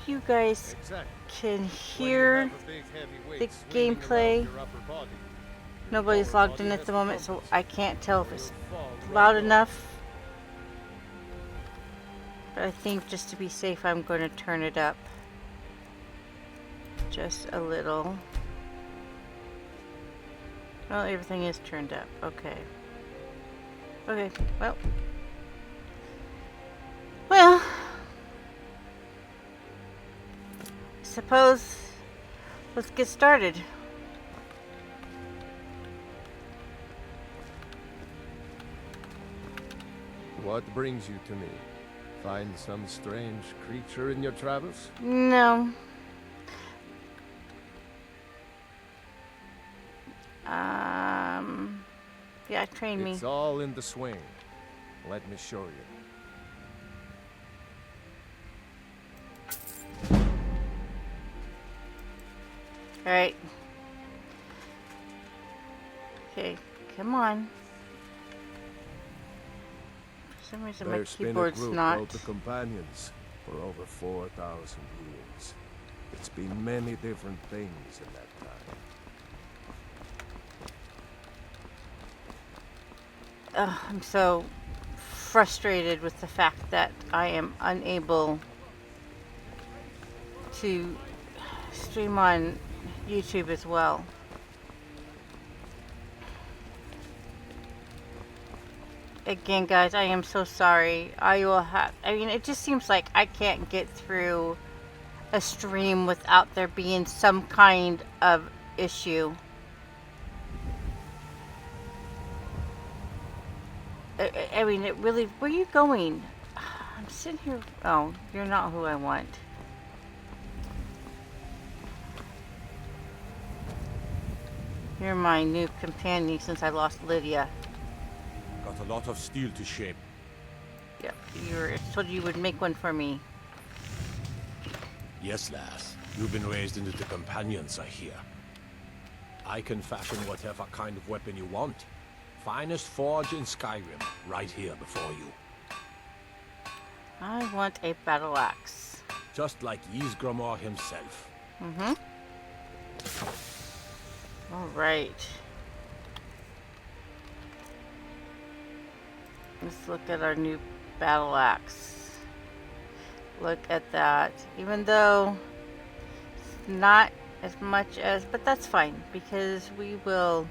you guys can hear the gameplay. Nobody's logged in at the moment, so I can't tell if it's loud enough. But I think just to be safe, I'm going to turn it up just a little. Well, everything is turned up. Okay. Okay, well, suppose let's get started. What brings you to me? Find some strange creature in your travels? No. Yeah, train me. It's all in the swing. Let me show you. Alright. Okay, come on. For some reason my keyboard's not. The companions for over 4,000 years. It's been many different things in that time. I'm so frustrated with the fact that I am unable to stream on YouTube as well. Again, guys, I am so sorry. I mean, it just seems like I can't get through a stream without there being some kind of issue. I mean, it really... Where are you going? I'm sitting here... Oh, you're not who I want. You're my new companion since I lost Lydia. Got a lot of steel to shape. Yep, I told you you would make one for me. Yes, lass. You've been raised into the companions, I hear. I can fashion whatever kind of weapon you want. Finest forge in Skyrim, right here before you. I want a battle axe. Just like Ysgramor himself. Mm-hmm. Alright. Let's look at our new battle axe. Look at that. Even though it's not as much as... But that's fine, because we will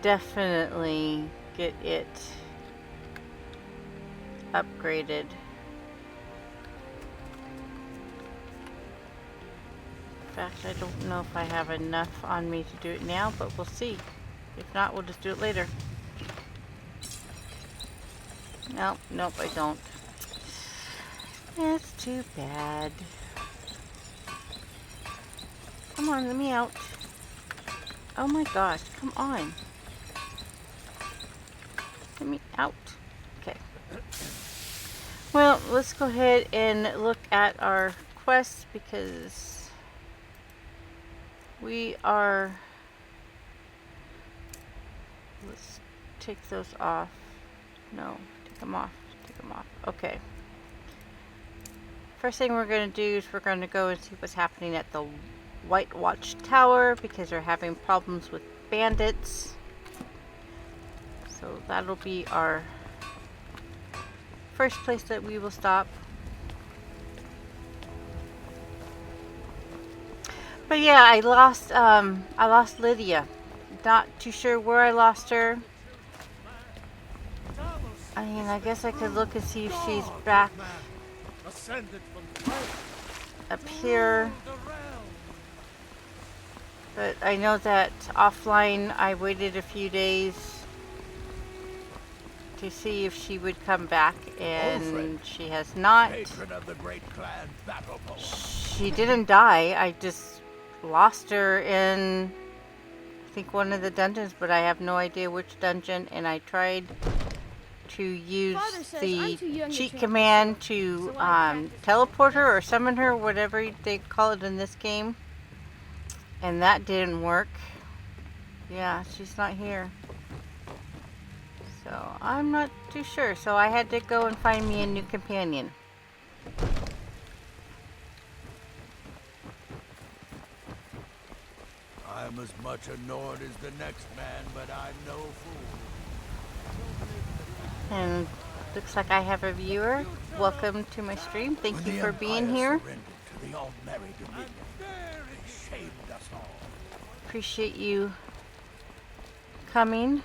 definitely get it upgraded. In fact, I don't know if I have enough on me to do it now, but we'll see. If not, we'll just do it later. Nope, I don't. That's too bad. Come on, let me out. Oh my gosh, come on. Let me out. Okay. Well, let's go ahead and look at our quests because we are... Let's take those off. No, take them off. Take them off. Okay. First thing we're going to do is we're going to go and see what's happening at the White Watch Tower because they're having problems with bandits. So that'll be our first place that we will stop. But yeah, I lost Lydia. Not too sure where I lost her. I mean, I guess I could look and see if she's back up here. But I know that offline I waited a few days to see if she would come back, and she has not. She didn't die. I just lost her in, I think, one of the dungeons, but I have no idea which dungeon, and I tried to use the cheat command to teleport her or summon her, whatever they call it in this game, and that didn't work. Yeah, she's not here. So I'm not too sure. So I had to go and find me a new companion. I'm as much a Nord as the next man, but I'm no fool. And looks like I have a viewer. Welcome to my stream. Thank you for being here. To the Aldmeri Dominion, they shamed us all. Appreciate you coming.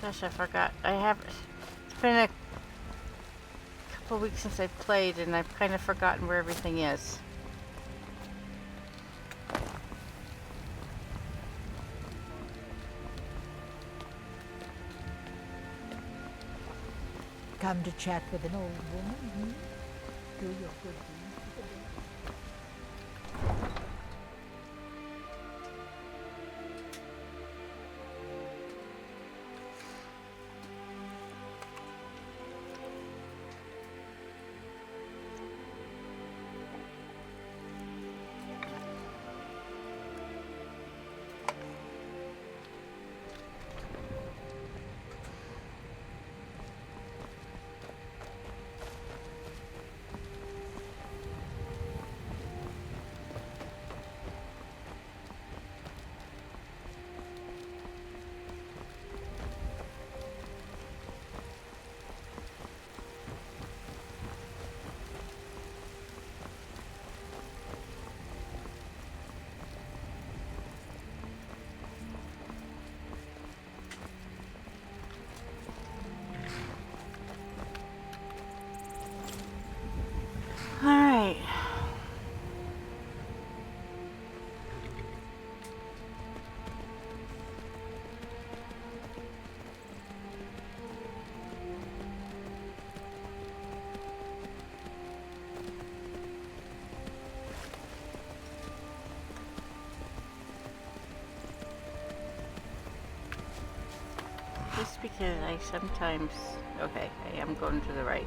Gosh, I forgot. It's been a couple weeks since I've played, and I've kind of forgotten where everything is. Come to chat with an old woman, Do your good deeds. Alright. Just because I sometimes... Okay, I am going to the right.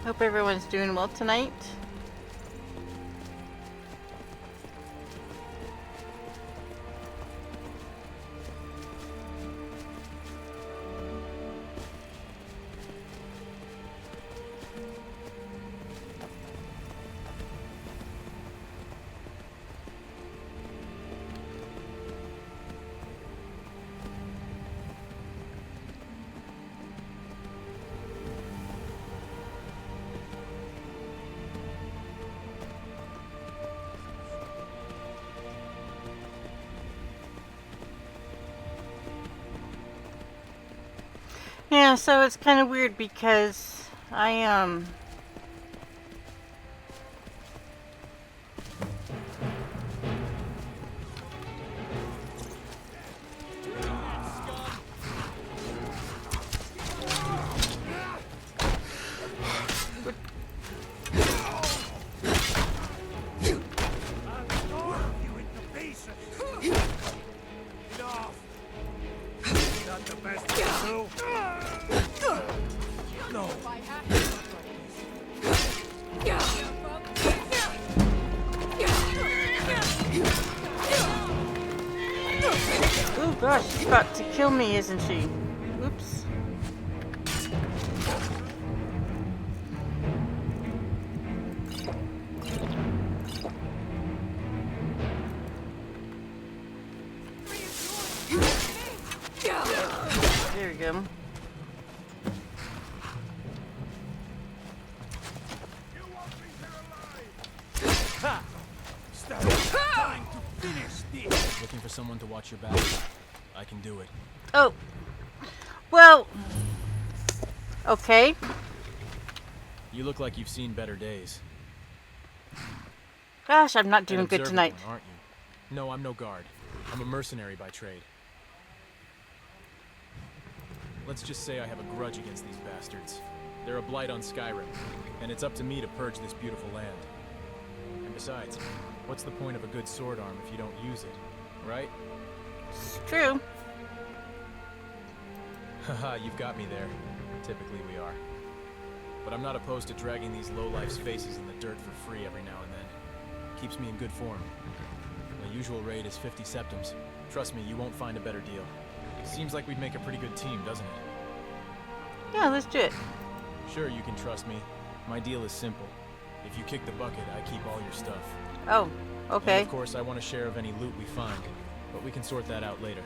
Hope everyone's doing well tonight. Yeah, so it's kind of weird because I oh gosh, she's about to kill me, isn't she? Oops. There we go. Looking for someone to watch your back? I can do it. Oh. Well. Okay. You look like you've seen better days. Gosh, I'm not An doing good observant tonight. one, aren't you? No, I'm no guard. I'm a mercenary by trade. Let's just say I have a grudge against these bastards. They're a blight on Skyrim, and it's up to me to purge this beautiful land. And besides, what's the point of a good sword arm if you don't use it, right? It's true. Haha, you've got me there. Typically we are. But I'm not opposed to dragging these lowlifes' faces in the dirt for free every now and then. Keeps me in good form. My usual rate is 50 septims. Trust me, you won't find a better deal. Seems like we'd make a pretty good team, doesn't it? Yeah, let's do it. Sure, you can trust me. My deal is simple. If you kick the bucket, I keep all your stuff. Oh, okay. And of course, I want a share of any loot we find, but we can sort that out later.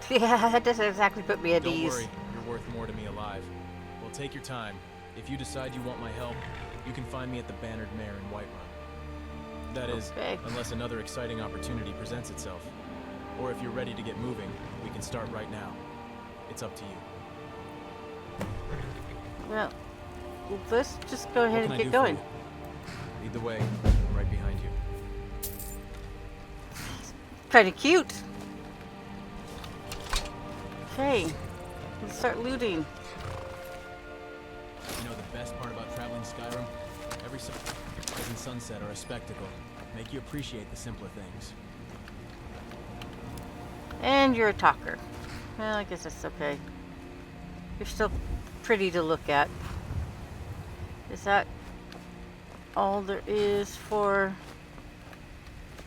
Yeah, that doesn't exactly put me at Don't ease. worry, you're worth more to me alive. Well, take your time. If you decide you want my help, you can find me at the Bannered Mare in Whiterun. That is, Okay. unless another exciting opportunity presents itself. Or if you're ready to get moving, we can start right now. It's up to you. Well, let's just go ahead What and can I get do for going. you? Lead the way. I'm right behind you. Kind of cute. Okay, let's start looting. You know the best part about traveling Skyrim? Every sunrise and sunset are a spectacle. Make you appreciate the simpler things. And you're a talker. Well, I guess that's okay. You're still pretty to look at. Is that all there is for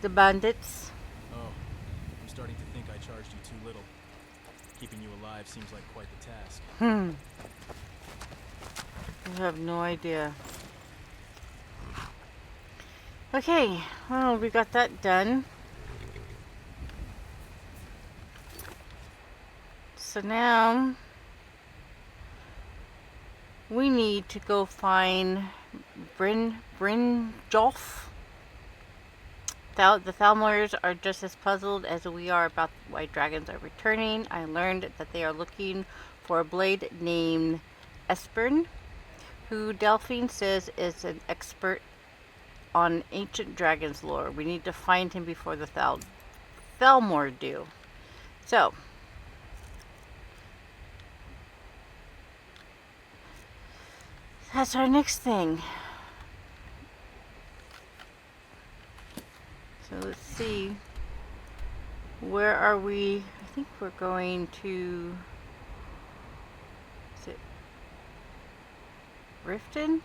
the bandits? Oh, I'm starting to think I charged you too little. Keeping you alive seems like quite the task. I have no idea. Okay, well, we got that done. So now we need to go find Brynjolf. The Thalmors are just as puzzled as we are about why dragons are returning. I learned that they are looking for a blade named Espern, who Delphine says is an expert on ancient dragons lore. We need to find him before the Thalmor do. So, that's our next thing. So let's see. Where are we? I think we're going to... Is it Riften?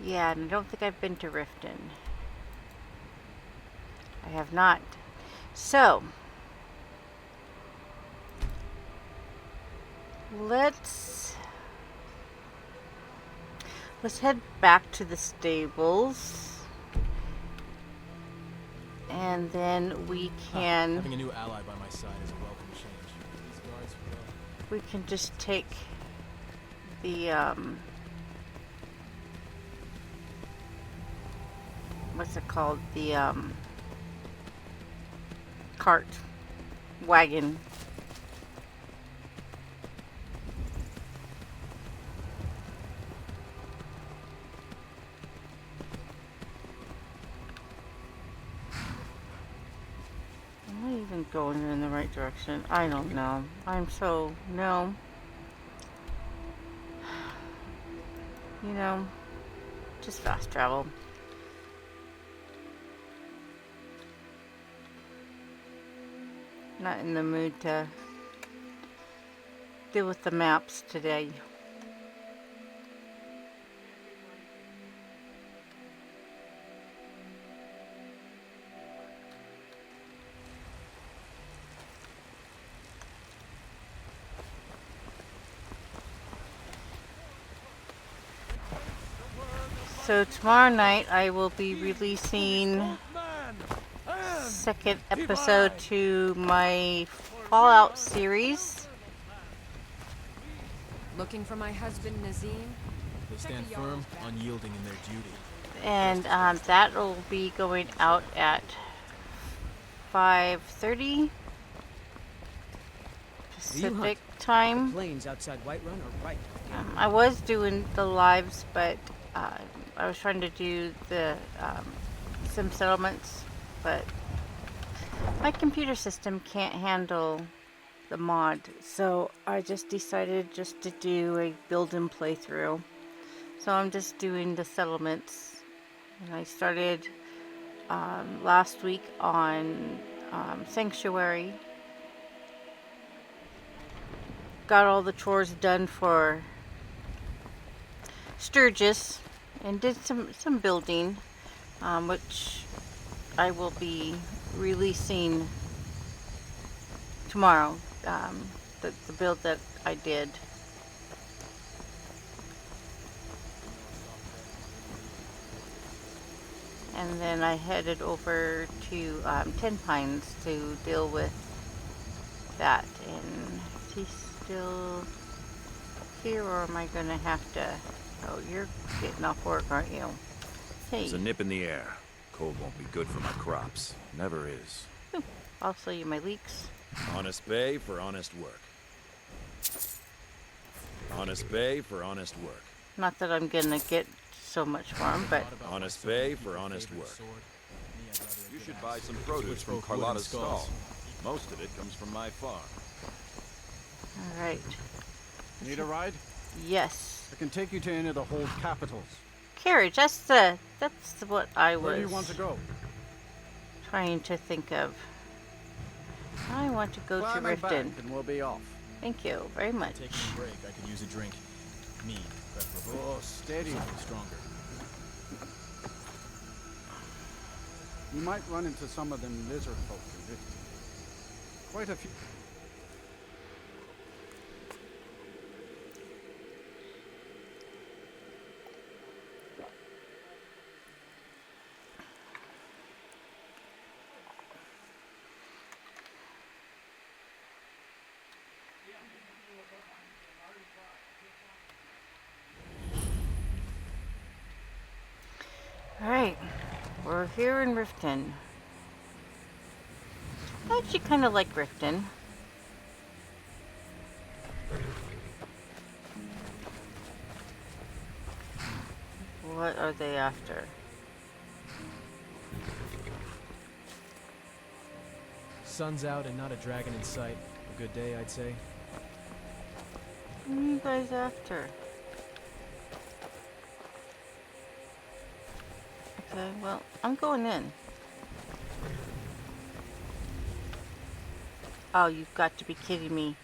Yeah, and I don't think I've been to Riften. I have not. So, let's head back to the stables. And then we can... Having a new ally by my side is a welcome change. These guards will... We can just take the, what's it called? The, cart. Wagon. Am I even going in the right direction? I don't know. No. You know, just fast travel. Not in the mood to deal with the maps today. So tomorrow night I will be releasing second episode to my Fallout series. Looking for my husband, Nazim? They stand firm, unyielding in their duty. And that will be going out at 5:30 Pacific time. Planes outside Whiterun are right. I was doing the lives, but I was trying to do the sim settlements, but my computer system can't handle the mod, so I just decided just to do a build and playthrough. So I'm just doing the settlements, and I started last week on Sanctuary. Got all the chores done for Sturgis and did some building, which I will be releasing tomorrow. The build that I did. And then I headed over to Ten Pines to deal with that. And is he still here, or am I gonna have to? Oh, you're getting off work, aren't you? Hey, There's a nip in the air. Cold won't be good for my crops. Never is. I'll sell you my leeks. Honest pay for honest work. Honest pay for honest work. Not that I'm gonna get so much for them, but Honest pay for honest work. You should buy some produce from Carlotta's stall. Most of it comes from my farm. all right. Need a ride? Yes, I can take you to any of the hold capitals. carriage. That's what I Where was do you want to go? trying to think of. I want to go to Climb and back Riften. and we'll be off. Thank you very much. Taking a break, I could use a drink. Mead, preferably. Oh, steady. Something stronger. You might run into some of them lizard folk in Riften. Quite a few. All right, we're here in Riften. I actually kind of like Riften. What are they after? Sun's out and not a dragon in sight. A good day, I'd say. What are you guys after? Okay, well, I'm going in. Oh, you've got to be kidding me.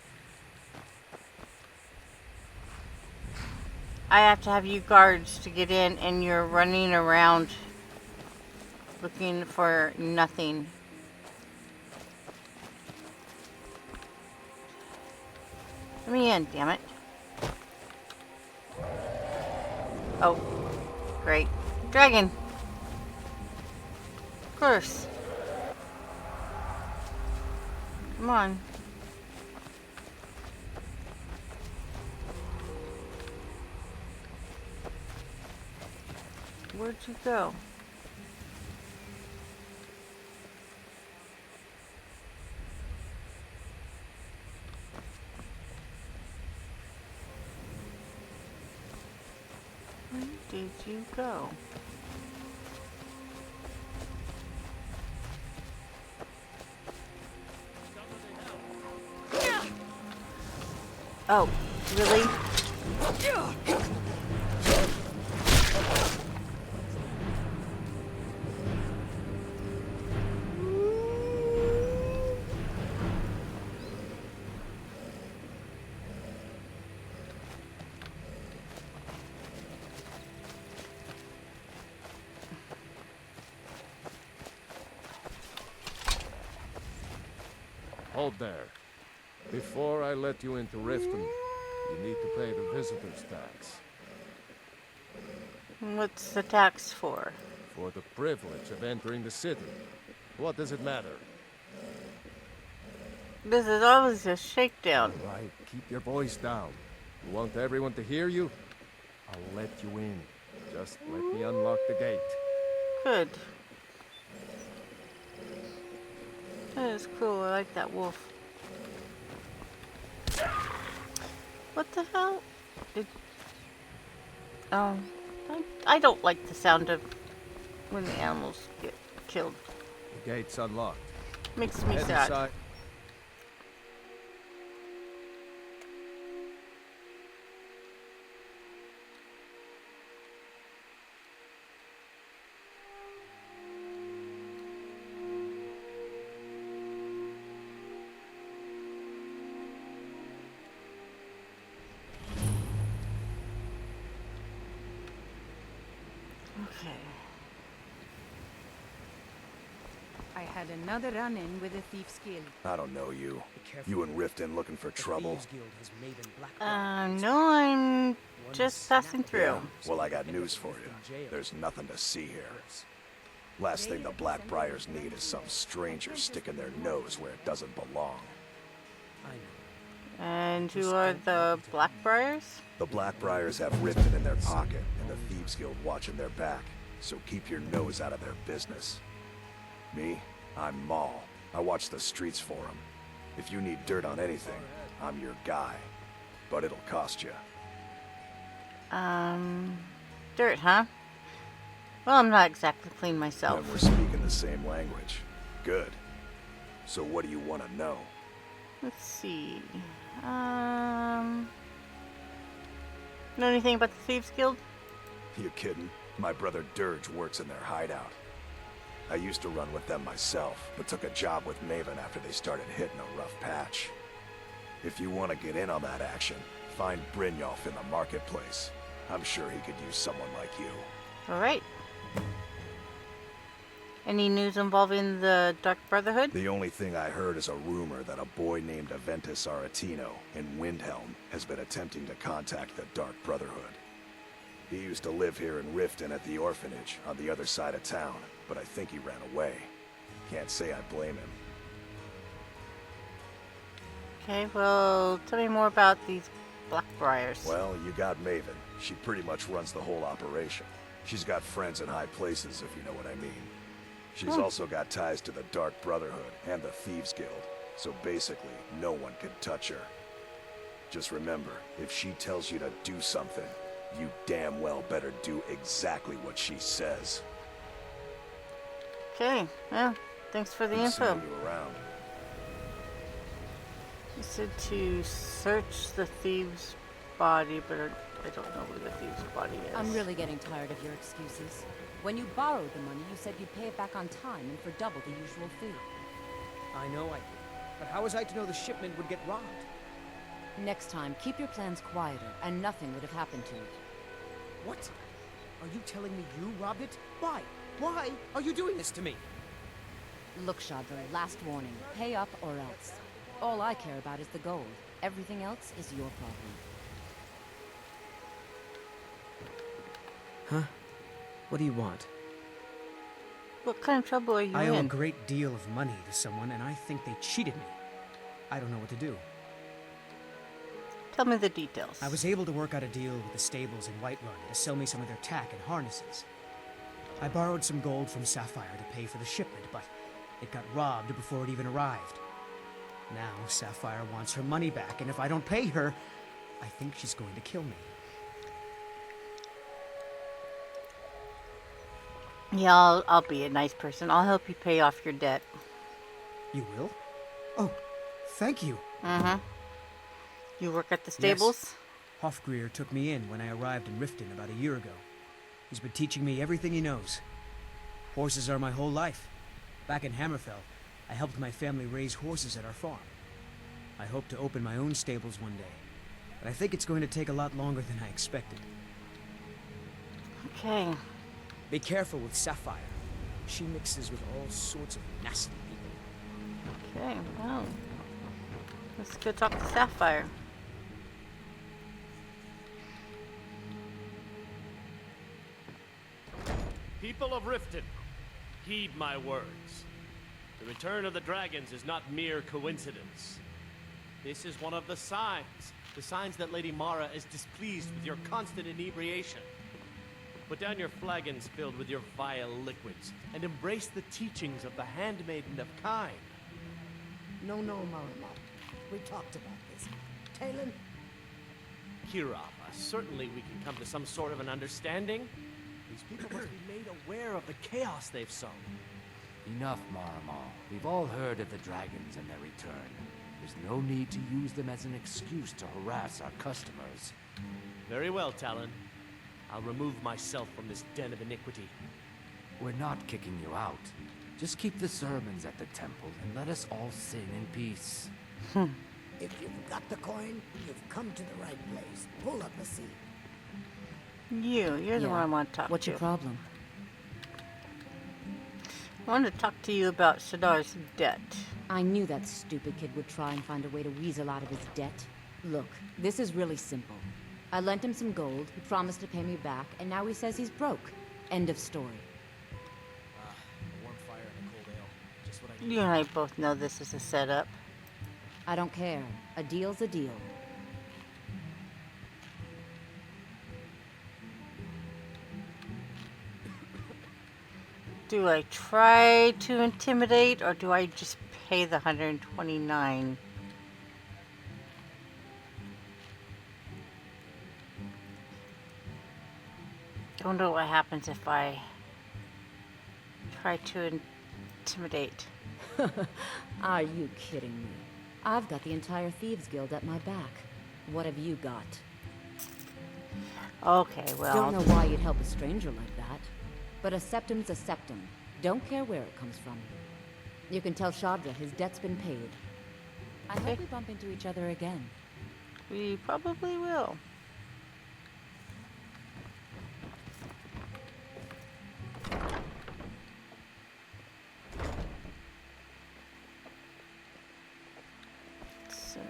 I have to have you guards to get in, and you're running around looking for nothing. Let me in, damn it. Oh, great. Dragon! Of course. Come on. Where'd you go? Where did you go? Oh, really? Hold there. Before I let you into Riften, you need to pay the visitor's tax. What's the tax for? For the privilege of entering the city. What does it matter? This is always a shakedown. Right, keep your voice down. You want everyone to hear you? I'll let you in. Just let me unlock the gate. Good. That is cool. I like that wolf. What the hell? I don't like the sound of when the animals get killed. The gate's unlocked. Makes me Head sad. inside. Okay. I had another run-in with a thief's guild. I don't know you. Be careful. You and Riften looking for The trouble? Thieves Guild has Maven Blackbird. No, I'm just One passing snap- through. Yeah, well, I got news for you. There's nothing to see here. Last thing the Blackbriars need is some stranger sticking their nose where it doesn't belong. I know. And who are the Blackbriars? The Blackbriars have Riften in their pocket and the Thieves Guild watching their back, so keep your nose out of their business. Me? I'm Maul. I watch the streets for them. If you need dirt on anything, I'm your guy. But it'll cost you. Dirt, huh? Well, I'm not exactly clean myself. And we're speaking the same language. Good. So what do you want to know? Let's see. Know anything about the Thieves Guild? You kidding? My brother Dirge works in their hideout. I used to run with them myself, but took a job with Maven after they started hitting a rough patch. If you want to get in on that action, find Brynjolf in the marketplace. I'm sure he could use someone like you. Alright. Any news involving the Dark Brotherhood? The only thing I heard is a rumor that a boy named Aventus Aretino in Windhelm has been attempting to contact the Dark Brotherhood. He used to live here in Riften at the orphanage on the other side of town, but I think he ran away. Can't say I blame him. Okay, well, tell me more about these Blackbriars. Well, you got Maven. She pretty much runs the whole operation. She's got friends in high places, if you know what I mean. She's also got ties to the Dark Brotherhood and the Thieves Guild, so basically, no one can touch her. Just remember, if she tells you to do something, you damn well better do exactly what she says. Okay, well, thanks for the I'm info. seeing you around. You said to search the thieves' body, but I don't know where the thieves' body is. I'm really getting tired of your excuses. When you borrowed the money, you said you'd pay it back on time and for double the usual fee. I know I did. But how was I to know the shipment would get robbed? Next time, keep your plans quieter, and nothing would have happened to it. What? Are you telling me you robbed it? Why? Why are you doing this to me? Look, Shadra, last warning. Pay up or else. All I care about is the gold. Everything else is your problem. Huh? What do you want? What kind of trouble are you I owe a in? great deal of money to someone, and I think they cheated me. I don't know what to do. Tell me the details. I was able to work out a deal with the stables in Whiterun to sell me some of their tack and harnesses. I borrowed some gold from Sapphire to pay for the shipment, but it got robbed before it even arrived. Now Sapphire wants her money back, and if I don't pay her, I think she's going to kill me. Yeah, I'll be a nice person. I'll help you pay off your debt. You will? Oh, thank you. Mm-hmm. You work at the stables? Yes. Hofgrir took me in when I arrived in Riften about a year ago. He's been teaching me everything he knows. Horses are my whole life. Back in Hammerfell, I helped my family raise horses at our farm. I hope to open my own stables one day, but I think it's going to take a lot longer than I expected. Okay. Be careful with Sapphire. She mixes with all sorts of nasty people. Okay, well. Let's go talk to Sapphire. People of Riften, heed my words. The return of the dragons is not mere coincidence. This is one of the signs that Lady Mara is displeased with your constant inebriation. Put down your flagons filled with your vile liquids, and embrace the teachings of the Handmaiden of Kine. No, Marama. We talked about this. Talon? Kira, certainly we can come to some sort of an understanding. These people must be made aware of the chaos they've sown. Enough, Marama. We've all heard of the dragons and their return. There's no need to use them as an excuse to harass our customers. Very well, Talon. I'll remove myself from this den of iniquity. We're not kicking you out. Just keep the sermons at the temple and let us all sing in peace. If you've got the coin, you've come to the right place. Pull up a seat. You're the one I want to talk to. What's your problem? I want to talk to you about Sadar's debt. I knew that stupid kid would try and find a way to weasel out of his debt. Look, this is really simple. I lent him some gold, he promised to pay me back, and now he says he's broke. End of story. A warm fire and a cold ale. Just what I need. You and I both know this is a setup. I don't care. A deal's a deal. Do I try to intimidate, or do I just pay the 129? Don't know what happens if I try to intimidate. Are you kidding me? I've got the entire Thieves Guild at my back. What have you got? Okay, well... Don't know why you'd help a stranger like that. But a septum's a septum. Don't care where it comes from. You can tell Shadra his debt's been paid. I hope we bump into each other again. We probably will. So...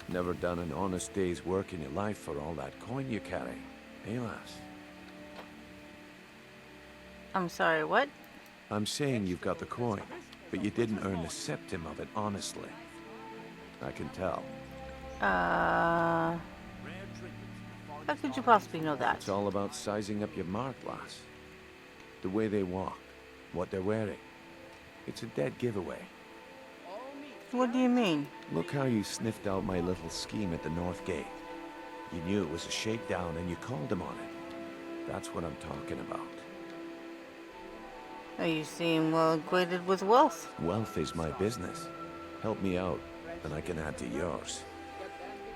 Never done an honest day's work in your life for all that coin you carry, eh, lass? I'm sorry, what? I'm saying you've got the coin, but you didn't earn a septim of it honestly. I can tell. How could you possibly know that? It's all about sizing up your mark, lass. The way they walk, what they're wearing. It's a dead giveaway. What do you mean? Look how you sniffed out my little scheme at the North Gate. You knew it was a shakedown and you called them on it. That's what I'm talking about. You seem well acquainted with wealth. Wealth is my business. Help me out, and I can add to yours.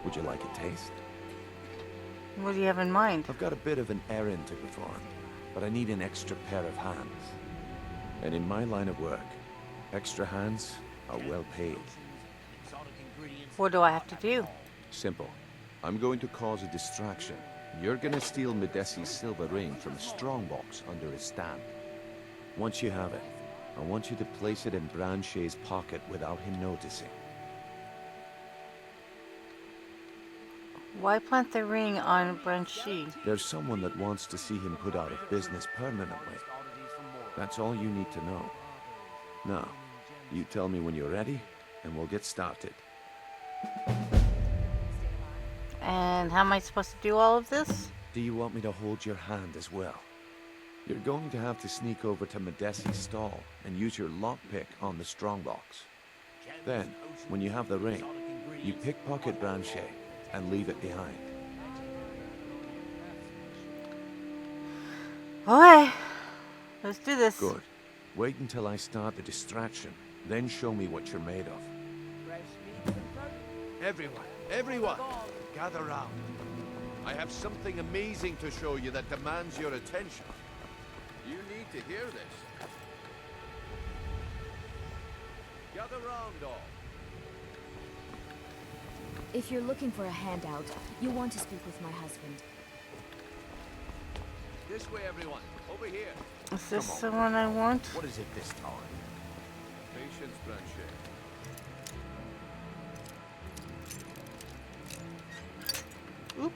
Would you like a taste? What do you have in mind? I've got a bit of an errand to perform, but I need an extra pair of hands. And in my line of work, extra hands are well paid. What do I have to do? Simple. I'm going to cause a distraction. You're gonna steal Medesi's silver ring from a strongbox under his stand. Once you have it, I want you to place it in Branche's pocket without him noticing. Why plant the ring on Branchi? There's someone that wants to see him put out of business permanently. That's all you need to know. Now, you tell me when you're ready, and we'll get started. And how am I supposed to do all of this? Do you want me to hold your hand as well? You're going to have to sneak over to Medesi's stall and use your lockpick on the strongbox. Then, when you have the ring, you pickpocket Branche and leave it behind. Okay, let's do this. Good. Wait until I start the distraction, then show me what you're made of. Everyone, gather round. I have something amazing to show you that demands your attention. You need to hear this. Gather round, all. If you're looking for a handout, you'll want to speak with my husband. This way, everyone. Over here. Is this the one I want? What is it this time? Patience, Branche. Oop.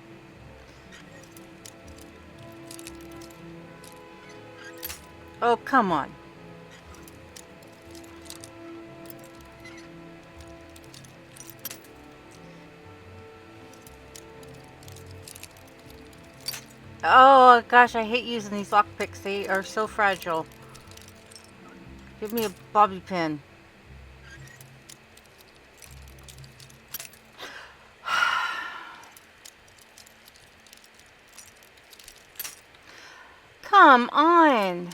Oh, come on. Oh gosh, I hate using these lockpicks. They are so fragile. Give me a bobby pin. Come on.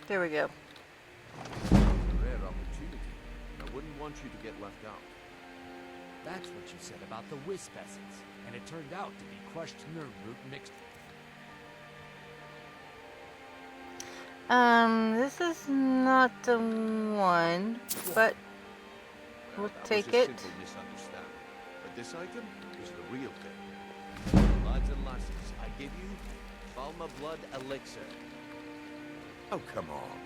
There we go. Rare opportunity. I wouldn't want you to get left out. That's what you said about the wisp essence, and it turned out to be crushed nerve root mixed. This is not the one, but we'll take it. Simple misunderstanding, but this item is the real thing. Lads and lasses, I give you Falma Blood Elixir. Oh, come on.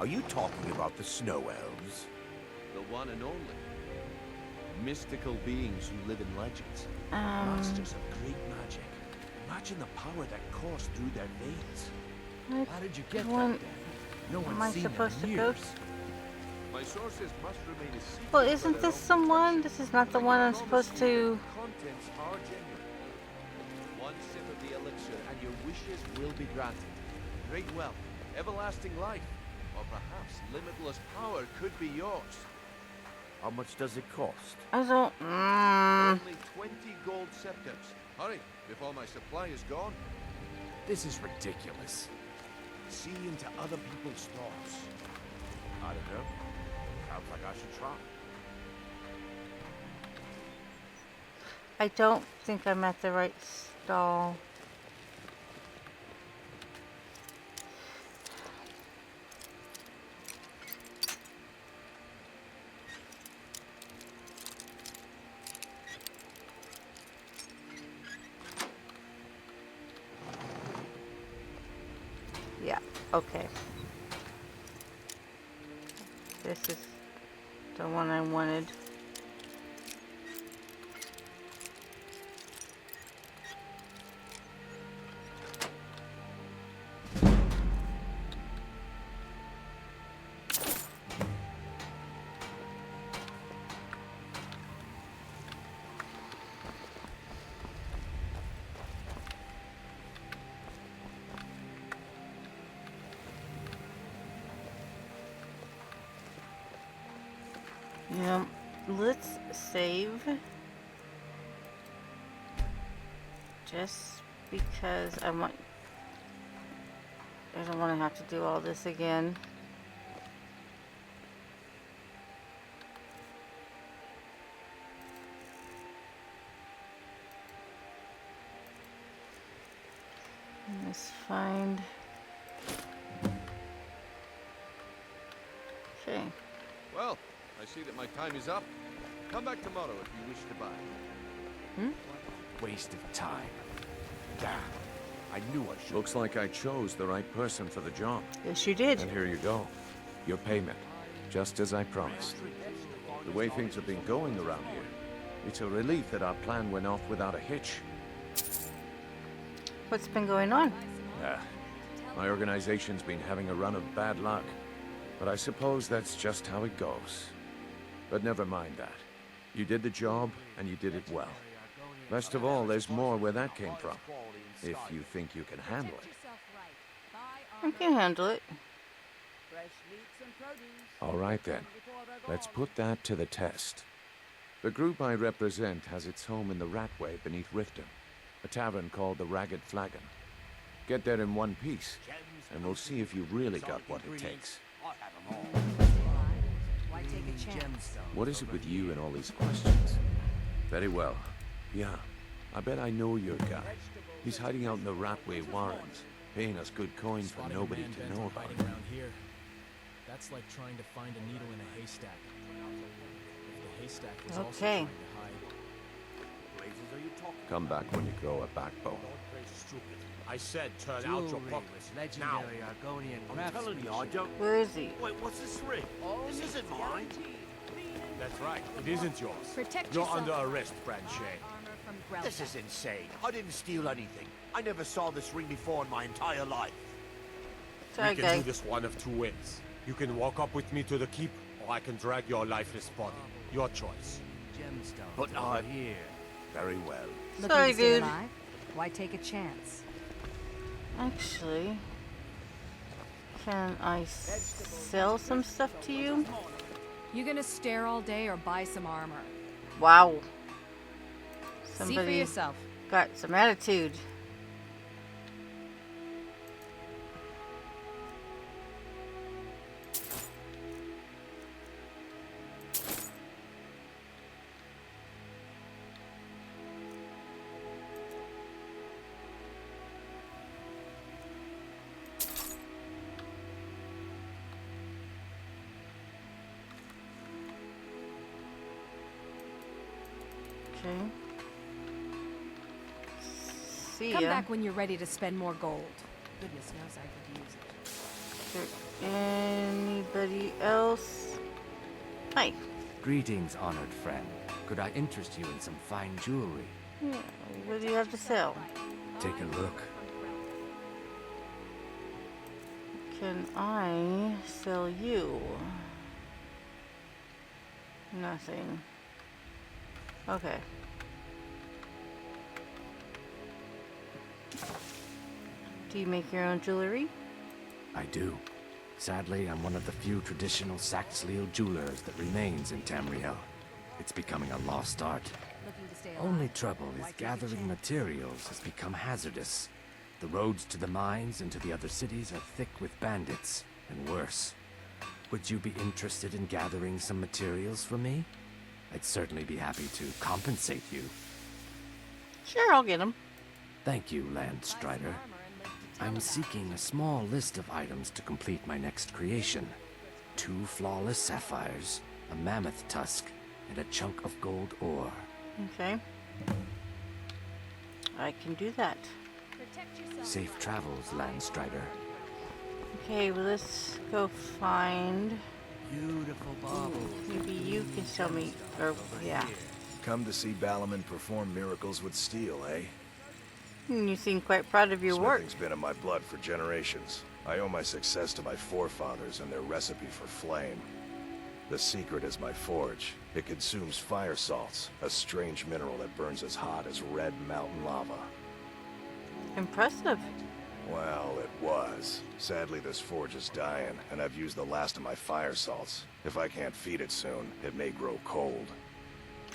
Are you talking about the snow elves? The one and only. Mystical beings who live in legends. Masters of great magic. Imagine the power that coursed through their veins. How did you get one that then? No am one's I seen supposed them to in go? years. My sources must remain a secret. Well, isn't this someone? This is not the one I'm supposed to. Contents are genuine. One sip of the elixir and your wishes will be granted. Great wealth, everlasting life, or perhaps limitless power could be yours. How much does it cost? I don't. Only 20 gold scepters. Hurry, before my supply is gone. This is ridiculous. See into other people's thoughts. I don't know. Sounds like I should try. I don't think I'm at the right stall. Yeah, okay. This is the one I wanted. Let's save. Just because I don't want to have to do all this again. Let's find. Okay. Well, I see that my time is up. Come back tomorrow if you wish to buy. Waste of time. Damn. I knew I should. Looks like I chose the right person for the job. Yes, you did. And here you go. Your payment. Just as I promised. The way things have been going around here, it's a relief that our plan went off without a hitch. What's been going on? My organization's been having a run of bad luck. But I suppose that's just how it goes. But never mind that. You did the job, and you did it well. Best of all, there's more where that came from. If you think you can handle it. I can handle it. All right then. Let's put that to the test. The group I represent has its home in the Ratway beneath Riften, a tavern called the Ragged Flagon. Get there in one piece, and we'll see if you really got what it takes. Why take a chance? What is it with you and all these questions? Very well. Yeah, I bet I know your guy. He's hiding out in the Ratway Warrens, paying us good coin for nobody to know about it. Around here. That's like trying to find a needle in a haystack. If the haystack was also trying to hide. Come back when you grow a backbone. I said turn out your pockets. Now. Legendary Argonian I'm telling you, I don't... Where is he? Wait, what's this ring? This isn't mine. That's right, it isn't yours. Protect You're yourself. under arrest, Branche. This is insane. I didn't steal anything. I never saw this ring before in my entire life. Sorry, We can do this one of two ways. You can walk up with me to the keep, or I can drag your lifeless body. Your choice. Gemstone. But over here. Very well. Sorry, dude. Why take a chance? Actually, can I sell some stuff to you? You gonna stare all day or buy some armor? Wow. See for Somebody yourself. got some attitude. Okay. See Come ya. back when you're ready to spend more gold. Goodness knows I could use it. Is there anybody else? Hi. Greetings, honored friend. Could I interest you in some fine jewelry? Yeah, what do you have to sell? Take a look. Can I sell you? Nothing. Okay. Do you make your own jewelry? I do. Sadly, I'm one of the few traditional Saxhleel jewelers that remains in Tamriel. It's becoming a lost art. Only trouble is gathering materials has become hazardous. The roads to the mines and to the other cities are thick with bandits, and worse. Would you be interested in gathering some materials for me? I'd certainly be happy to compensate you. Sure, I'll get them. Thank you, Landstrider. I'm seeking a small list of items to complete my next creation. 2 flawless sapphires, a mammoth tusk, and a chunk of gold ore. Okay. I can do that. Safe travels, Landstrider. Okay, well, let's go find... Beautiful baubles. Maybe you can sell me... Or, yeah. Come to see Balaman perform miracles with steel, eh? You seem quite proud of your work. Smithing's been in my blood for generations. I owe my success to my forefathers and their recipe for flame. The secret is my forge. It consumes fire salts, a strange mineral that burns as hot as red mountain lava. Impressive. Well, it was. Sadly, this forge is dying, and I've used the last of my fire salts. If I can't feed it soon, it may grow cold.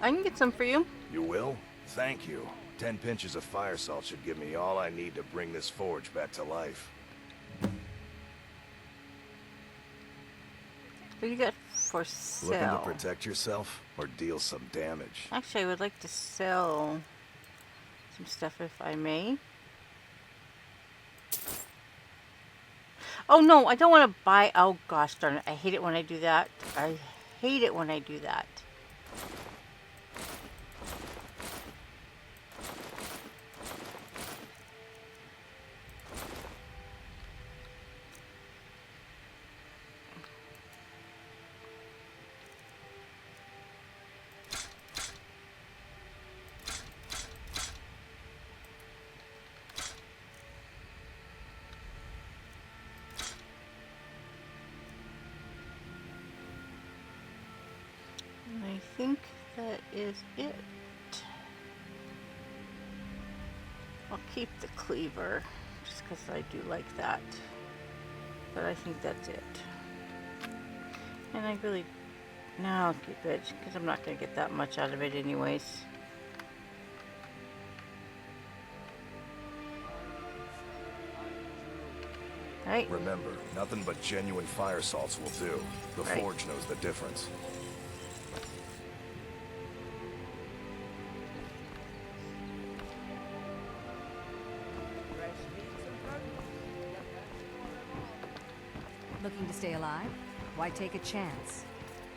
I can get some for you. You will? Thank you. 10 pinches of fire salt should give me all I need to bring this forge back to life. What do you got for sale? Looking to protect yourself or deal some damage? Actually, I would like to sell some stuff if I may. Oh no, I don't want to buy. Oh gosh darn it. I hate it when I do that. I hate it when I do that. I think that is it. I'll keep the cleaver just because I do like that. But I think that's it. And I really... No, I'll keep it because I'm not going to get that much out of it anyways. Right. Remember, nothing but genuine fire salts will do. The Right. forge knows the difference. Looking to stay alive? Why take a chance?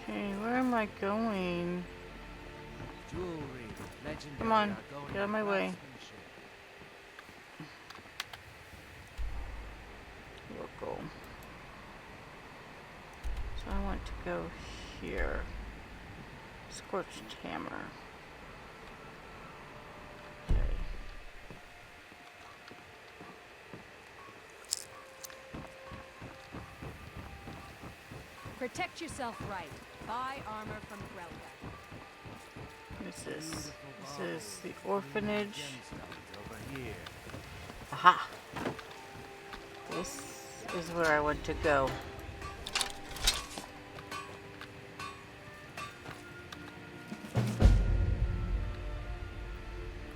Okay, where am I going? Come on, get out of my way. Local. So I want to go here. Scorched hammer. Okay. Protect yourself right. Buy armor from Grelda. What is this? This is the orphanage. Aha! This is where I want to go.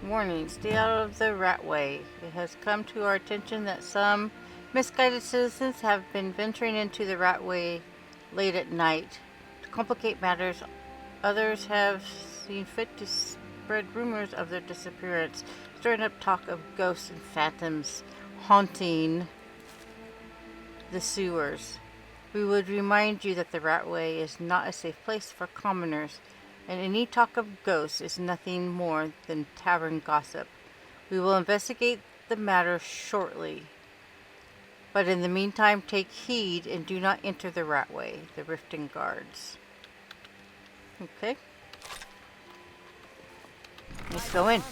Warning, stay out of the ratway. It has come to our attention that some misguided citizens have been venturing into the ratway late at night. To complicate matters, others have seen fit to spread rumors of their disappearance, stirring up talk of ghosts and phantoms haunting the sewers. We would remind you that the ratway is not a safe place for commoners. and any talk of ghosts is nothing more than tavern gossip. We will investigate the matter shortly. But in the meantime, take heed and do not enter the Ratway, the Riften guards. Okay. Let's go in.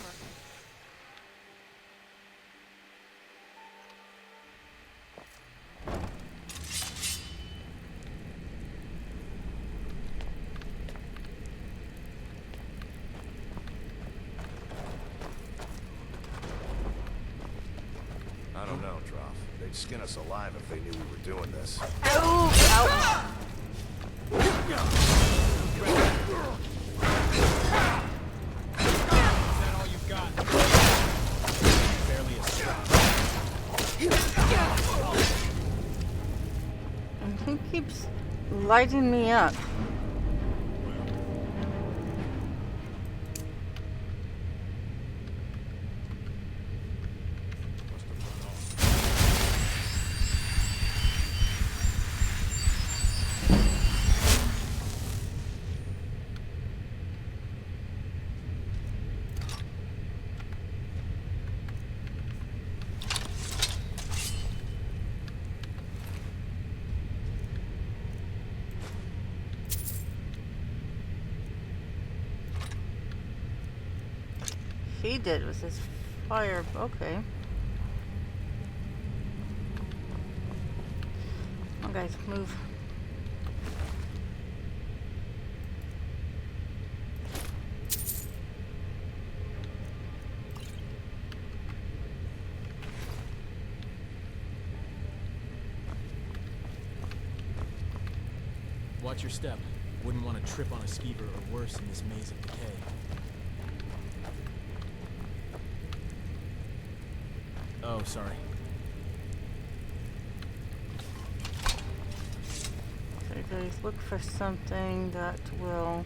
I don't know, Droff. They'd skin us alive if they knew we were doing this. Ow! And he keeps lighting me up. He did with his fire. Okay. Come on, guys, move. Watch your step. Wouldn't want to trip on a skeever or worse in this maze of decay. Oh, sorry. Okay, guys, look for something that will...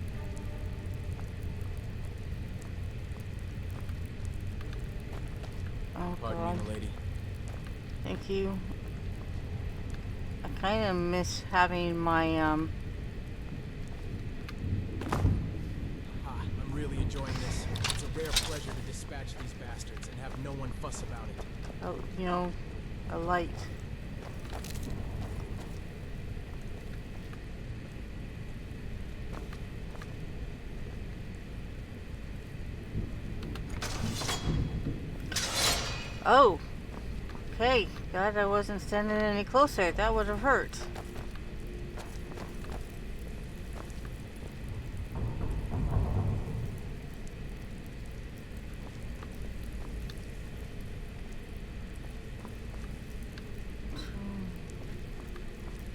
Oh, Pardon God. me, milady. Thank you. I kind of miss having my, Ah, I'm really enjoying this. It's a rare pleasure to dispatch these bastards and have no one fuss about it. oh, you know, a light. Oh! Okay, God, I wasn't standing any closer. That would have hurt.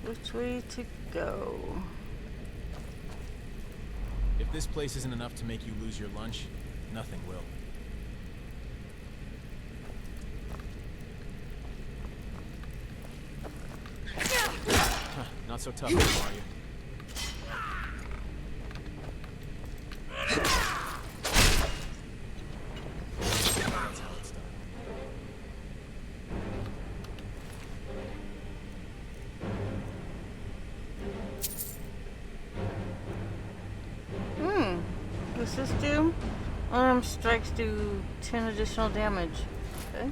Which way to go? If this place isn't enough to make you lose your lunch, nothing will. Huh, not so tough, are you? That's how it's done. What's this do? Unarmed strikes do 10 additional damage. Okay.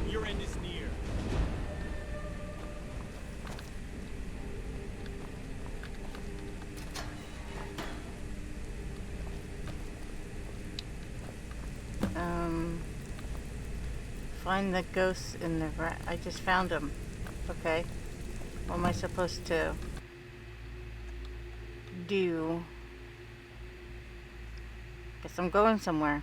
Your end is near. Find the ghosts in the rat. I just found them. Okay. What am I supposed to do? Guess I'm going somewhere.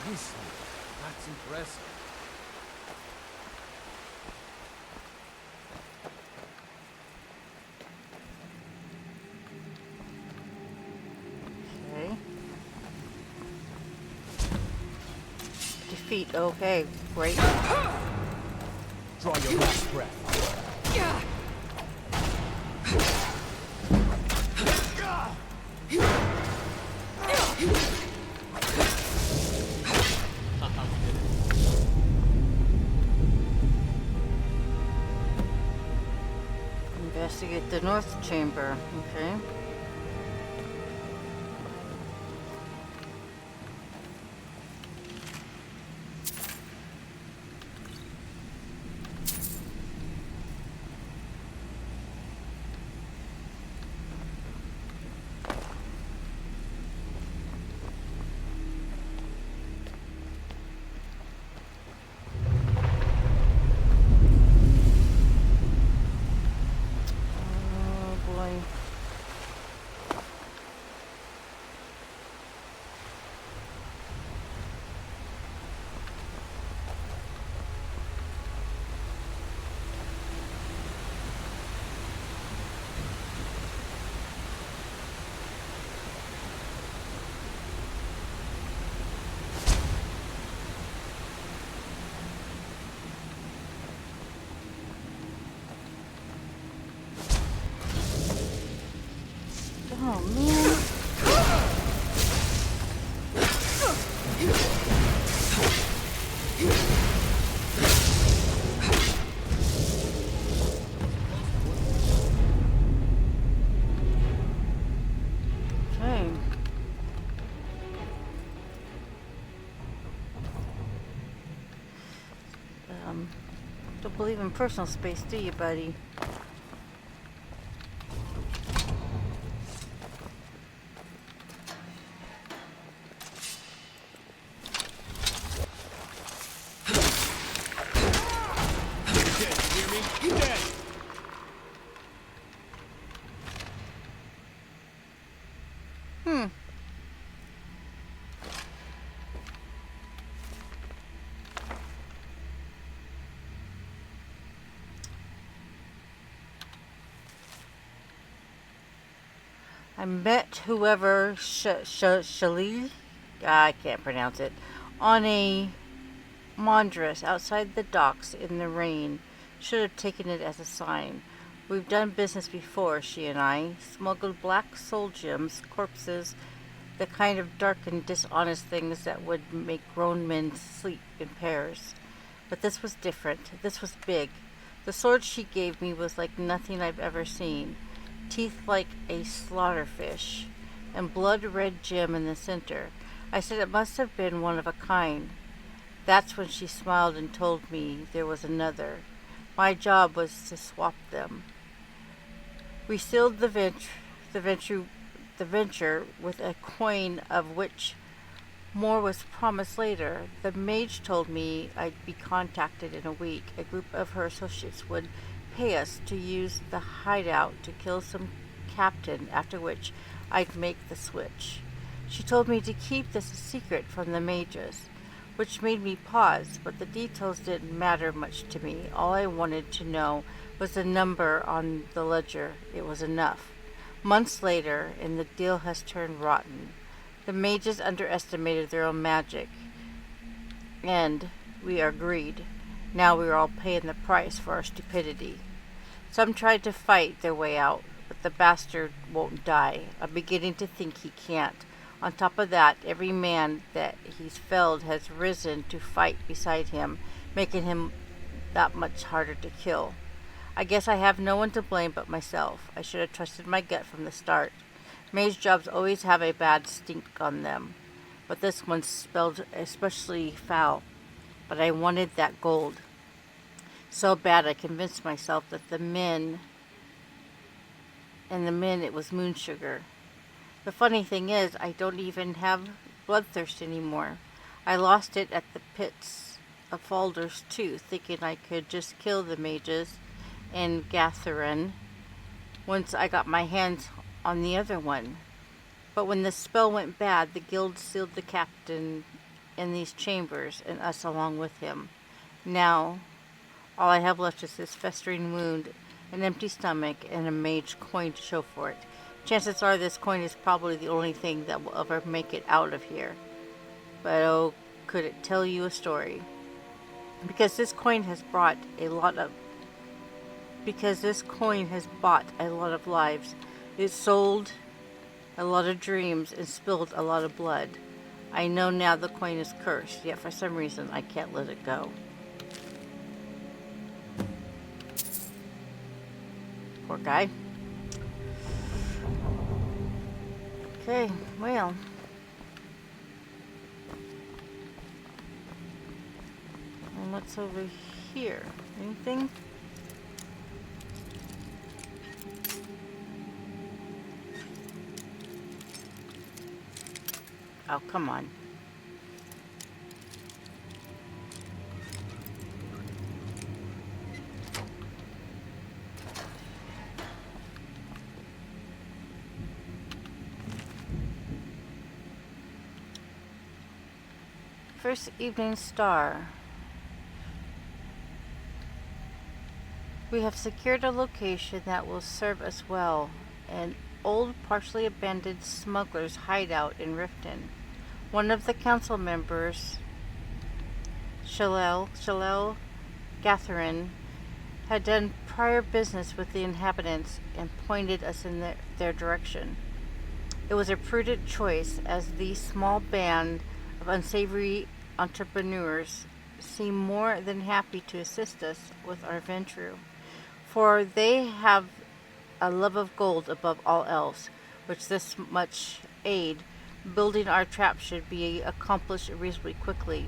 Nicely. That's impressive. Okay. Defeat. Okay, great. Draw your last breath. Investigate the north chamber. Okay. Oh boy. Oh man. Okay. Don't believe in personal space, do you, buddy? Hmm. I met whoever Shalil, I can't pronounce it, on a Mondress outside the docks in the rain. Should have taken it as a sign. We've done business before, she and I. Smuggled black soul gems, corpses, the kind of dark and dishonest things that would make grown men sleep in pairs. But this was different. This was big. The sword she gave me was like nothing I've ever seen. Teeth like a slaughterfish, and blood-red gem in the center. I said it must have been one of a kind. That's when she smiled and told me there was another. My job was to swap them. We sealed the venture with a coin of which more was promised later. The mage told me I'd be contacted in a week. A group of her associates would pay us to use the hideout to kill some captain, after which I'd make the switch. She told me to keep this a secret from the mages, which made me pause, but the details didn't matter much to me. All I wanted to know was the number on the ledger. It was enough. Months later, and the deal has turned rotten. The mages underestimated their own magic, and we agreed. Now we are all paying the price for our stupidity. Some tried to fight their way out, but the bastard won't die. I'm beginning to think he can't. On top of that, every man that he's felled has risen to fight beside him, making him that much harder to kill. I guess I have no one to blame but myself. I should have trusted my gut from the start. Mage jobs always have a bad stink on them, but this one smelled especially foul. But I wanted that gold so bad I convinced myself that it was moon sugar. The funny thing is, I don't even have bloodthirst anymore. I lost it at the pits of Falder's too, thinking I could just kill the mages in Gatherin once I got my hands on the other one. But when the spell went bad, the guild sealed the captain in these chambers, and us along with him. Now, all I have left is this festering wound, an empty stomach, and a mage coin to show for it. Chances are this coin is probably the only thing that will ever make it out of here. But oh, could it tell you a story? Because this coin has bought a lot of lives. It sold a lot of dreams and spilled a lot of blood. I know now the coin is cursed, yet for some reason I can't let it go. Poor guy. Okay, well. And what's over here? Anything? Oh, come on. First evening star. We have secured a location that will serve us well. An old, partially abandoned smuggler's hideout in Riften. One of the council members, Shalel Gatherin, had done prior business with the inhabitants and pointed us in their direction. It was a prudent choice, as these small band of unsavory entrepreneurs seem more than happy to assist us with our venture, for they have a love of gold above all else, which this much aid building our trap should be accomplished reasonably quickly.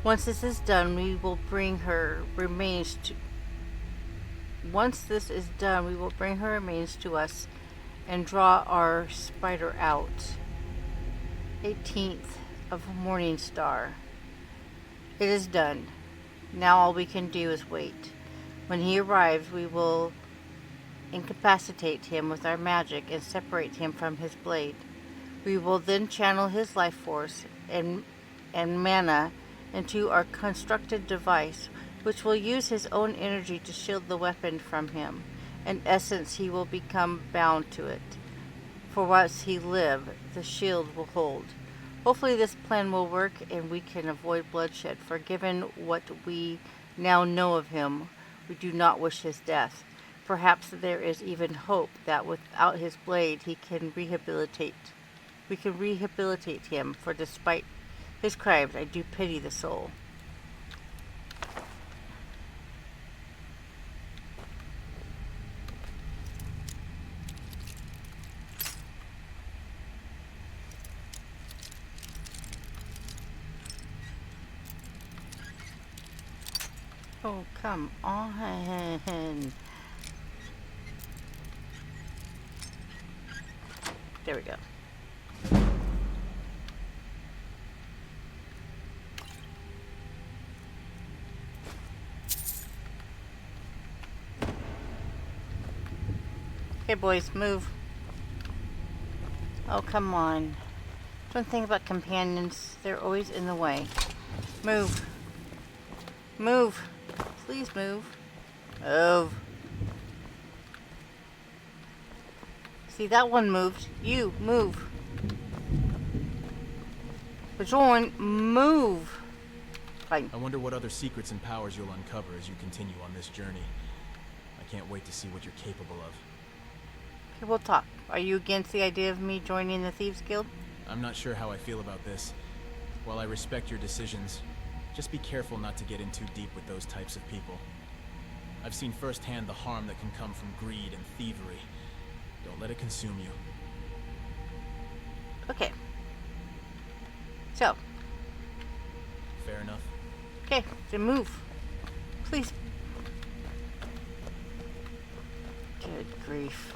Once this is done, we will bring her remains to us and draw our spider out. 18th of Morning Star. It is done. Now all we can do is wait. When he arrives, we will incapacitate him with our magic and separate him from his blade. We will then channel his life force and mana into our constructed device, which will use his own energy to shield the weapon from him. In essence, he will become bound to it. For whilst he lives, the shield will hold. Hopefully this plan will work and we can avoid bloodshed, for given what we now know of him, we do not wish his death. Perhaps there is even hope that without his blade we can rehabilitate him, for despite his crimes, I do pity the soul. Oh, come on. There we go. Okay, boys, move. Oh, come on. Don't think about companions. They're always in the way. Move. Move. Please move. Move. See, that one moved. You, move. Bajoin, move. Fine. I wonder what other secrets and powers you'll uncover as you continue on this journey. I can't wait to see what you're capable of. Okay, we'll talk. Are you against the idea of me joining the Thieves Guild? I'm not sure how I feel about this. While I respect your decisions, just be careful not to get in too deep with those types of people. I've seen firsthand the harm that can come from greed and thievery. Don't let it consume you. Okay. So. Fair enough. Okay, then move. Please. Good grief.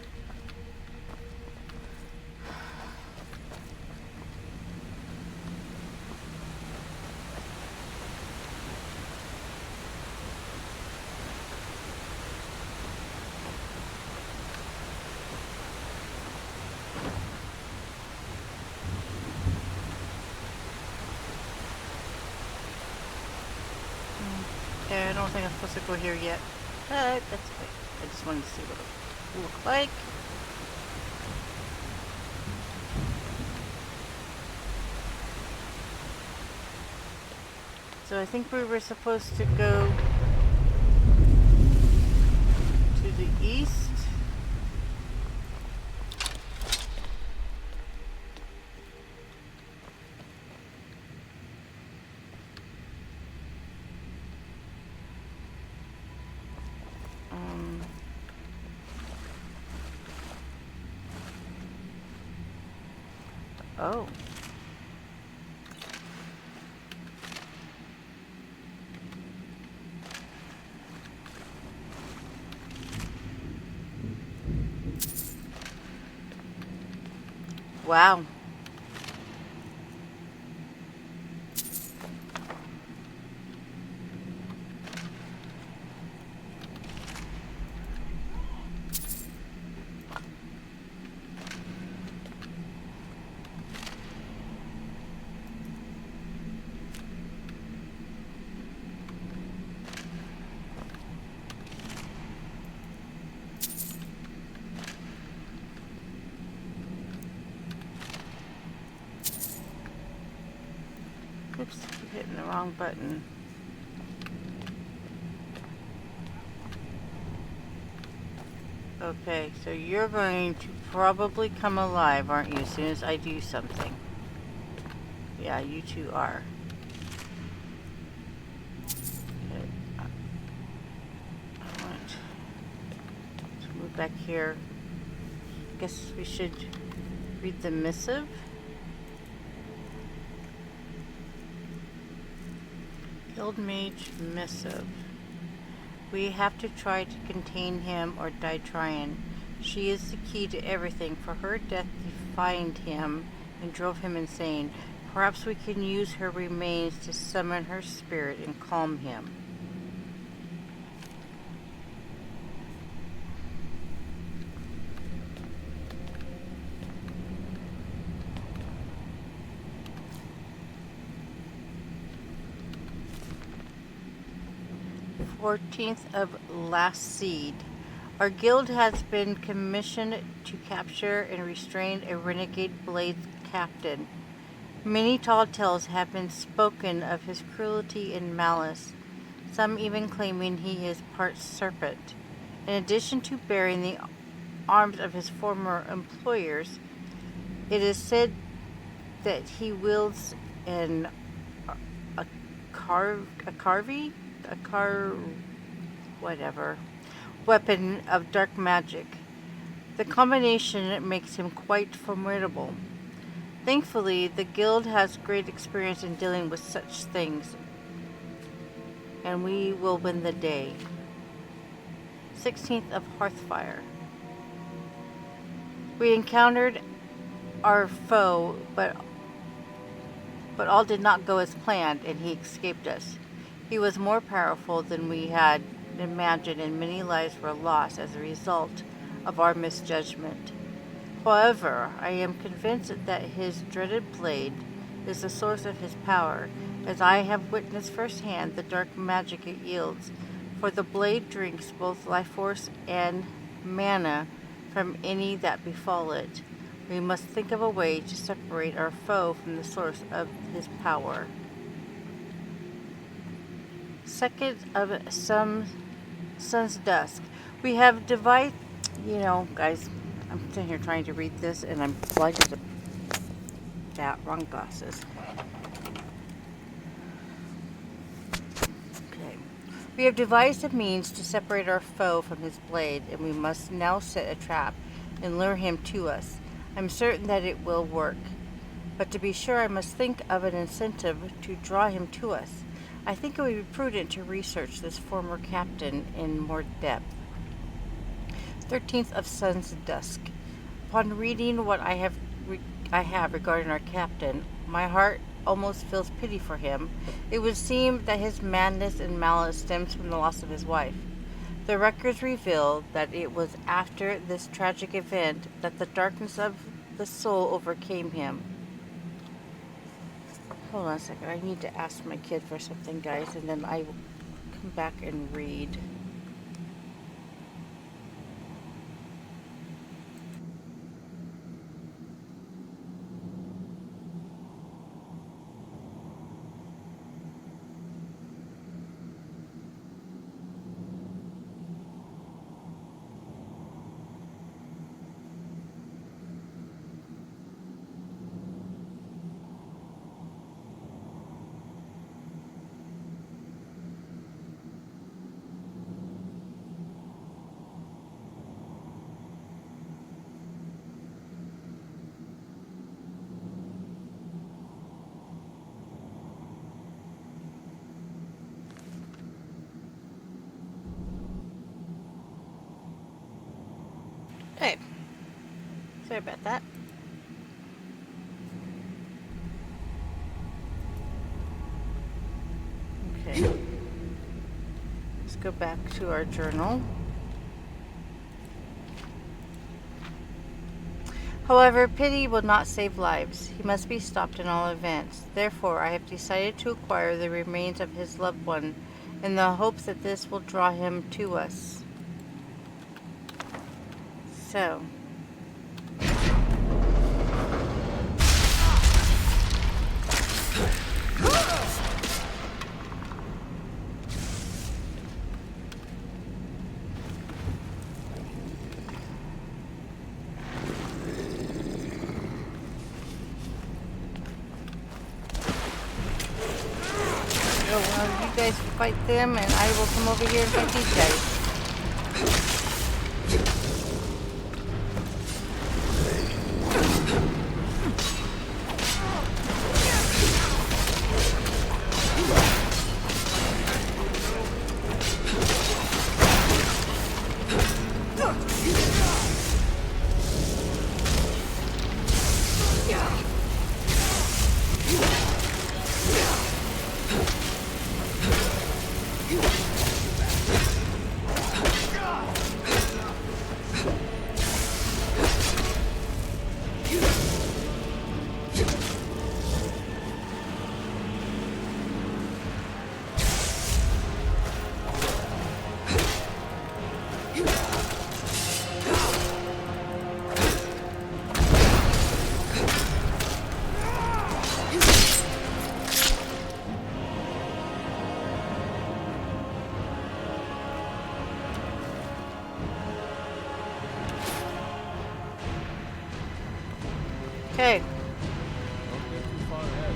don't think I'm supposed to go here yet. But that's okay. I just wanted to see what it looked like. So I think we were supposed to go to the east. Oh. Wow. Oops, keep hitting the wrong button. Okay, so you're going to probably come alive, aren't you, as soon as I do something? Yeah, you two are. Okay. Alright. Let's move back here. Guess we should read the missive. Guild Mage missive. We have to try to contain him or die trying. She is the key to everything. For her death defined him and drove him insane. Perhaps we can use her remains to summon her spirit and calm him. The 14th of last seed. Our guild has been commissioned to capture and restrain a renegade blade captain. Many tall tales have been spoken of his cruelty and malice, some even claiming he is part serpent. In addition to bearing the arms of his former employers, it is said that he wields weapon of dark magic. The combination makes him quite formidable. Thankfully, the guild has great experience in dealing with such things, and we will win the day. 16th of Hearthfire. We encountered our foe, but all did not go as planned, and he escaped us. He was more powerful than we had imagined, and many lives were lost as a result of our misjudgment. However, I am convinced that his dreaded blade is the source of his power, as I have witnessed firsthand the dark magic it yields, for the blade drinks both life force and mana from any that befall it. We must think of a way to separate our foe from the source of his power. 2nd of Sun's Dusk. We have devised, guys, I'm sitting here trying to read this and I'm blinded to that. Wrong glasses. Okay. We have devised a means to separate our foe from his blade, and we must now set a trap and lure him to us. I'm certain that it will work, but to be sure I must think of an incentive to draw him to us. I think it would be prudent to research this former captain in more depth. 13th of Sun's Dusk. Upon reading what I have regarding our captain, my heart almost feels pity for him. It would seem that his madness and malice stems from the loss of his wife. The records reveal that it was after this tragic event that the darkness of the soul overcame him. Hold on a second. I need to ask my kid for something, guys, and then I will come back and read. Hey, sorry about that. Okay, let's go back to our journal. However, pity will not save lives. He must be stopped in all events. Therefore, I have decided to acquire the remains of his loved one in the hopes that this will draw him to us. So, you guys fight them and I will come over here and fight these guys. Okay. Don't get too far ahead.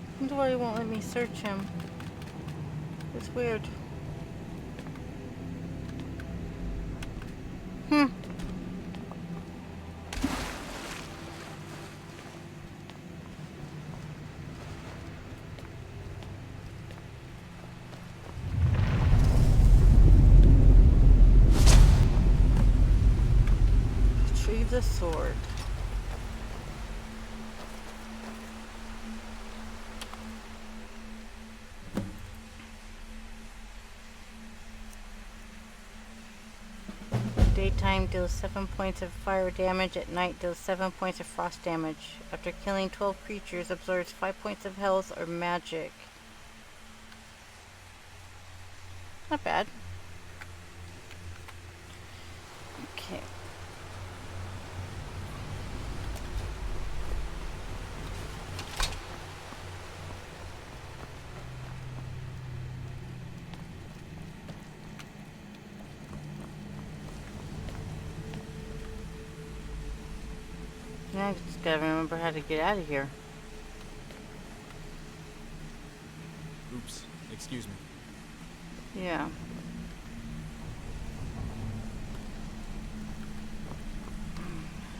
I wonder why he won't let me search him. It's weird. Retrieve the sword. Daytime deals 7 points of fire damage. At night deals 7 points of frost damage. After killing 12 creatures, absorbs 5 points of health or magic. Not bad. Okay. Now I just gotta remember how to get out of here. Oops, excuse me. Yeah.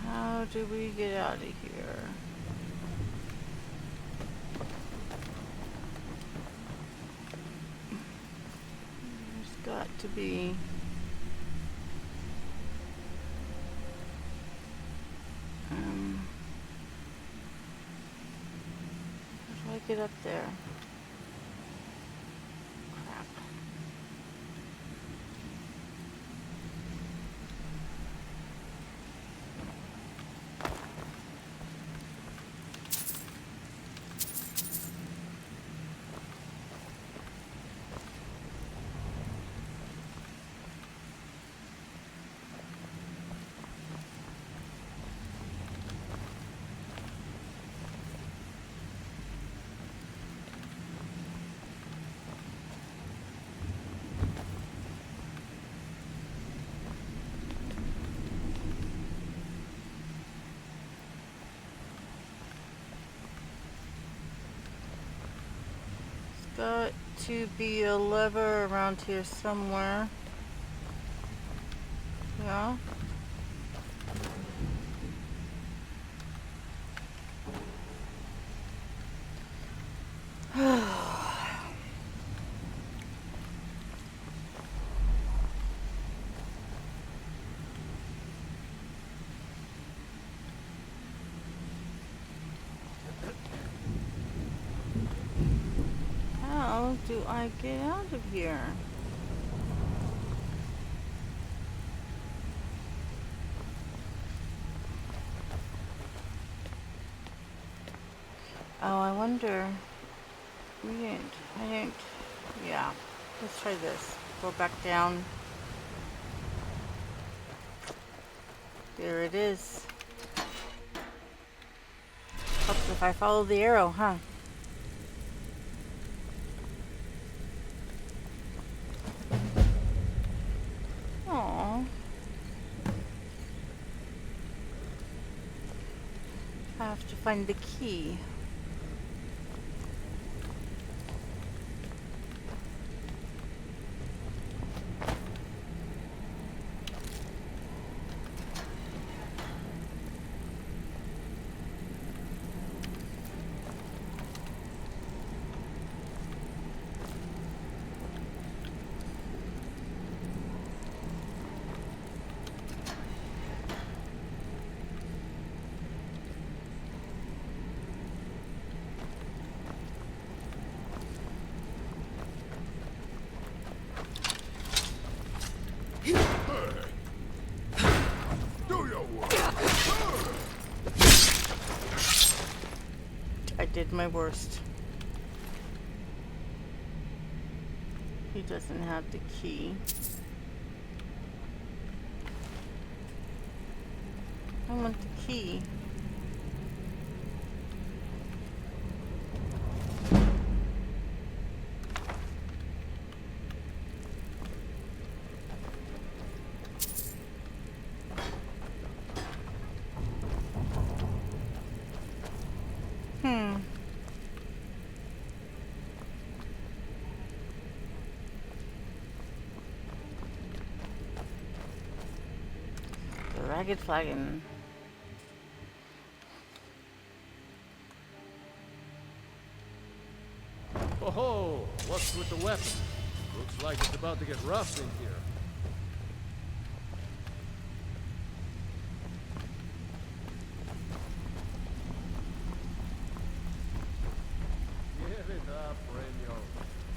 How do we get out of here? There's got to be... get up there? Crap. Got to be a lever around here somewhere. Yeah. How do I get out of here? Oh, I wonder. I didn't. Yeah. Let's try this. Go back down. There it is. Helps if I follow the arrow, huh? Aww. I have to find the key. I did my worst. He doesn't have the key. I want the key. Ragged flagon. Oh ho! What's with the weapon? Looks like it's about to get rough in here. Give it up, Brynjolf.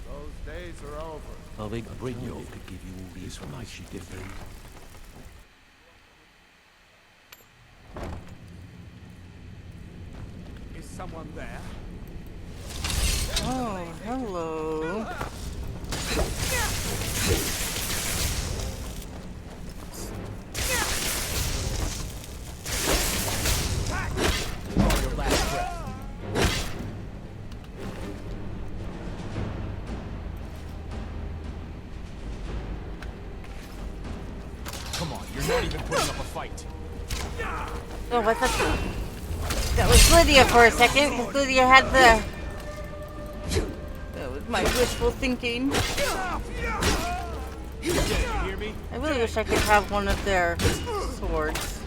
Those days are over. I think Brynjolf could give you all the information you need. Is someone there? Oh, hello. Your last breath. Come on, you're not even putting up a fight. Oh, what's up? That was Lydia for a second, because Lydia had the... That was my wishful thinking. You hear me? I really wish I could have one of their swords.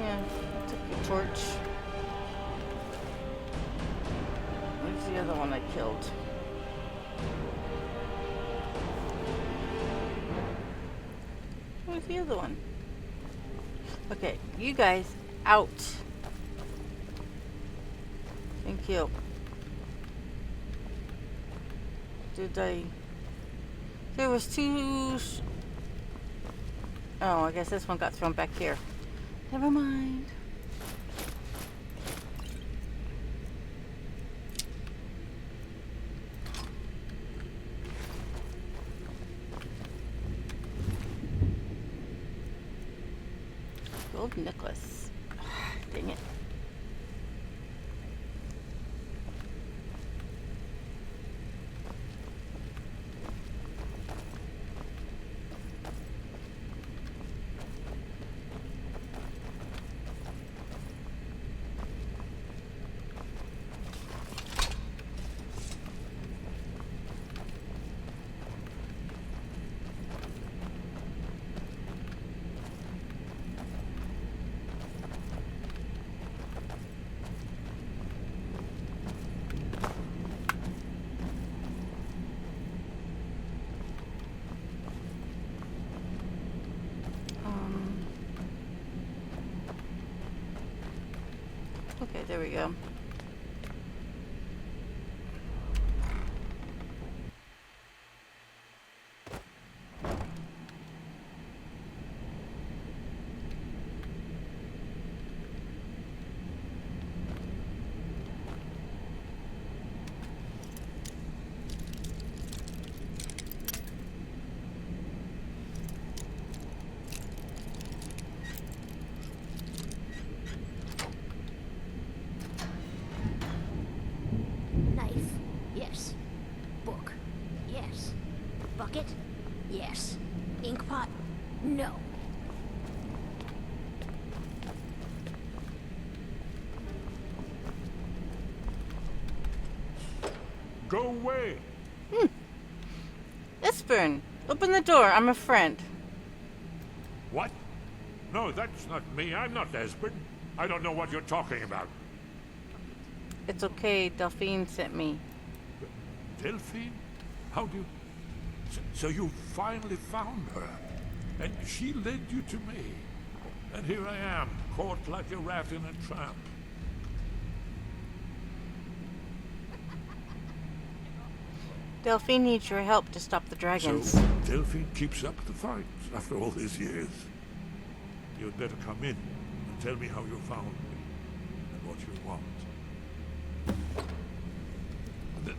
Yeah, I took the torch. the other one I killed? Where's the other one? Okay, you guys out. Thank you. Did I... There was two... Oh, I guess this one got thrown back here. Never mind. Gold necklace. Dang it. Okay, there we go. Bucket? Yes. Inkpot? No. Go away. Isburn, open the door. I'm a friend. What? No, that's not me. I'm not Esbern. I don't know what you're talking about. It's okay. Delphine sent me. Delphine? How do you... So you finally found her. And she led you to me. And here I am, caught like a rat in a trap. Delphine needs your help to stop the dragons. So Delphine keeps up the fight after all these years. You'd better come in and tell me how you found me and what you want.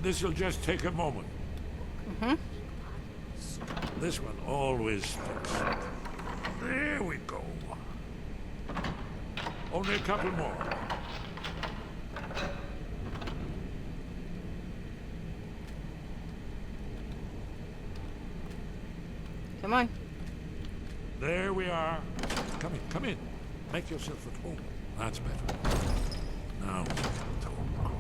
This'll just take a moment. This one always sticks. There we go. Only a couple more. Come on. There we are. Come in, come in. Make yourself at home. That's better. Now, talk.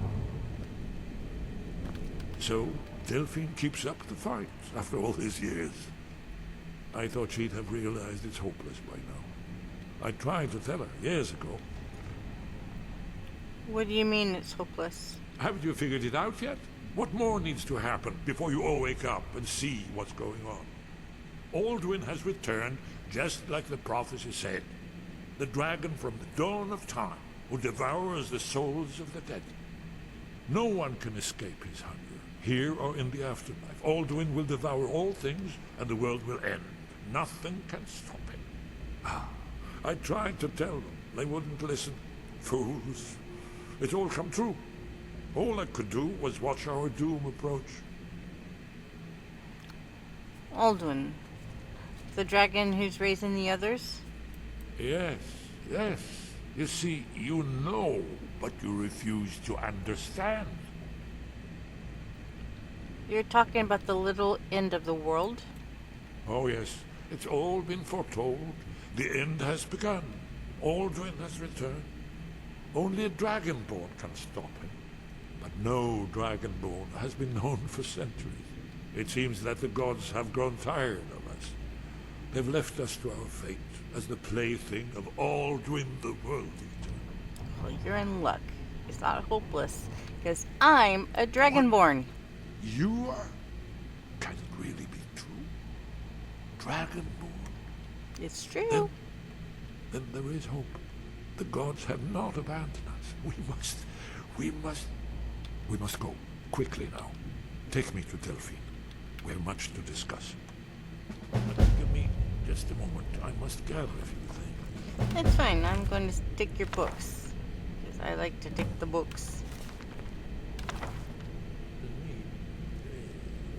So, Delphine keeps up the fight after all these years. I thought she'd have realized it's hopeless by now. I tried to tell her years ago. What do you mean it's hopeless? Haven't you figured it out yet? What more needs to happen before you all wake up and see what's going on? Alduin has returned just like the prophecy said. The dragon from the dawn of time who devours the souls of the dead. No one can escape his hunger, here or in the afterlife. Alduin will devour all things and the world will end. Nothing can stop him. I tried to tell them. They wouldn't listen. Fools. It's all come true. All I could do was watch our doom approach. Alduin. The dragon who's raising the others? Yes, yes. You see, you know, but you refuse to understand. You're talking about the little end of the world? Oh, yes. It's all been foretold. The end has begun. Alduin has returned. Only a dragonborn can stop him. But no dragonborn has been known for centuries. It seems that the gods have grown tired of us. They've left us to our fate as the plaything of Alduin the World Eater. Well, you're in luck. It's not hopeless, because I'm a Dragonborn. You are? Can it really be true? Dragonborn? It's true. Then there is hope. The gods have not abandoned us. We must go. Quickly now. Take me to Delphine. We have much to discuss. But give me just a moment. I must gather a few things. It's fine. I'm going to stick your books. Because I like to take the books.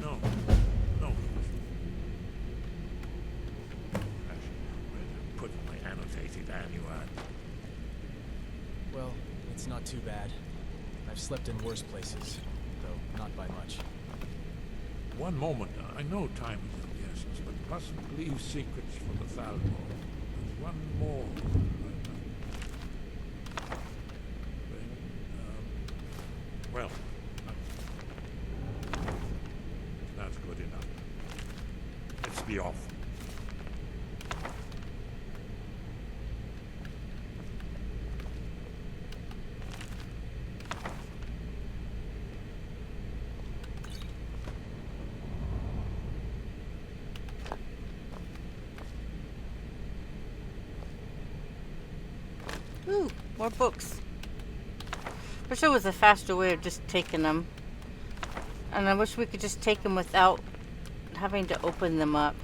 No. Put my annotated annual. Well, it's not too bad. I've slept in worse places, though not by much. One moment. I know time is of the essence, but mustn't leave secrets for the Thalmor. There's one more. Well, that's good enough. Let's be off. Ooh, more books. Wish there was a faster way of just taking them. And I wish we could just take them without having to open them up.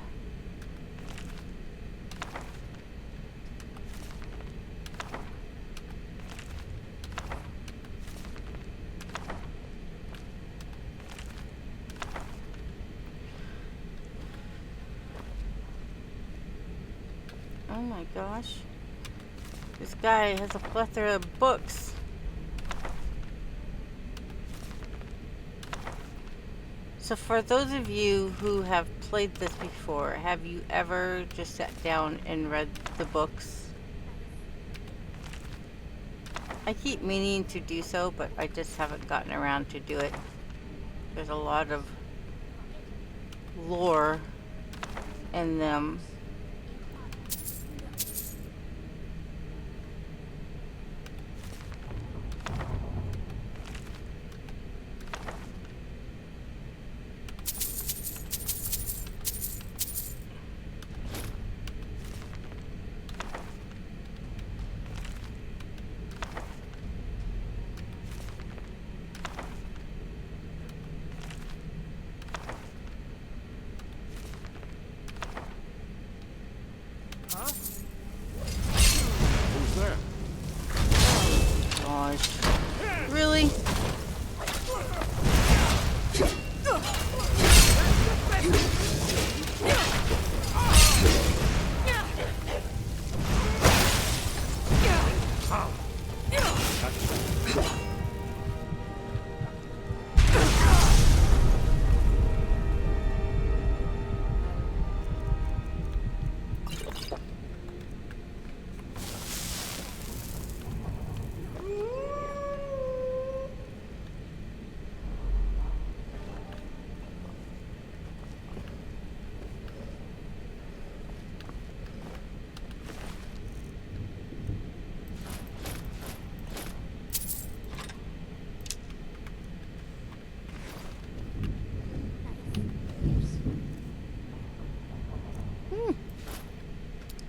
Oh my gosh. This guy has a plethora of books. So for those of you who have played this before, have you ever just sat down and read the books? I keep meaning to do so, but I just haven't gotten around to do it. There's a lot of lore in them. Who's there? Gosh. Really?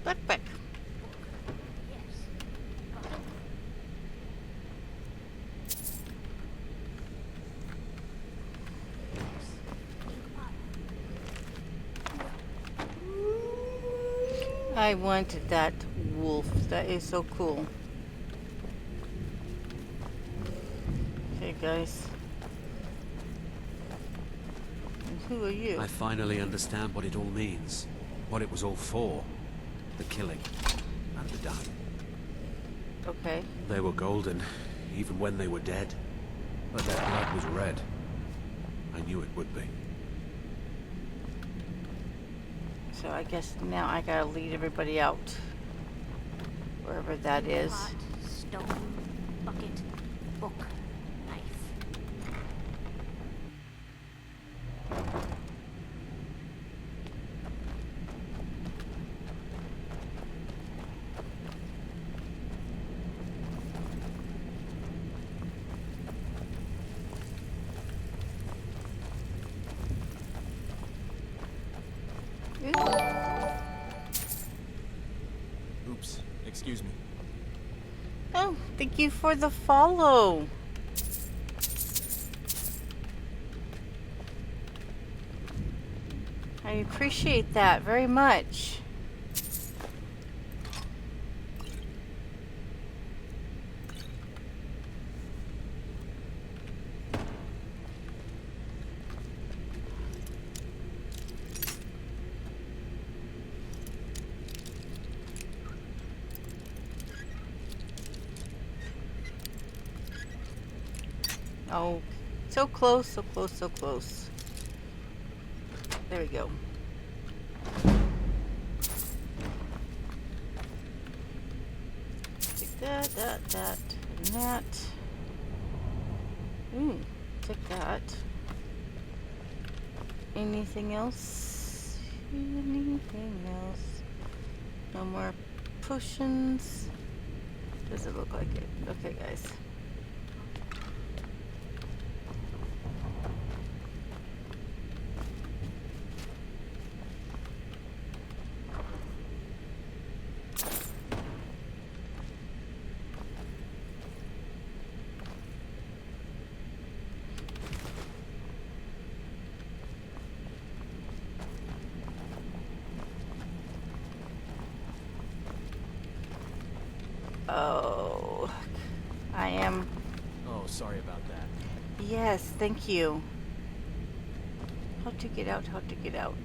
Backpack. I wanted that wolf. That is so cool. Okay, guys. And who are you? I finally understand what it all means. What it was all for. The killing. And the dying. Okay. They were golden, even when they were dead. But their blood was red. I knew it would be. So I guess now I gotta lead everybody out. Wherever that is. Pot, stone, bucket, book, knife. Oops, excuse me. Oh, thank you for the follow. I appreciate that very much. Oh, so close, so close, so close. There we go. Take that, and that. Ooh, take that. Anything else? Anything else? No more potions. Does it look like it? Okay, guys. Oh, I am. Oh, sorry about that. Yes, thank you. How to get out, how to get out.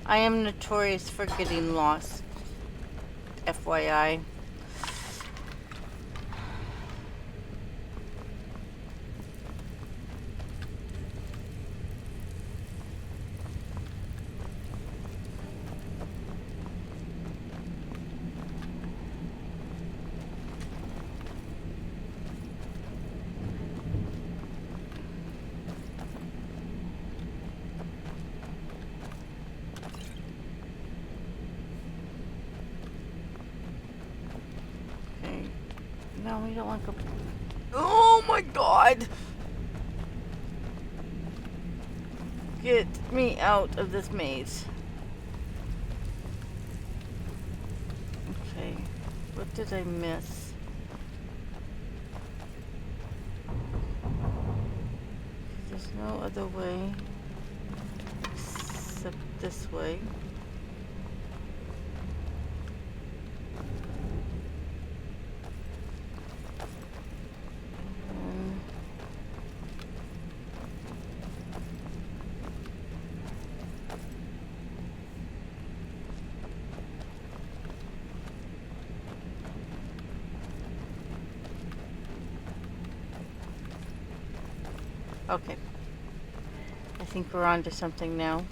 I am notorious for getting lost. FYI. No, we don't want to go. Oh my god! Get me out of this maze. Okay, what did I miss? There's no other way except this way. Okay. I think we're on to something now.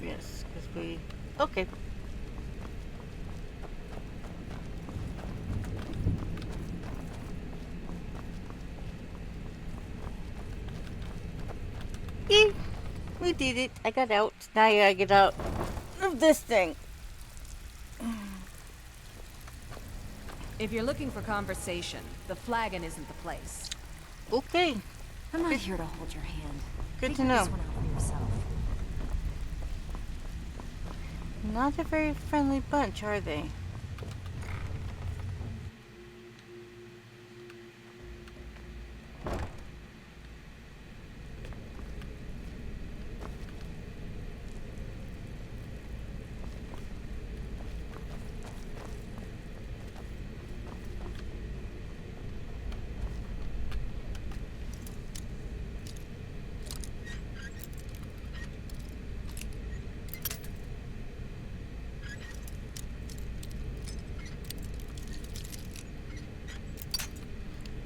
Yes, because we... Okay. Yee! We did it. I got out. Now I gotta get out of this thing. If you're looking for conversation, the flagon isn't the place. Okay. I'm not here to hold your hand. Good to Figure know. this one out for yourself. Not a very friendly bunch, are they?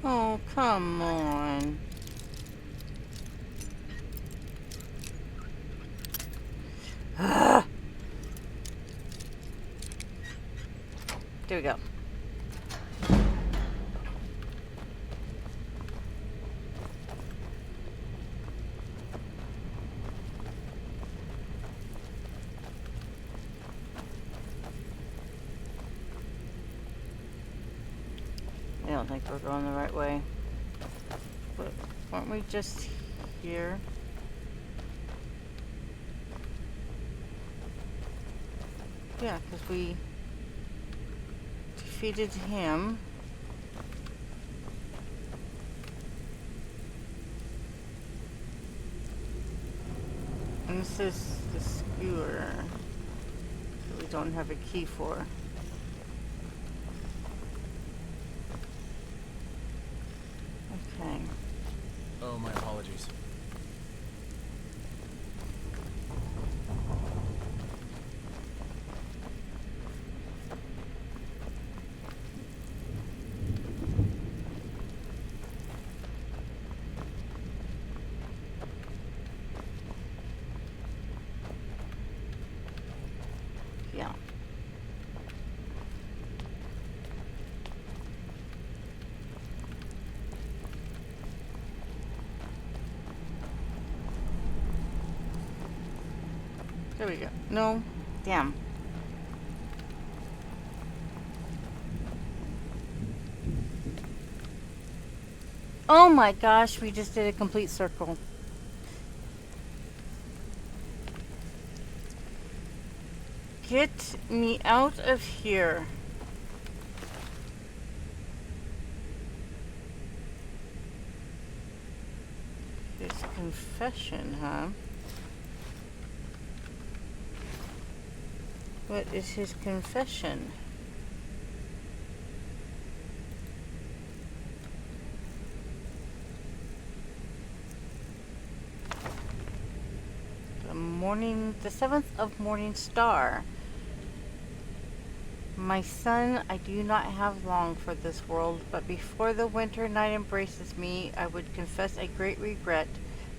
Oh, come on. There we go. don't think we're going the right way. But weren't we just here? Yeah, because we defeated him. And this is the skewer that we don't have a key for. Okay. Oh, my apologies. Yeah. There we go. No. Damn. Oh my gosh, we just did a complete circle. Get me out of here. His confession, huh? What is his confession? The 7th of Morning Star. My son, I do not have long for this world, but before the winter night embraces me, I would confess a great regret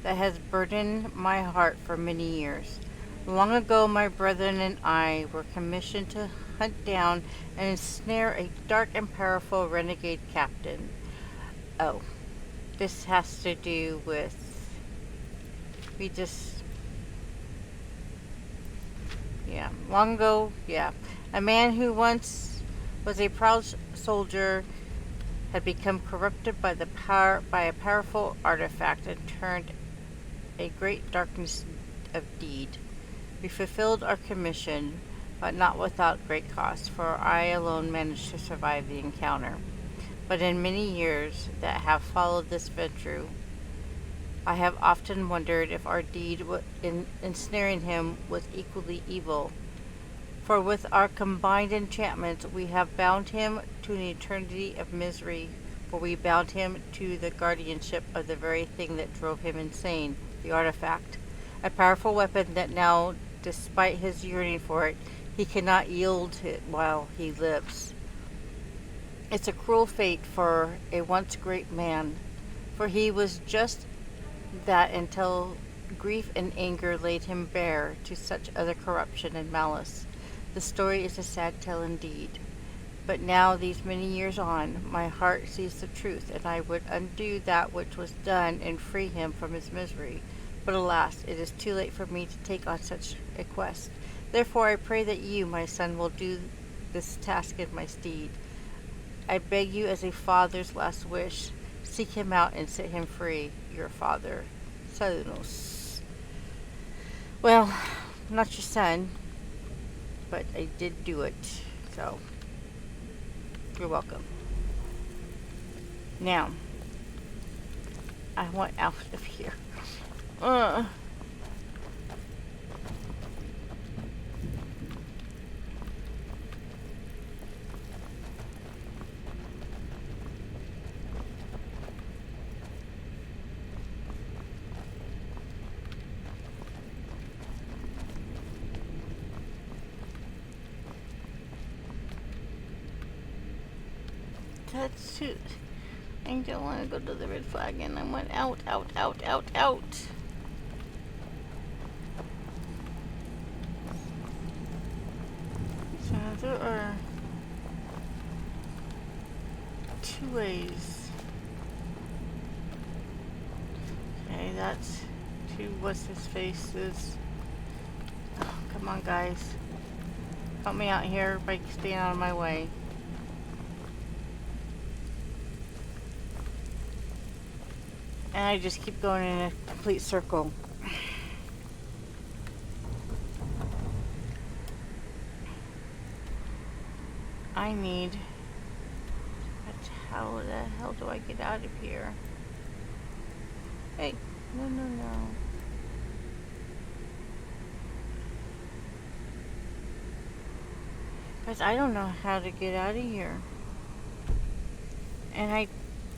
that has burdened my heart for many years. Long ago, my brethren and I were commissioned to hunt down and ensnare a dark and powerful renegade captain. Oh, this has to do with... Yeah, long ago, yeah. A man who once was a proud soldier had become corrupted by a powerful artifact and turned a great darkness of deed. We fulfilled our commission, but not without great cost, for I alone managed to survive the encounter. But in many years that have followed this venture, I have often wondered if our deed in ensnaring him was equally evil. For with our combined enchantments, we have bound him to an eternity of misery, for we bound him to the guardianship of the very thing that drove him insane, the artifact. A powerful weapon that now, despite his yearning for it, he cannot yield it while he lives. It's a cruel fate for a once great man, for he was just that until grief and anger laid him bare to such other corruption and malice. The story is a sad tale indeed. But now, these many years on, my heart sees the truth, and I would undo that which was done and free him from his misery. But alas, it is too late for me to take on such a quest. Therefore I pray that you, my son, will do this task in my stead. I beg you as a father's last wish, seek him out and set him free, your father, Salunos. Well, I'm not your son, but I did do it, so you're welcome. Now, I want out of here. That's too... I don't want to go to the red flag, and I went out. So there are two ways. Okay, that's two what's his faces. Oh, come on, guys. Help me out here by staying out of my way. And I just keep going in a complete circle. I need... But how the hell do I get out of here? Hey, no, no, no. Guys, I don't know how to get out of here. And I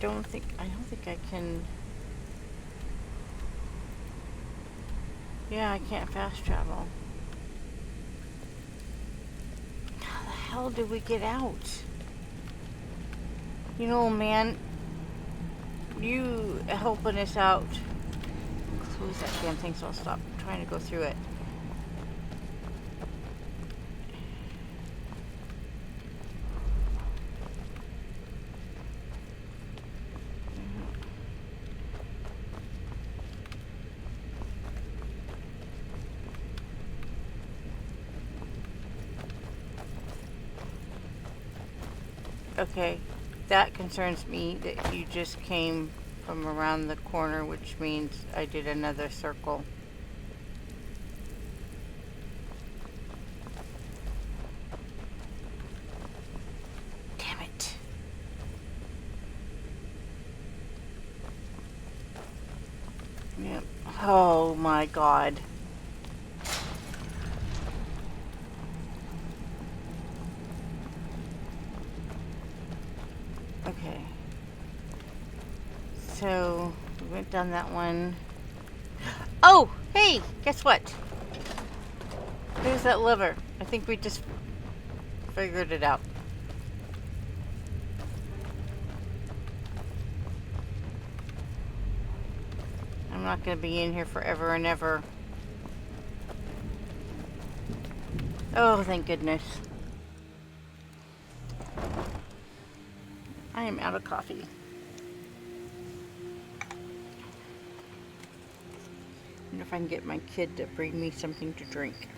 don't think I can... Yeah, I can't fast travel. How the hell did we get out? You know, man, you helping us out. Close that damn thing so I'll stop trying to go through it. Okay, that concerns me that you just came from around the corner, which means I did another circle. Damn it. Yep. Oh my god. Okay. So, we went down that one. Oh! Hey! Guess what? There's that liver. I think we just figured it out. I'm not going to be in here forever and ever. Oh, thank goodness. I am out of coffee. I wonder if I can get my kid to bring me something to drink.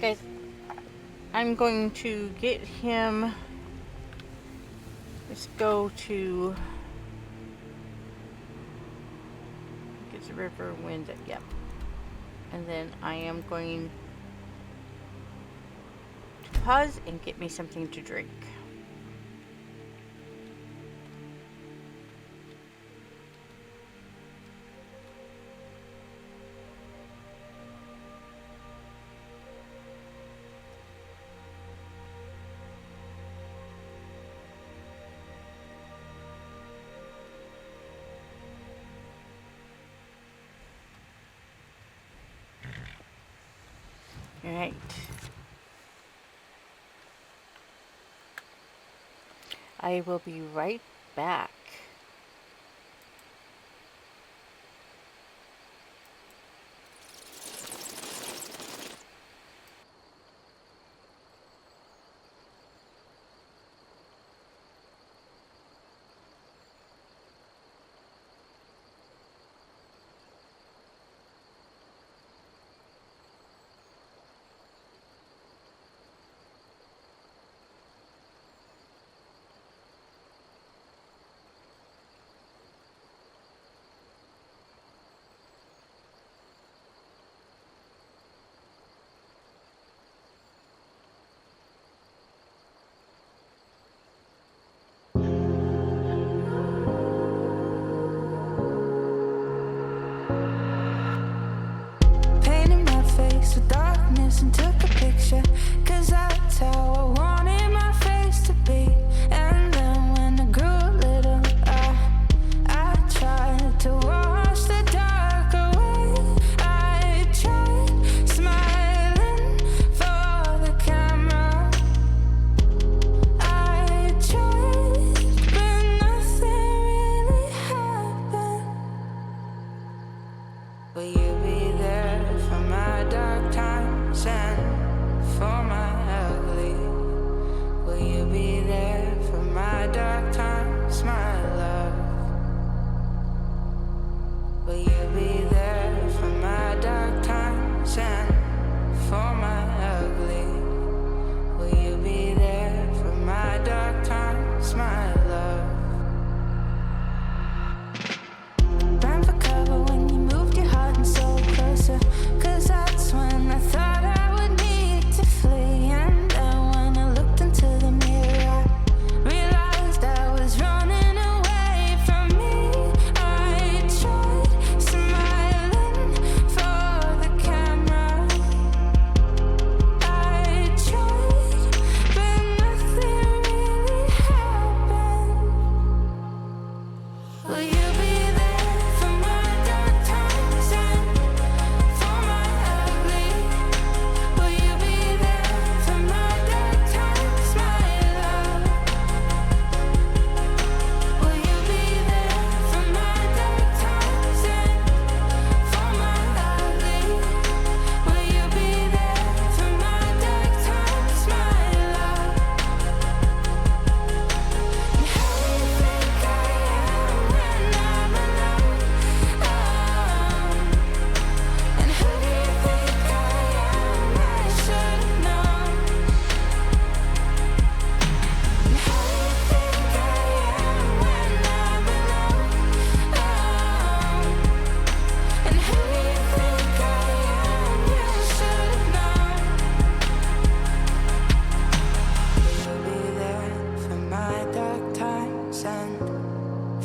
Guys, I'm going to get him. Let's go to. Get the river wind. Yep. And then I am going to pause and get me something to drink. Alright. I will be right back. With darkness and took a picture, 'cause that's how I wanted my face to be. And then when I grew a little, I tried to wash the dark away. I tried smiling for the camera. I tried, but nothing really happened. Will you be there for my dark times and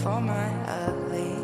for my ugly.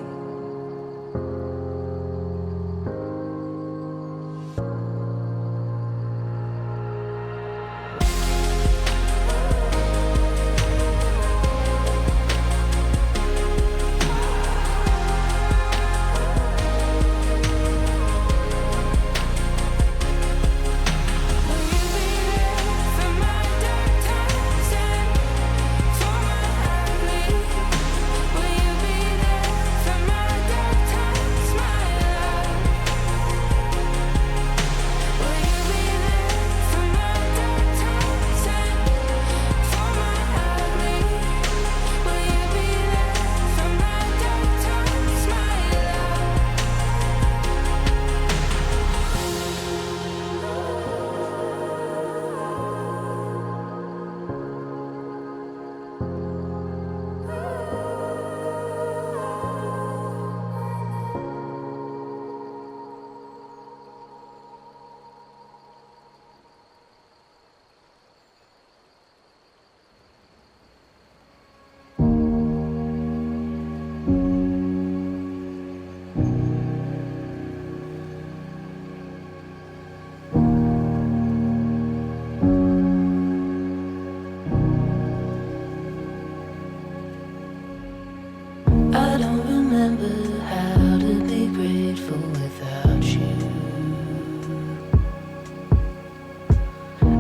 I don't remember how to be grateful without you.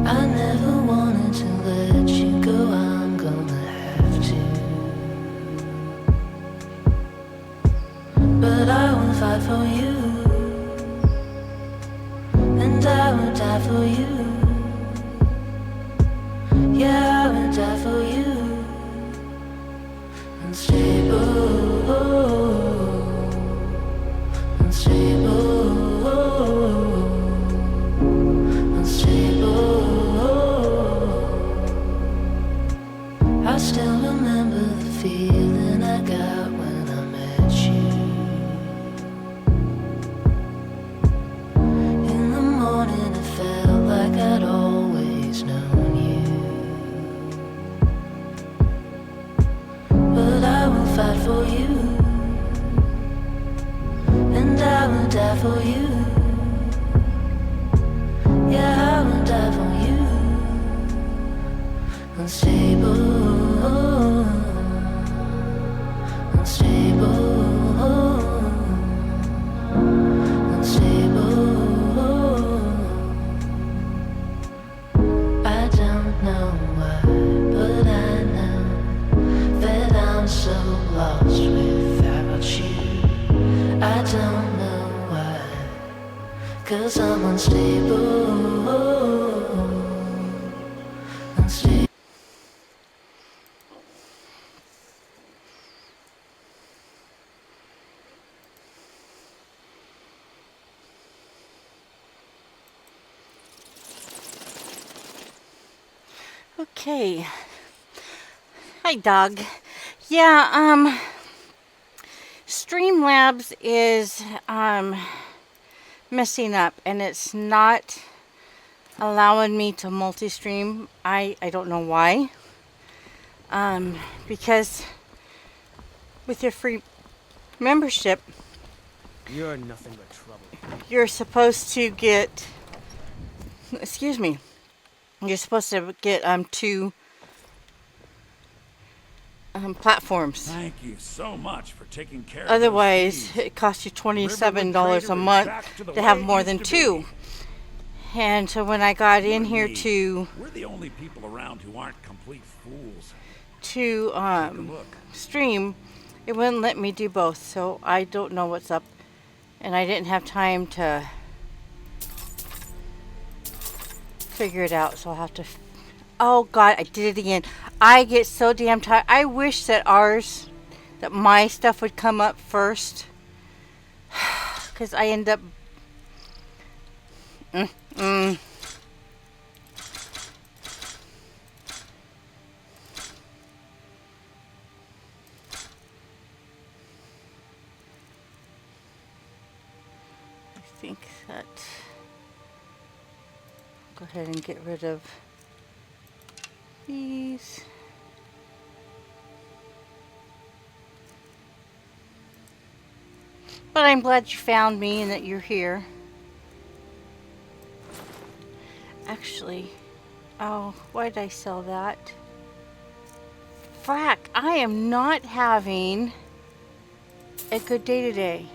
I never wanted to let you go, I'm gonna have to. But I will fight for you, and I will die for you. Yeah, I will die for you. Unstable, unstable, unstable. I still remember the feeling I got when I met you. In the morning it felt like I'd always known you. But I will fight for you, and I will die for you. Yeah, I will die for you. Unstable, unstable, unstable. I don't know why, but I know that I'm so lost without you. I don't know why, 'cause I'm unstable, unstable. Okay. Hi, dog. Yeah, Streamlabs is messing up, and it's not allowing me to multi-stream. I don't know why. Because with your free membership, You're nothing but trouble. you're supposed to get, excuse me, you're supposed to get 2 platforms. Thank you so much for taking care Otherwise, of those it costs you $27 Morrowwood a month back to the to have way it more used than to 2. be. And so when I got You in and here me, to we're the only people around who aren't complete fools. stream, it wouldn't let me do both. So I don't know what's up, and I didn't have time to figure it out. So I'll have to. Oh God, I did it again. I get so damn tired. I wish that my stuff would come up first, because I end up. I think that. Go ahead and get rid of these. But I'm glad you found me and that you're here. Actually, oh, why did I sell that? Frack, I am not having a good day today.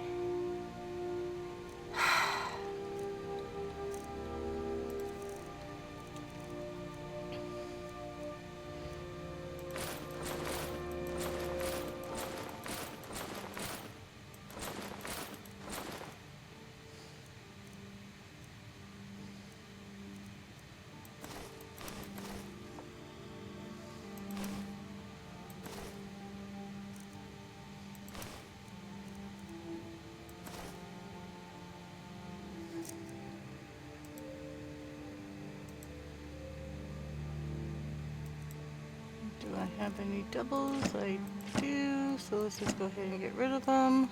Do I have any doubles? I do, so let's just go ahead and get rid of them.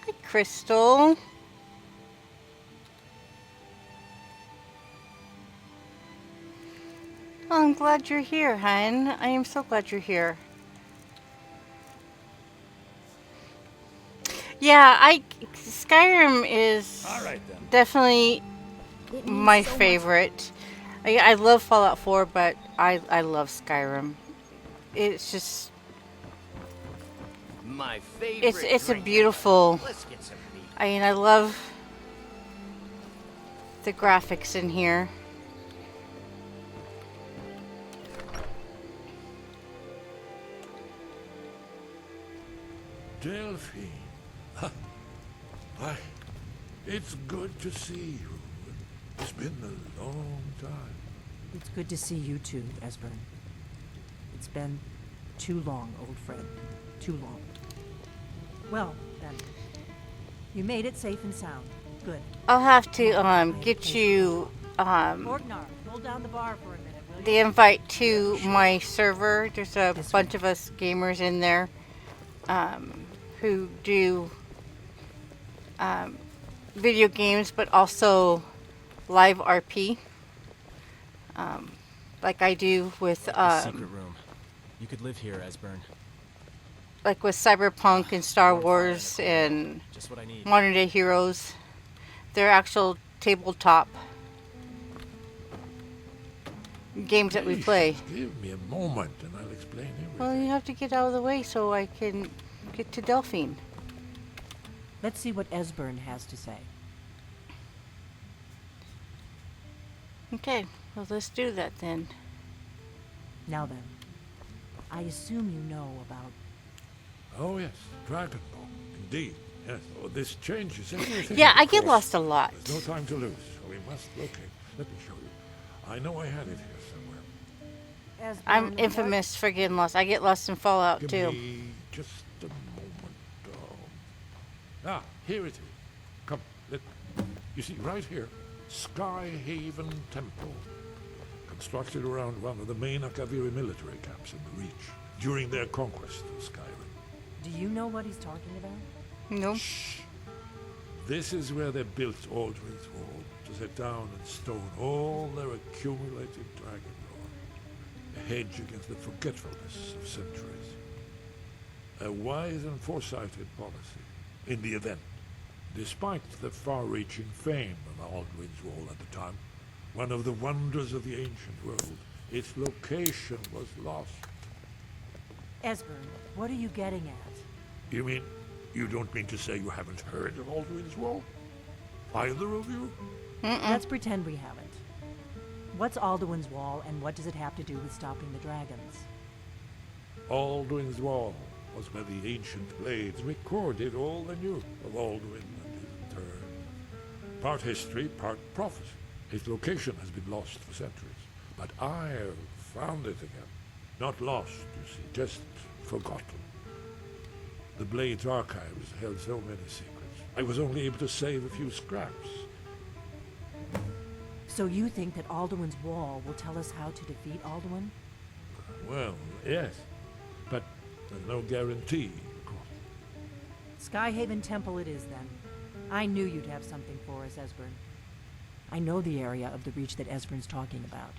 Hi, Crystal. Oh, I'm glad you're here, hon. I am so glad you're here. Yeah, Skyrim is definitely my favorite. I love Fallout 4, but I love Skyrim. It's just My favorite. it's a beautiful. Let's get some meat. I mean, I love the graphics in here. Delphine. Why, it's good to see you. It's been a long time. It's good to see you too, Esbern. It's been too long, old friend. Too long. Well, then. You made it safe and sound. Good. I'll have to get you Borgnar, hold down the bar for a minute, will you? the invite to my server. There's a bunch of us gamers in there who do video games, but also live RP, like I do with The secret room. You could live here, Esbern. like with Cyberpunk and Star Wars and Just what I need. Modern Day Heroes. They're actual tabletop games that we Please, play. just give me a moment and I'll explain everything. Well, you have to get out of the way so I can get to Delphine. Let's see what Esbern has to say. Okay, well, let's do that then. Now then, I assume you know about... Oh yes, Dragon Ball. Indeed, yes. Oh, this changes everything. Yeah, I of get course. lost a lot. There's no time to lose, so we must locate. Let me show you. I know I had it here somewhere. Esbern, I'm infamous for getting lost. I get lost in Fallout Give too. me just a moment. Ah, here it is. Come, you see, right here, Skyhaven Temple. Constructed around one of the main Akaviri military camps in the Reach during their conquest of Skyrim. Do you know what he's talking about? No. Shh. This is where they built Aldrin's Wall to set down in stone all their accumulated dragon lore. A hedge against the forgetfulness of centuries. A wise and foresighted policy in the event. Despite the far-reaching fame of Aldrin's Wall at the time, one of the wonders of the ancient world, its location was lost. Esbern, what are you getting at? You mean, you don't mean to say you haven't heard of Aldrin's Wall? Either of you? Let's pretend we haven't. What's Alduin's Wall, and what does it have to do with stopping the dragons? Alduin's Wall was where the ancient blades recorded all they knew of Alduin and his return. Part history, part prophecy. Its location has been lost for centuries, but I have found it again. Not lost, you see, just forgotten. The Blade's archives held so many secrets. I was only able to save a few scraps. So you think that Alduin's Wall will tell us how to defeat Alduin? Well, yes, but there's no guarantee, of course. Skyhaven Temple it is, then. I knew you'd have something for us, Esbern. I know the area of the Reach that Esbern's talking about,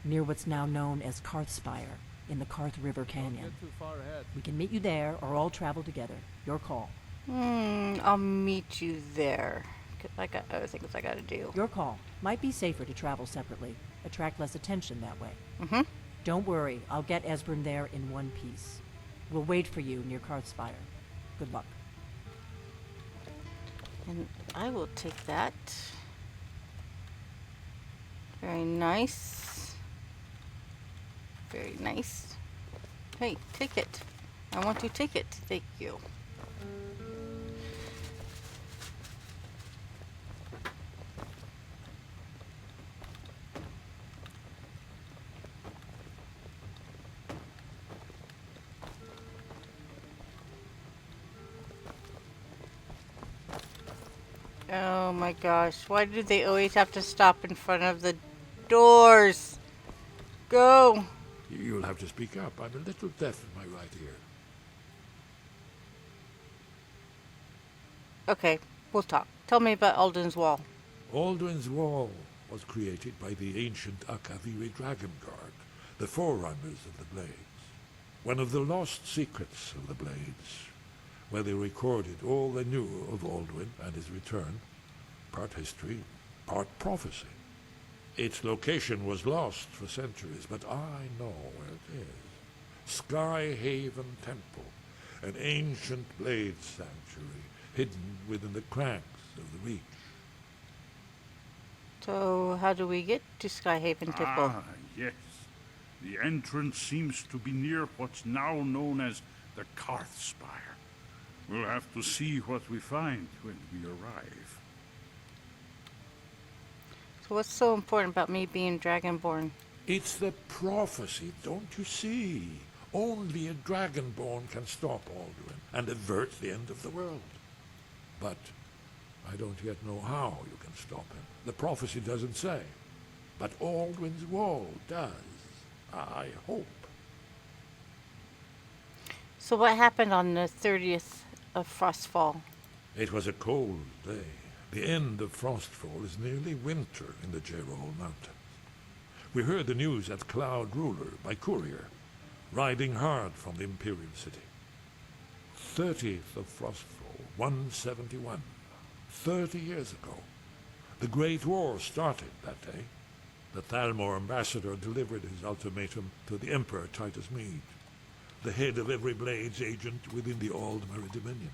near what's now known as Karthspire, in the Karth River Canyon. Don't get too far ahead. We can meet you there, or all travel together. Your call. I'll meet you there. 'Cause I got other things I gotta do. Your call. Might be safer to travel separately. Attract less attention that way. Mm-hmm. Don't worry, I'll get Esbern there in one piece. We'll wait for you near Karthspire. Good luck. And I will take that. Very nice. Very nice. Hey, take it. I want to take it. Thank you. Oh my gosh, why do they always have to stop in front of the doors? Go! You'll have to speak up. I'm a little deaf in my right ear. Okay, we'll talk. Tell me about Alden's Wall. Alduin's Wall was created by the ancient Akaviri Dragon Guard, the forerunners of the Blades. One of the lost secrets of the Blades, where they recorded all they knew of Alduin and his return, part history, part prophecy. Its location was lost for centuries, but I know where it is. Skyhaven Temple, an ancient blade sanctuary hidden within the cracks of the Reach. So, how do we get to Skyhaven Temple? Ah, yes. The entrance seems to be near what's now known as the Karthspire. We'll have to see what we find when we arrive. So what's so important about me being Dragonborn? It's the prophecy, don't you see? Only a Dragonborn can stop Alduin and avert the end of the world. But I don't yet know how you can stop him. The prophecy doesn't say. But Alduin's Wall does. I hope. So what happened on the 30th of Frostfall? It was a cold day. The end of Frostfall is nearly winter in the Jerol Mountains. We heard the news at Cloud Ruler by courier, riding hard from the Imperial City. 30th of Frostfall, 171. 30 years ago. The Great War started that day. The Thalmor ambassador delivered his ultimatum to the Emperor Titus Mede, the head of every Blades agent within the Aldmeri Dominion.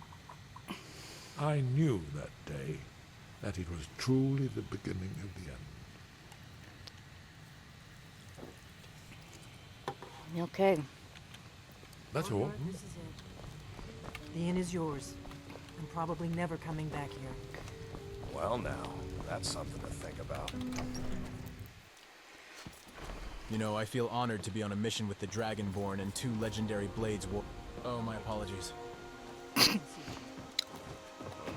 I knew that day that it was truly the beginning of the end. Okay. That's all. This is it. The inn is yours. I'm probably never coming back here. Well now, that's something to think about. You know, I feel honored to be on a mission with the Dragonborn and 2 legendary Blades war. Oh, my apologies.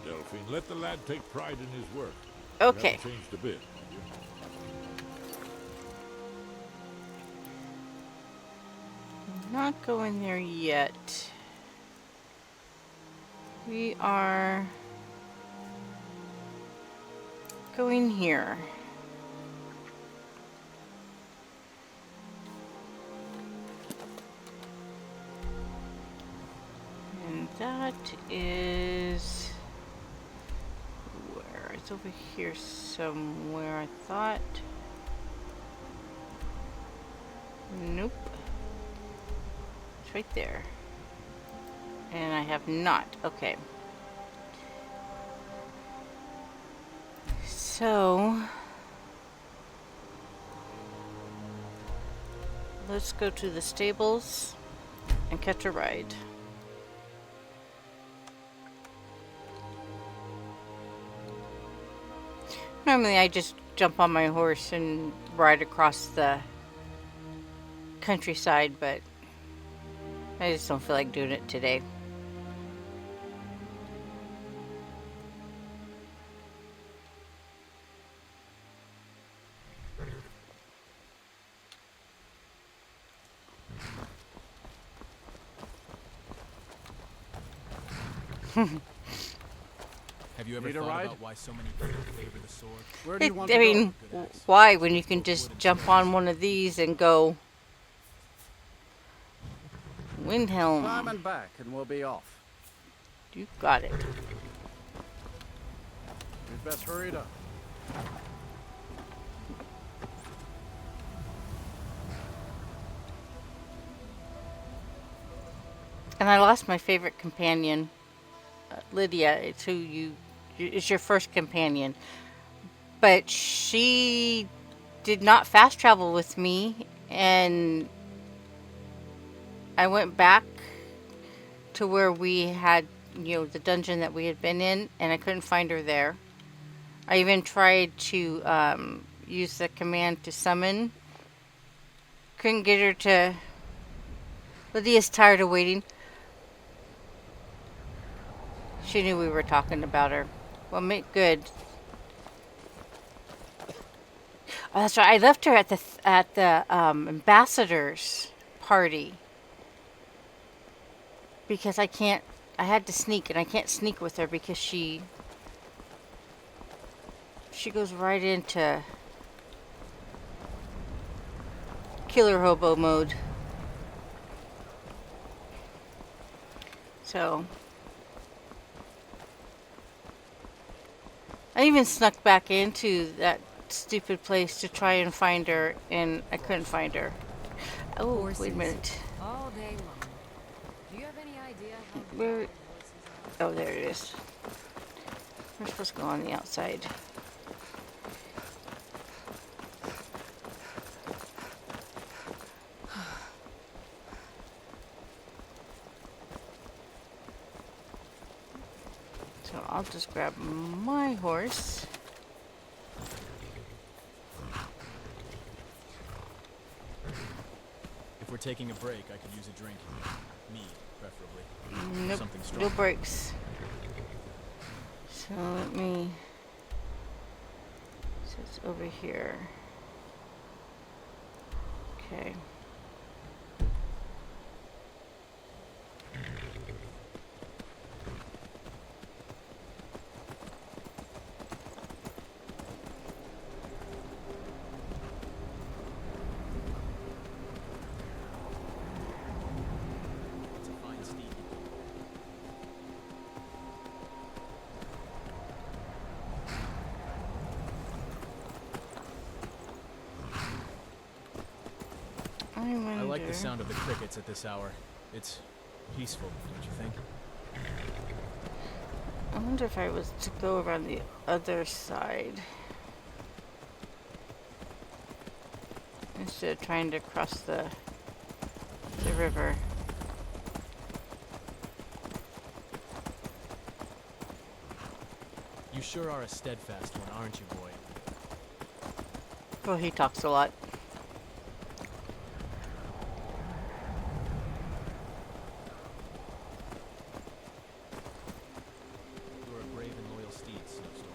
Delphine, let the lad take pride in his work. Okay. You haven't changed a bit. I'm not going there yet. We are going here. And that is where? It's over here somewhere, I thought. Nope. It's right there. And I have not. Okay. So let's go to the stables and catch a ride. Normally I just jump on my horse and ride across the countryside, but I just don't feel like doing it today. Have you ever Need a thought ride? about why so many people favor the sword? Where do you want I to mean, go? why when you can just jump on one of these and go Windhelm? Climb and back, and we'll be off. You got it. We'd best hurry it up. And I lost my favorite companion, Lydia. It's who is your first companion, but she did not fast travel with me, and I went back to where we had, the dungeon that we had been in, and I couldn't find her there. I even tried to use the command to summon. Couldn't get her to. Lydia's tired of waiting. She knew we were talking about her. Well, make good. Oh, that's right. I left her at the ambassador's party because I had to sneak, and I can't sneak with her because she goes right into killer hobo mode. So I even snuck back into that stupid place to try and find her, and I couldn't find her. Oh, wait a minute. All day long. Do you have any idea how Where? Oh, there it is. We're supposed to go on the outside. So I'll just grab my horse. If we're taking a break, I could use a drink. Mead, preferably. Nope, Something strong. no breaks. So let me. So it's over here. Okay. It's a fine steed. I like the sound of the crickets at this hour. It's peaceful, don't you think? I wonder if I was to go around the other side instead of trying to cross the river. You sure are a steadfast one, aren't you, boy? Well, he talks a lot. You're a brave and loyal steed, Snowstorm.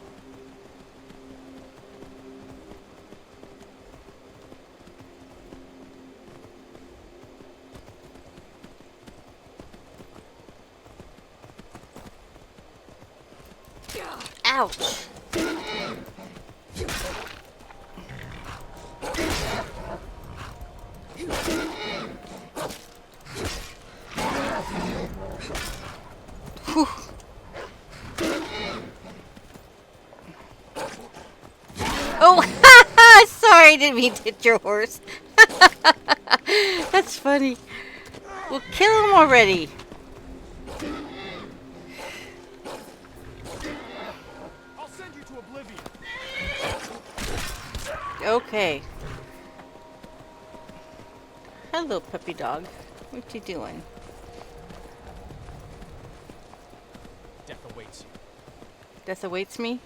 Ouch! Whew. Oh, sorry, I didn't mean to hit your horse. That's funny. Well, kill him already. I'll send you to oblivion. Okay. Hello, puppy dog. What you doing? Death awaits you. Death awaits me?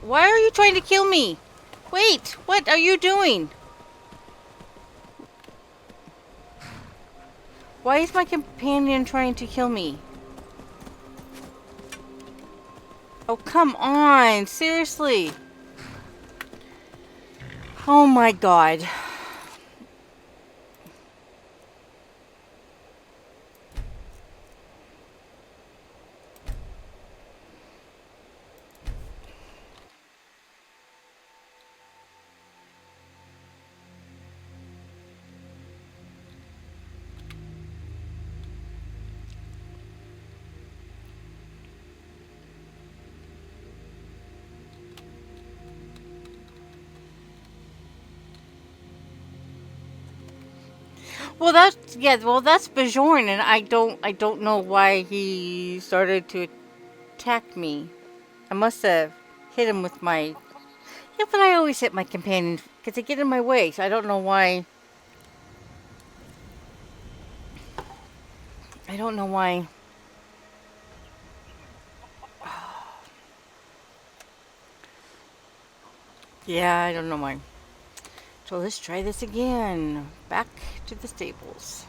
Why are you trying to kill me? Wait, what are you doing? Why is my companion trying to kill me? Oh, come on. Seriously. Oh my god. Well, that's Bjorn, and I don't know why he started to attack me. I must have hit him with my... Yeah, but I always hit my companions because they get in my way, so I don't know why. I don't know why. Yeah, I don't know why. So let's try this again. Back to the stables.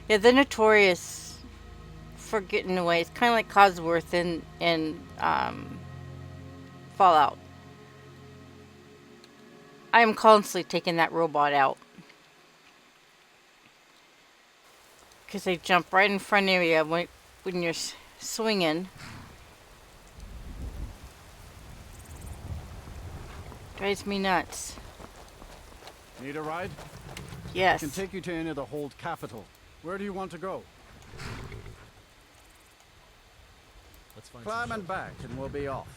Yeah, they're notorious for getting away. It's kind of like Cosworth in Fallout. I am constantly taking that robot out. Because they jump right in front of you when you're swinging. Drives me nuts. Need a ride? Yes. I can take you to any of the Hold capital. Where do you want to go? Let's find Climb and back and we'll be off.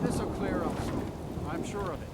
This'll clear up soon. I'm sure of it.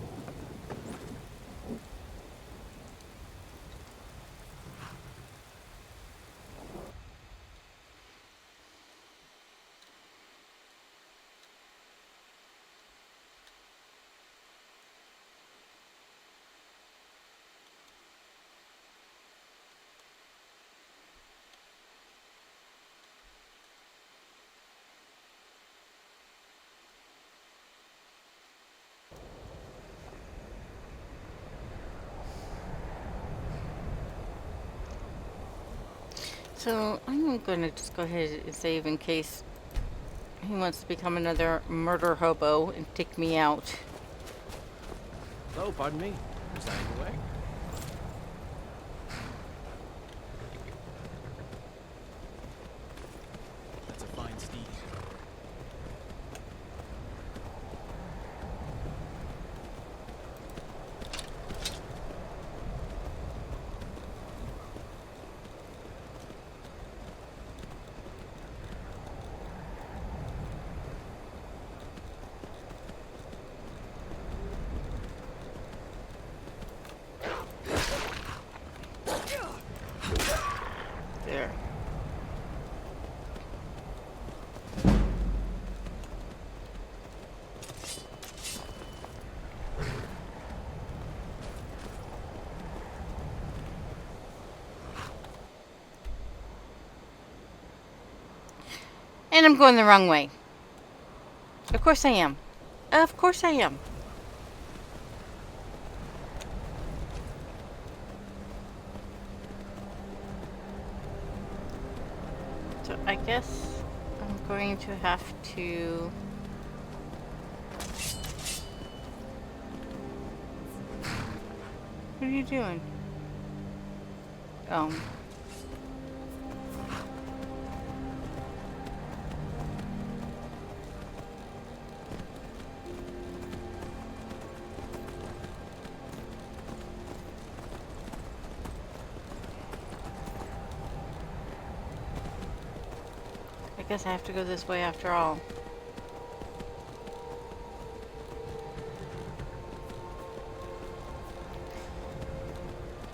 So I'm going to just go ahead and save in case he wants to become another murder hobo and take me out. Oh, pardon me. Was I in the way? That's a fine steed. There. And I'm going the wrong way. Of course I am. Of course I am. So I guess I'm going to have to... What are you doing? Oh. I guess I have to go this way after all.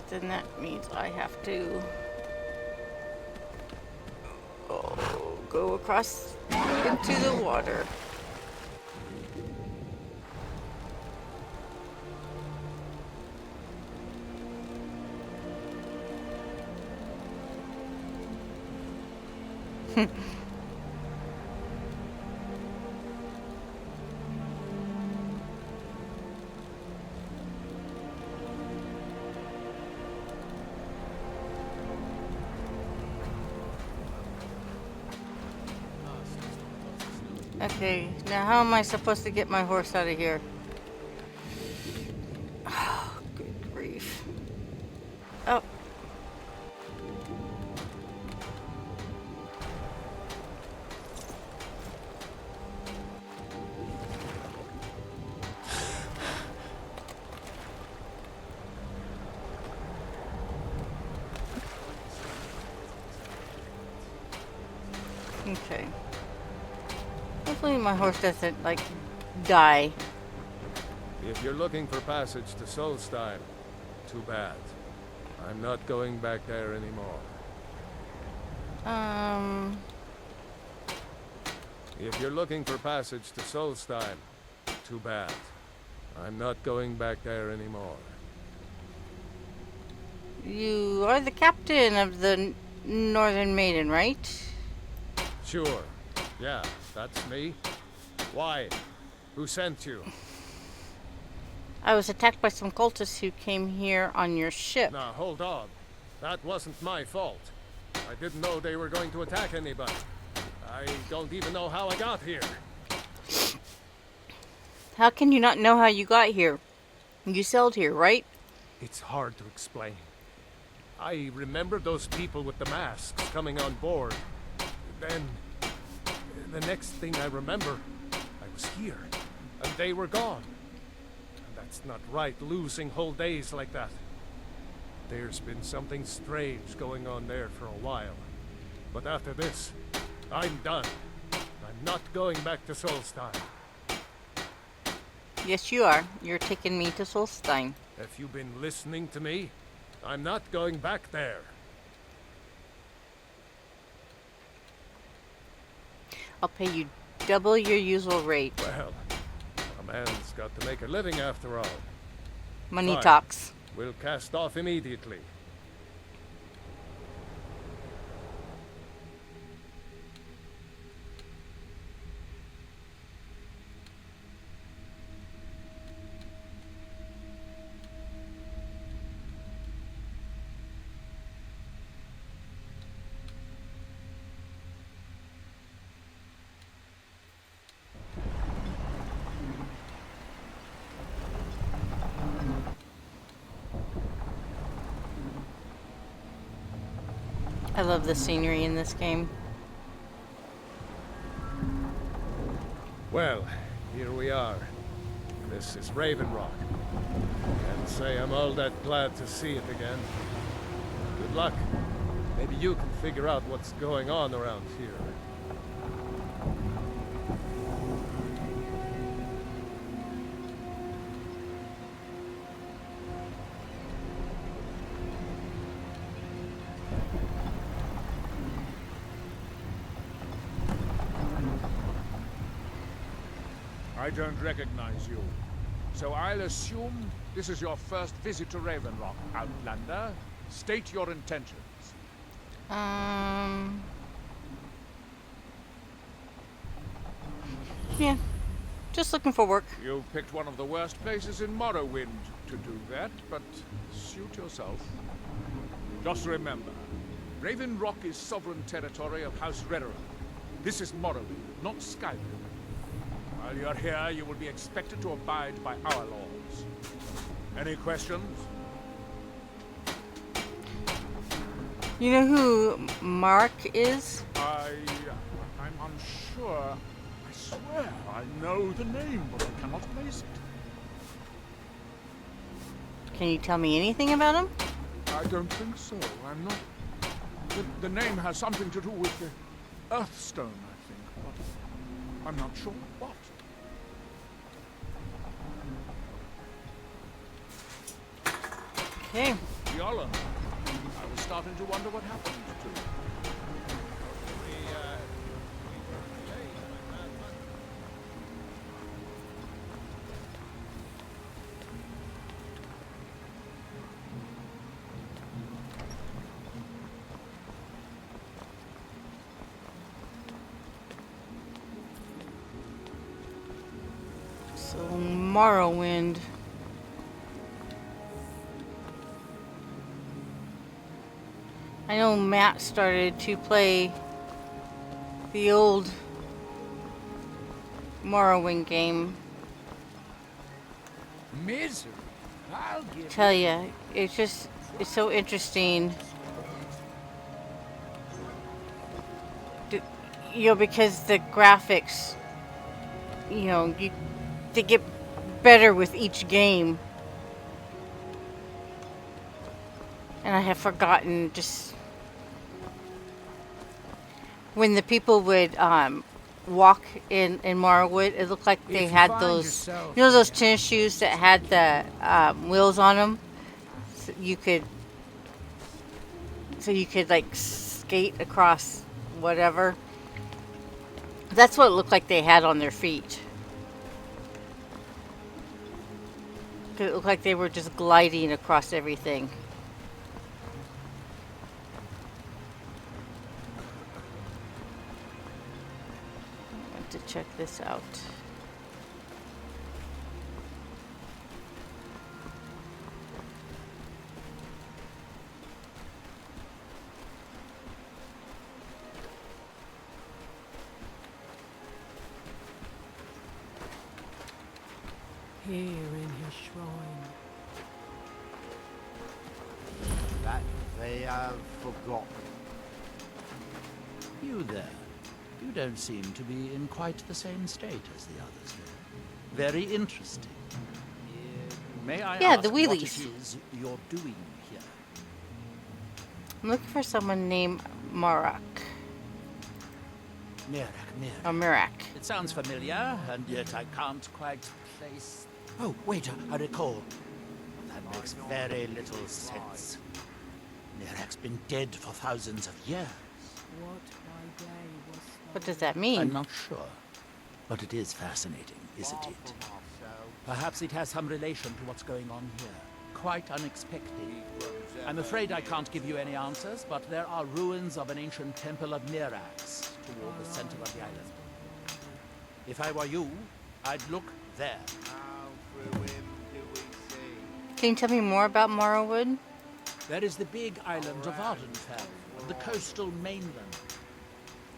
Then that means I have to go across into the water. Okay, now how am I supposed to get my horse out of here? Oh, good grief. Oh. Okay. Hopefully my horse doesn't, like, die. If you're looking for passage to Solstein, too bad. I'm not going back there anymore. If you're looking for passage to Solstein, too bad. I'm not going back there anymore. You are the captain of the Northern Maiden, right? Sure. Yeah, that's me. Why? Who sent you? I was attacked by some cultists who came here on your ship. Now, hold on. That wasn't my fault. I didn't know they were going to attack anybody. I don't even know how I got here. How can you not know how you got here? You sailed here, right? It's hard to explain. I remember those people with the masks coming on board. Then, the next thing I remember, I was here, and they were gone. And that's not right, losing whole days like that. There's been something strange going on there for a while. But after this, I'm done. I'm not going back to Solstein. Yes, you are. You're taking me to Solstein. Have you been listening to me? I'm not going back there. I'll pay you double your usual rate. Well, a man's got to make a living after all. Money Fine. talks. We'll cast off immediately. I love the scenery in this game. Well, here we are. This is Raven Rock. Can't say I'm all that glad to see it again. Good luck. Maybe you can figure out what's going on around here. I don't recognize you. So I'll assume this is your first visit to Raven Rock, Outlander. State your intentions. Yeah. Just looking for work. You picked one of the worst places in Morrowwood to do that, but suit yourself. Just remember, Raven Rock is sovereign territory of House Redera. This is Morrowwood, not Skyrim. While you're here, you will be expected to abide by our laws. Any questions? You know who Mark is? I'm unsure. I swear I know the name, but I cannot place it. Can you tell me anything about him? I don't think so. I'm not... The name has something to do with the Earthstone, I think, but I'm not sure what. Okay. Yalla. I was starting to wonder what happened to you. So, Morrowind. I know Matt started to play the old Morrowind game. Misery. I'll give Tell ya, it's so interesting. Because the graphics, they get better with each game. And I have forgotten when the people would walk in Morrowwood, it looked like they had those, you know, those tennis shoes that had the wheels on them. So you could like skate across whatever. That's what it looked like they had on their feet. It looked like they were just gliding across everything. I want to check this out. Here in his shrine. That they have forgotten. You there. You don't seem to be in quite the same state as the others do. Very interesting. May I ask the what it wheelies. is you're doing here? I'm looking for someone named Marak. Or Mirak. It sounds familiar, and yet I can't quite place... Oh, wait, I recall. That makes very little sense. Mirak's been dead for thousands of years. What does that mean? I'm not sure. But it is fascinating, isn't it? Perhaps it has some relation to what's going on here. Quite unexpected. I'm afraid I can't give you any answers, but there are ruins of an ancient temple of Mirax toward the center of the island. If I were you, I'd look there. Can you tell me more about Morrowwood? There is the big island of Ardenfell, the coastal mainland.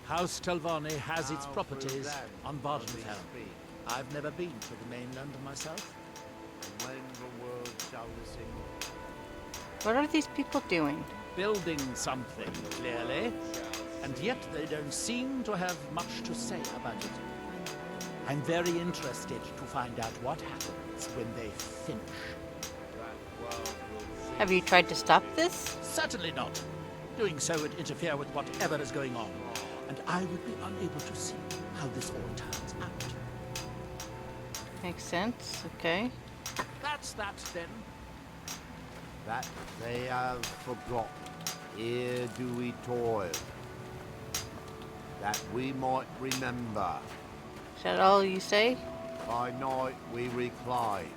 House Telvanni has its properties on Vardenfell. I've never been to the mainland myself. What are these people doing? Building something, clearly. And yet they don't seem to have much to say about it. I'm very interested to find out what happens when they finish. Have you tried to stop this? Certainly not. Doing so would interfere with whatever is going on. And I would be unable to see how this all turns out. Makes sense, okay. That's that then. That they have forgotten. Here do we toil, that we might remember. Is that all you say? By night we recline.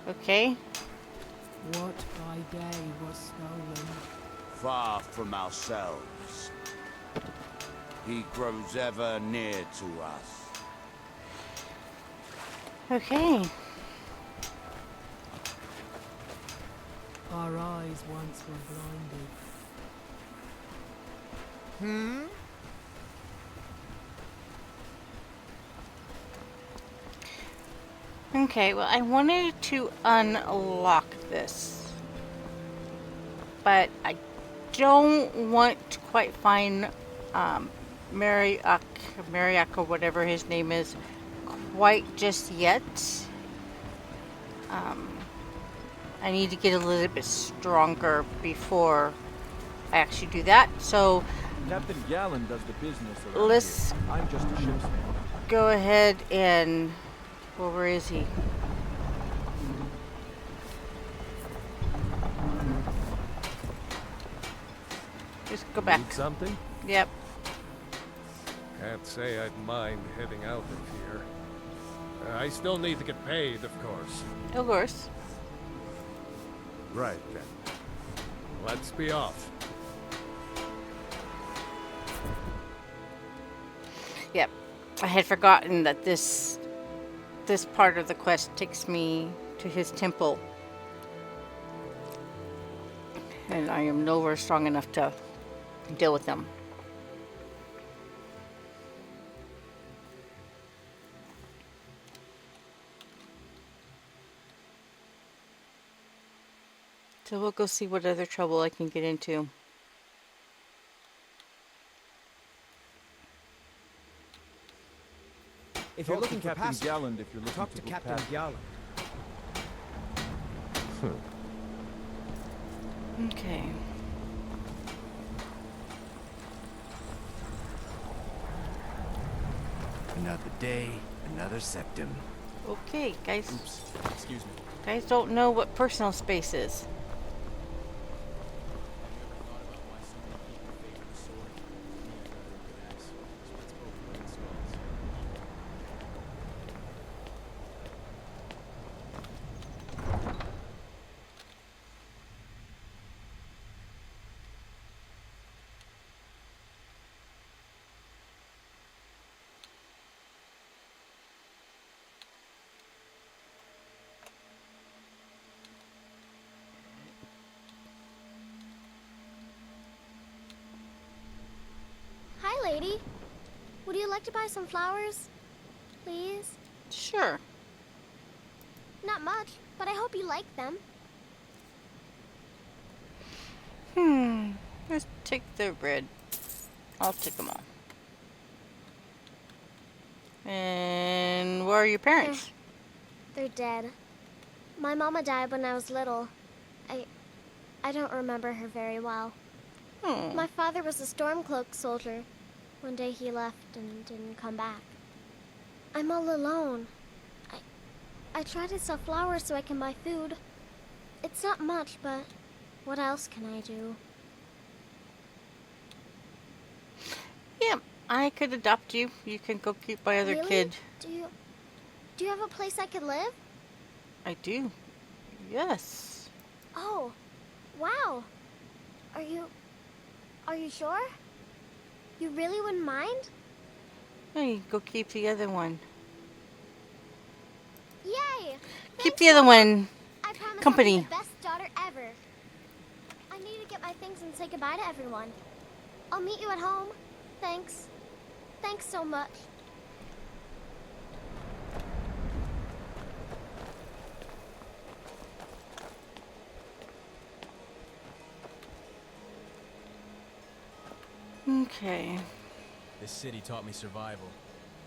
Okay. What by day was stolen? Far from ourselves. He grows ever near to us. Okay. Our eyes once were blinded. Okay, well, I wanted to unlock this, but I don't want to quite find Mariak or whatever his name is quite just yet. I need to get a little bit stronger before I actually do that. So Captain Gallen does the business around let's here. I'm just a ship's man. go ahead and... Well, where is he? Just go back. Need something? Yep. Can't say I'd mind heading out of here. I still need to get paid, of course. Of course. Right then. Let's be off. Yep. I had forgotten that this part of the quest takes me to his temple. And I am nowhere strong enough to deal with them. So we'll go see what other trouble I can get into. If you're looking for Captain Galland, if you're looking talk to Captain Galland. Okay. Another day, another septum. Okay, guys. Oops. Excuse me. Guys don't know what personal space is. Hi, lady. Would you like to buy some flowers? Please? Sure. Not much, but I hope you like them. Let's take the red. I'll take them all. And where are your parents? They're dead. My mama died when I was little. I don't remember her very well. My father was a Stormcloak soldier. One day he left and didn't come back. I'm all alone. I try to sell flowers so I can buy food. It's not much, but what else can I do? Yeah, I could adopt you. You can go keep my other Really? kid. Do you have a place I could live? I do. Yes. Oh, wow. Are you sure? You really wouldn't mind? Hey, go keep the other one. Yay! Keep the other one I promise company. I'll be the best daughter ever. I need to get my things and say goodbye to everyone. I'll meet you at home. Thanks. Thanks so much. Okay. This city taught me survival.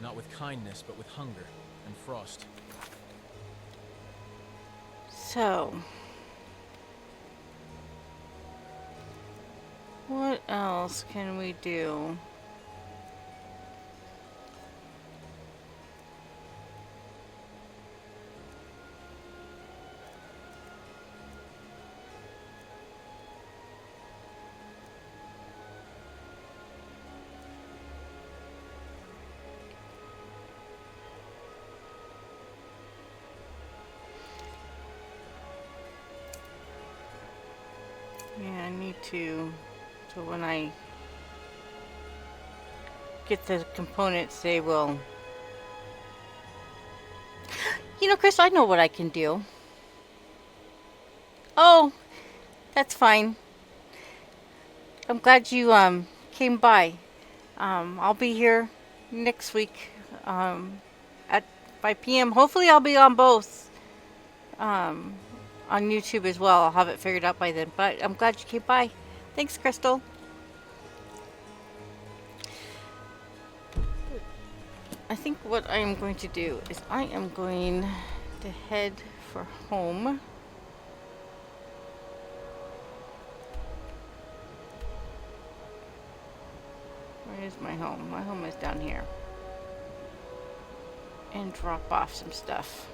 Not with kindness, but with hunger and frost. So, what else can we do? Yeah, I need to, so when I get the components, they will... You know, Chris, I know what I can do. Oh, that's fine. I'm glad you came by. I'll be here next week at 5 p.m. Hopefully I'll be on both. On YouTube as well. I'll have it figured out by then. But I'm glad you came by. Thanks, Crystal. I think what I am going to do is I am going to head for home. Where is my home? My home is down here. And drop off some stuff.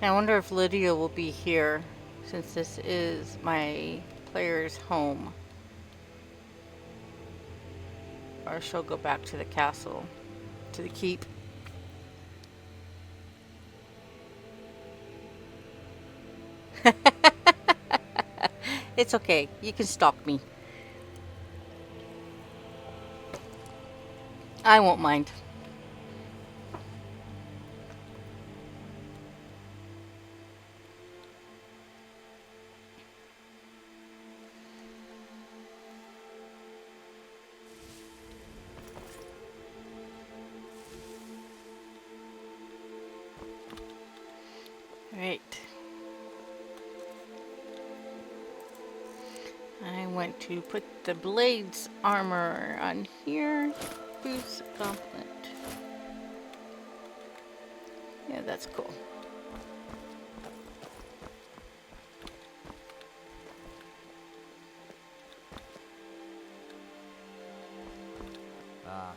I wonder if Lydia will be here, since this is my player's home. Or she'll go back to the castle, to the keep. It's okay, you can stalk me. I won't mind. want to put the blades armor on here. Boots gauntlet. Yeah, that's cool. Ah,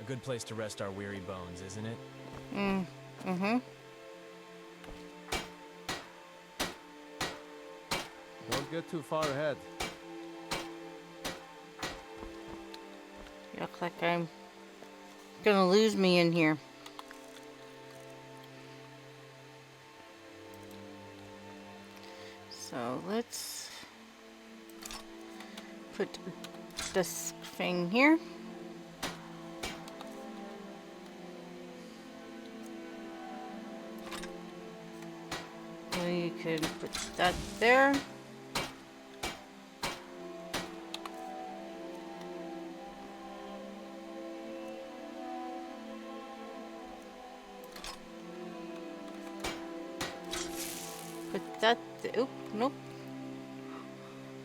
a good place to rest our weary bones, isn't it? Mm-hmm. Don't get too far ahead. You look like I'm gonna lose me in here. So let's put this thing here. We could put that there. Put that there. Oop, nope.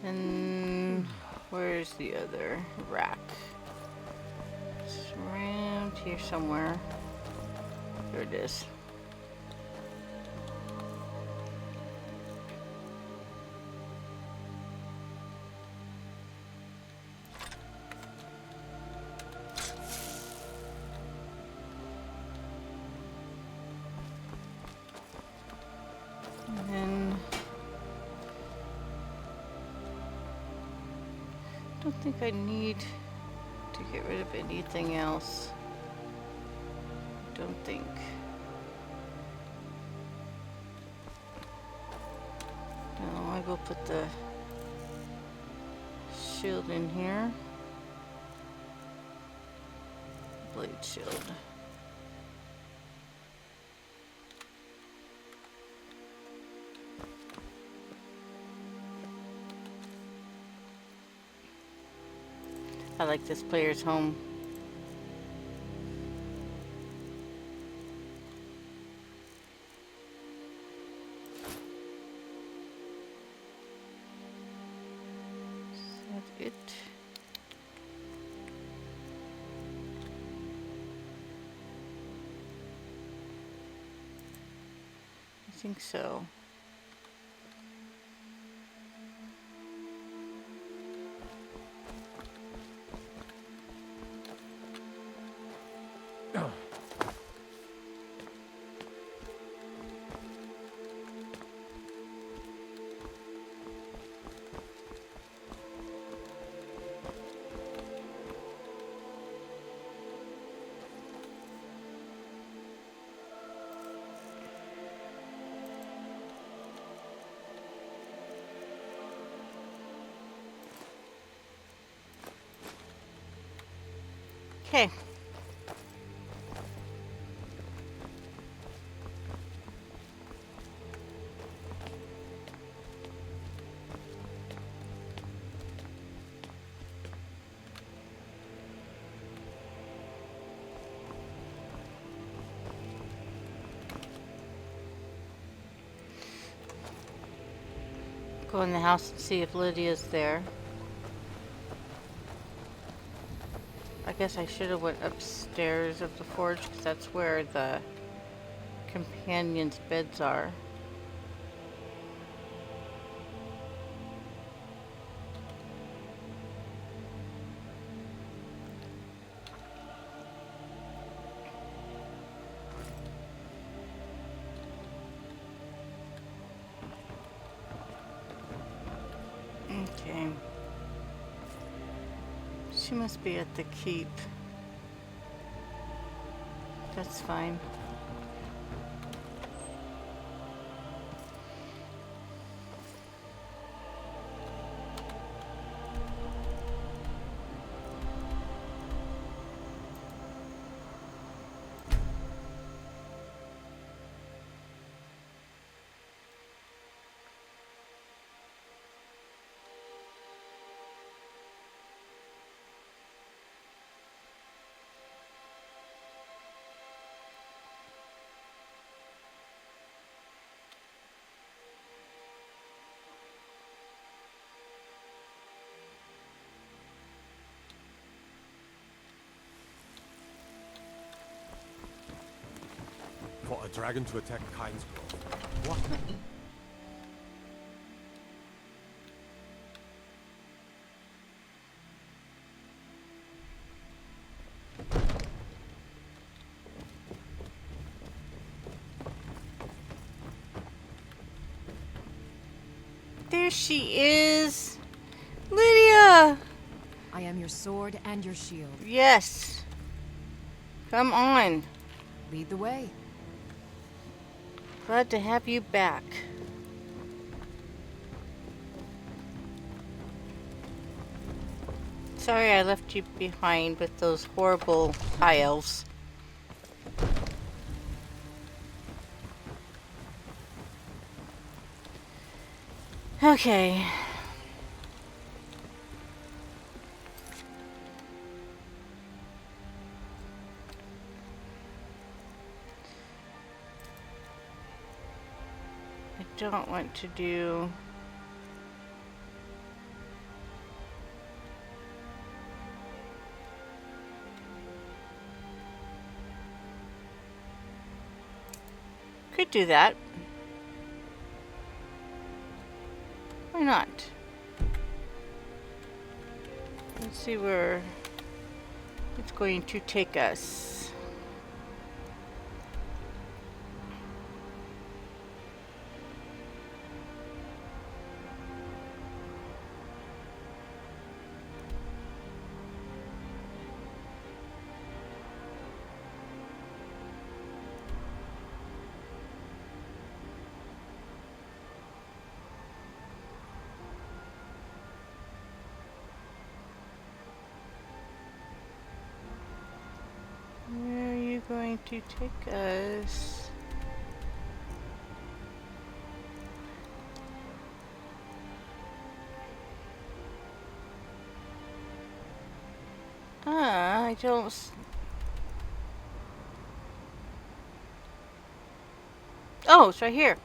And where's the other rack? It's around here somewhere. There it is. And then I don't think I need to get rid of anything else. Don't think. No, I will put the shield in here. Blade shield. I like this player's home. Is that it? I think so. Okay. Go in the house and see if Lydia's there. I guess I should have went upstairs of the forge because that's where the companions' beds are. Okay. She must be at the keep. That's fine. dragon to attack Kyne's Grove. What? There she is! Lydia! I am your sword and your shield. Yes. Come on. Lead the way. Glad to have you back. Sorry I left you behind with those horrible high elves. Okay. I don't want to do... Could do that. Why not? Let's see where it's going to take us. Where are you going to take us? I don't... Oh, it's right here.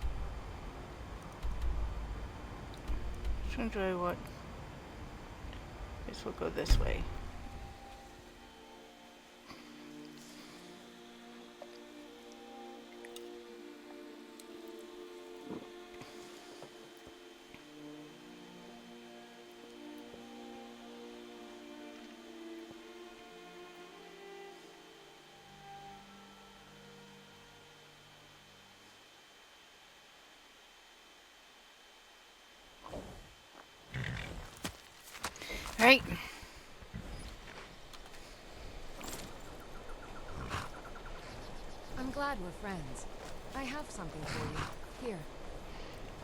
Which one do I want? Guess we'll go this way. Right. I'm glad we're friends. I have something for you. Here.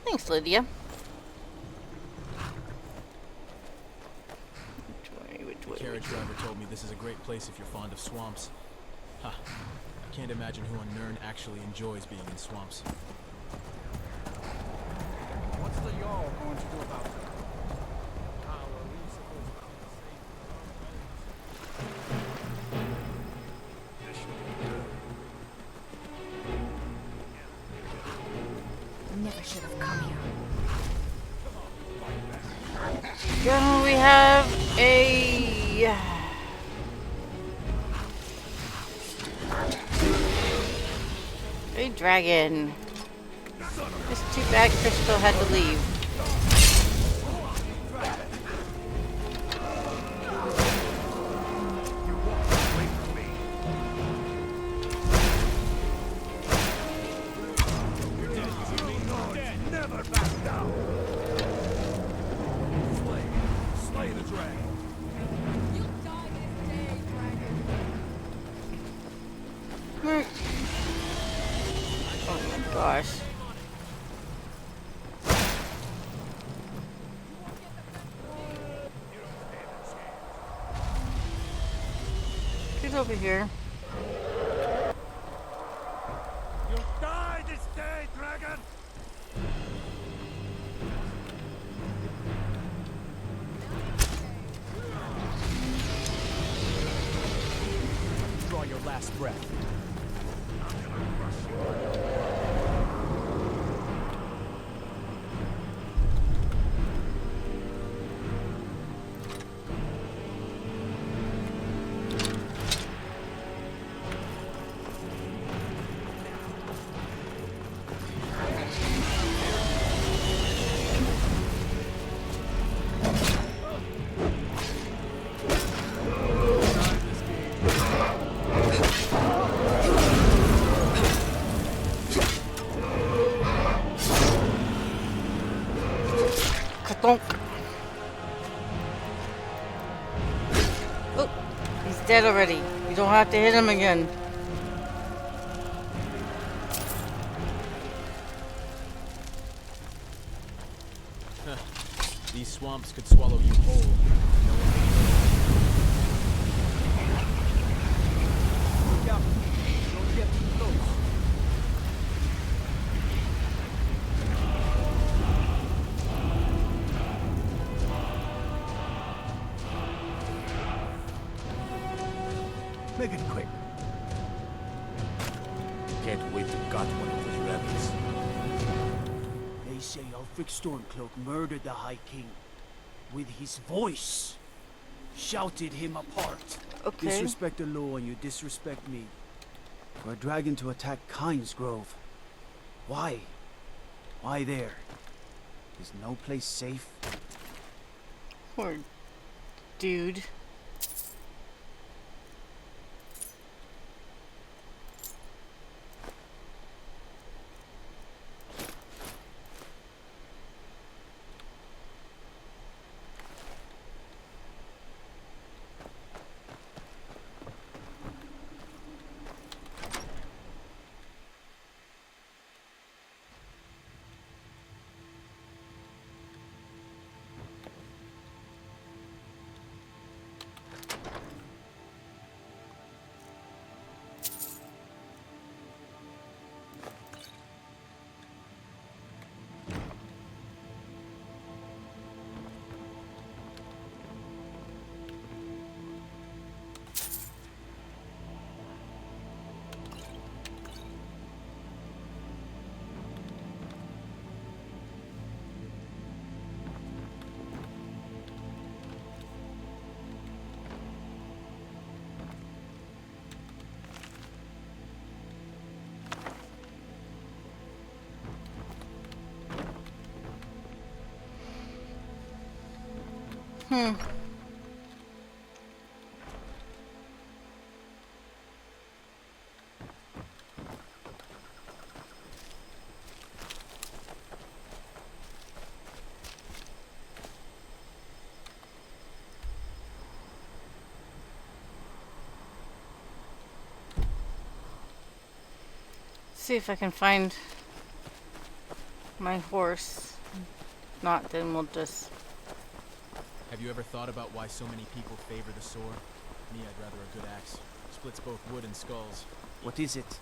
Thanks, Lydia. The carriage driver told me this is a great place if you're fond of swamps. Ha. I can't imagine who on Nirn actually enjoys being in swamps. What's the Jarl going to do about it? How are we supposed to I never should have come here. Then we have a... dragon. Just too bad Crystal had to leave. Never back down. Slay the dragon. You'll die this day, dragon. Oh my gosh. Get over here. You'll die this day, dragon. Draw your last breath. dead already. You don't have to hit him again. These swamps could swallow you whole. No one Look out. Don't get too close. Make it quick. Can't wait to gut one of those rebels. They say Ulfric Stormcloak murdered the High King. With his voice. Shouted him apart. Okay. Disrespect the law and you disrespect me. For a dragon to attack Kyne's Grove. Why? Why there? Is no place safe? Poor dude. See if I can find my horse. If not, then we'll just... Have you ever thought about why so many people favor the sword? Me, I'd rather a good axe. Splits both wood and skulls. What is it?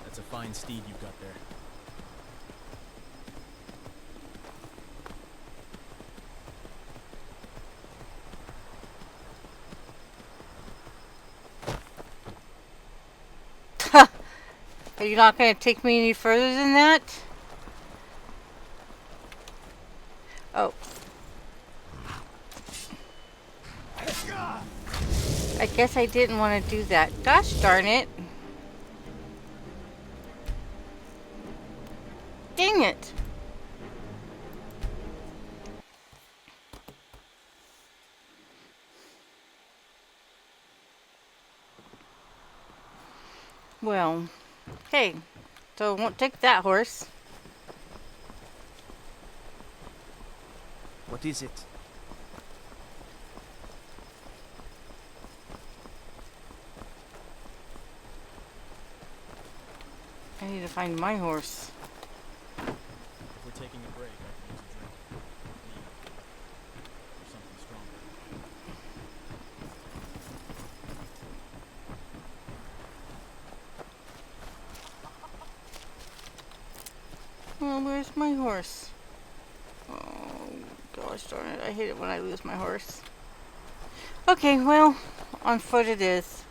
That's a fine steed you've got there. Are you not going to take me any further than that? Oh. I guess I didn't want to do that. Gosh darn it. Dang it. Well, okay. So I won't take that horse. What is it? I need to find my horse. If we're taking a break, I can use a drink. Or something stronger. Well, where's my horse? Oh, gosh darn it. I hate it when I lose my horse. Okay, well, on foot it is.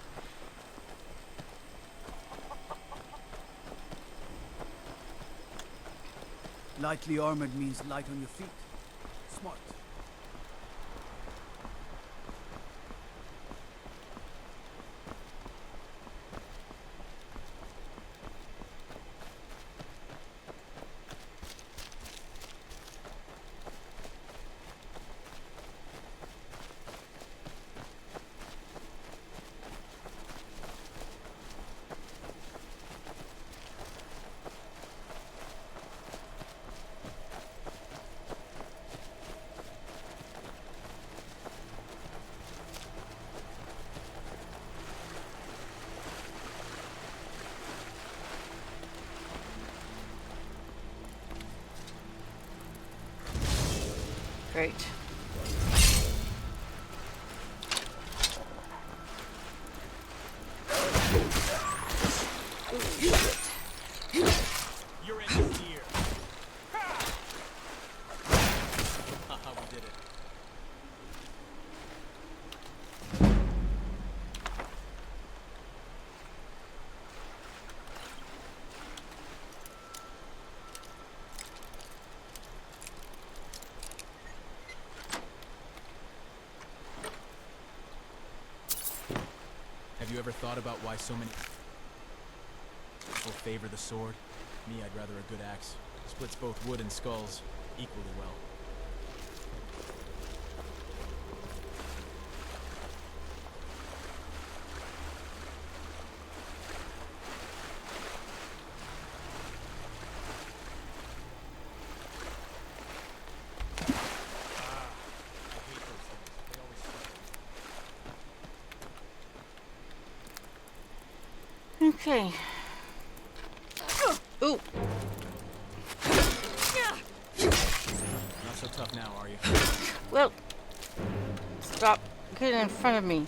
Lightly armored means light on your feet. Smart. Alright. You're in here. Haha, we did it. Have you ever thought about why so many people favor the sword? Me, I'd rather a good axe. Splits both wood and skulls equally well. Okay. Ooh. Not so tough now, are you? Well, stop getting in front of me.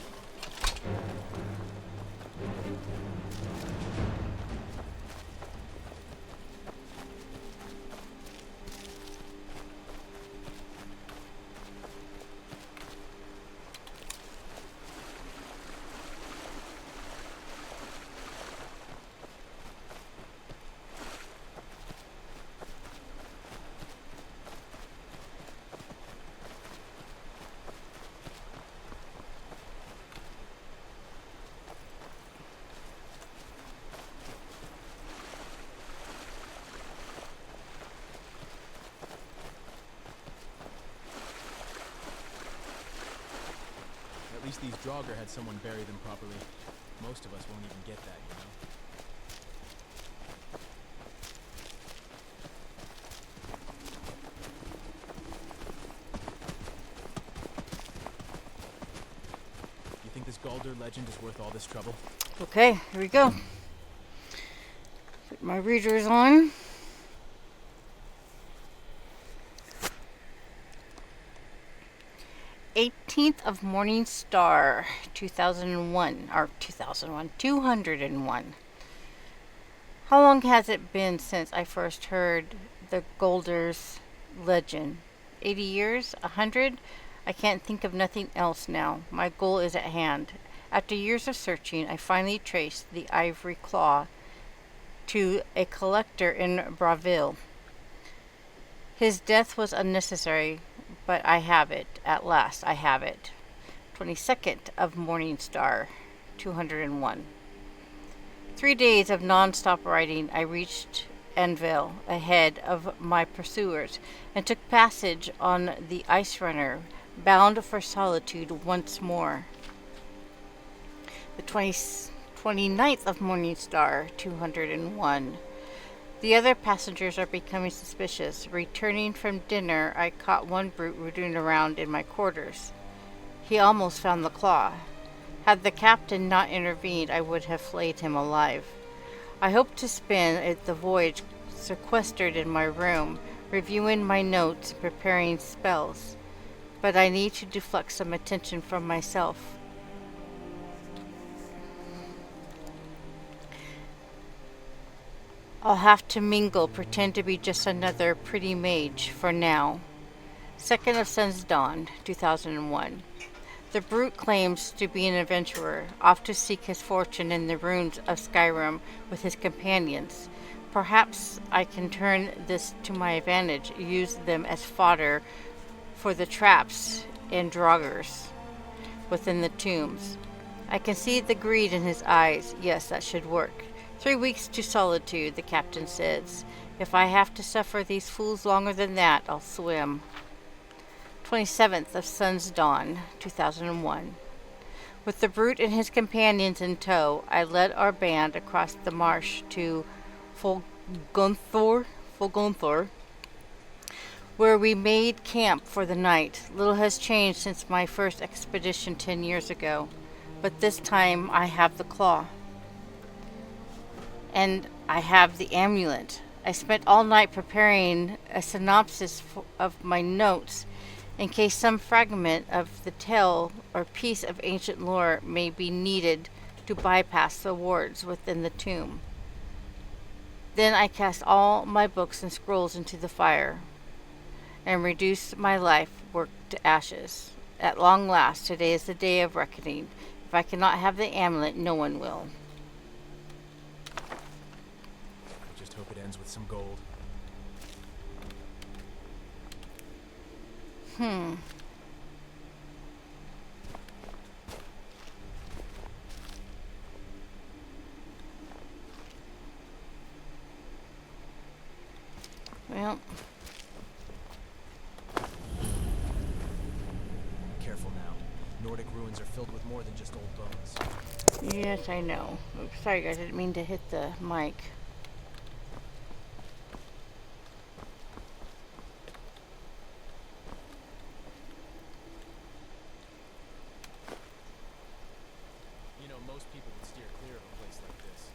At least these Draugr had someone bury them properly. Most of us won't even get that, you know? You think this Galder legend is worth all this trouble? Okay, here we go. Put my readers on. '18th of Morning Star, 2001, or 2001, 201. How long has it been since I first heard the Galder's legend? 80 years? 100? I can't think of nothing else now. My goal is at hand. After years of searching, I finally traced the ivory claw to a collector in Braville. His death was unnecessary, but I have it. At last, I have it. 22nd of Morning Star, 201. 3 days of non-stop riding, I reached Enville ahead of my pursuers and took passage on the ice runner, bound for solitude once more. The 29th of Morning Star, 201. The other passengers are becoming suspicious. Returning from dinner, I caught one brute rooting around in my quarters. He almost found the claw. Had the captain not intervened, I would have flayed him alive. I hope to spend the voyage sequestered in my room, reviewing my notes, preparing spells. But I need to deflect some attention from myself. I'll have to mingle, pretend to be just another pretty mage for now. 2nd of Sun's Dawn, 2001. The brute claims to be an adventurer, off to seek his fortune in the ruins of Skyrim with his companions. Perhaps I can turn this to my advantage, use them as fodder for the traps and Draugrs within the tombs. I can see the greed in his eyes. Yes, that should work. 3 weeks to solitude, the captain says. If I have to suffer these fools longer than that, I'll swim. 27th of Sun's Dawn, 2001. With the brute and his companions in tow, I led our band across the marsh to Folgonthor, where we made camp for the night. Little has changed since my first expedition 10 years ago, but this time I have the claw. And I have the amulet. I spent all night preparing a synopsis of my notes in case some fragment of the tale or piece of ancient lore may be needed to bypass the wards within the tomb. Then I cast all my books and scrolls into the fire and reduced my life work to ashes. At long last, today is the day of reckoning. If I cannot have the amulet, no one will. I just hope it ends with some gold. Well, Careful now. Nordic ruins are filled with more than just old bones. yes, I know. Oops, sorry guys, I didn't mean to hit the mic. You know, most people would steer clear of a place like this.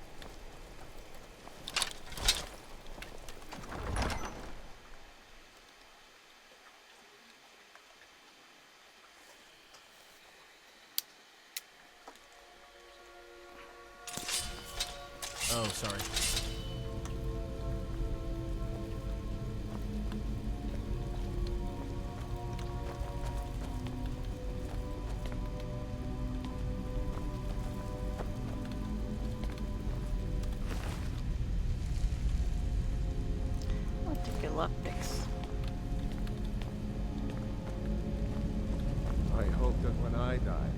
Oh, sorry. I'll take a look, Dix. I hope that when I die,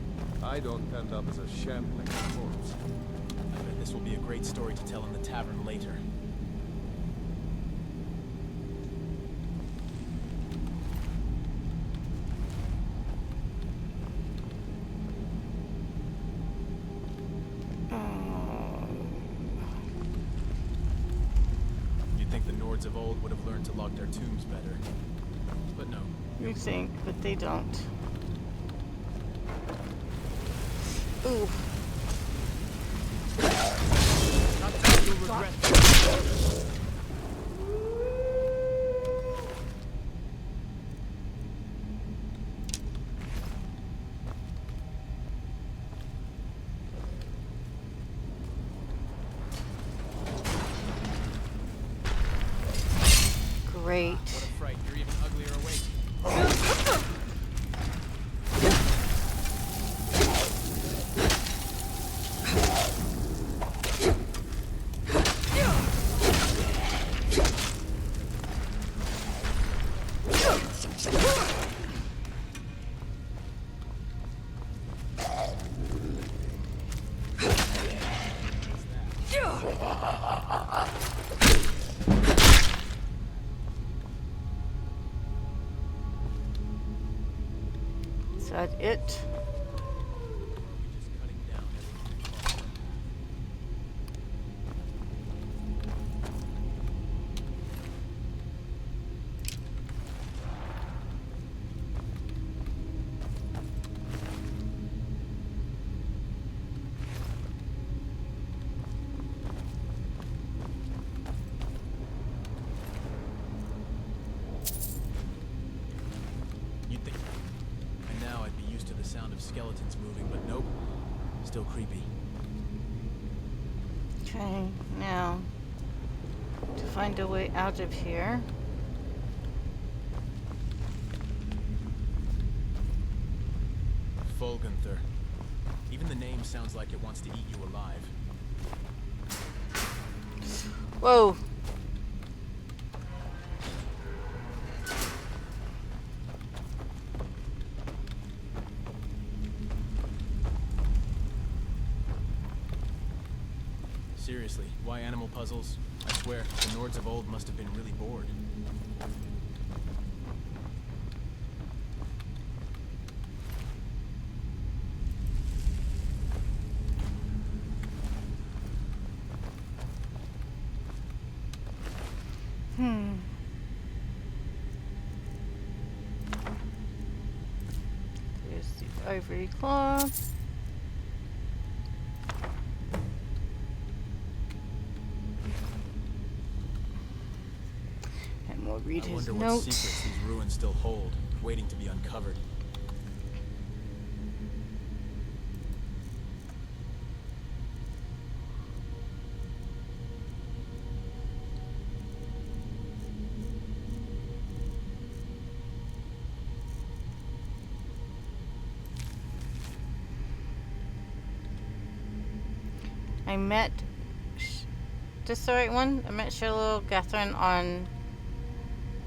I don't end up as a shambling corpse. I bet this will be a great story to tell in the tavern later. You'd think the Nords of old would have learned to lock their tombs better. But no. You think, but they don't. Ooh. You'll regret. Great. What a fright. You're even uglier awake. Is that it? You'd think. And now I'd be used to the sound of skeletons moving, but nope. Still creepy. Okay, now to find a way out of here. Fulgunther. Even the name sounds like it wants to eat you alive. Whoa. Seriously, why animal puzzles? I swear, the Nords of old must have been really bored. There's the ivory claw. And we'll read I his wonder note. what secrets these ruins still hold. waiting to be uncovered. I met, just the right one? I met Shiloh Catherine on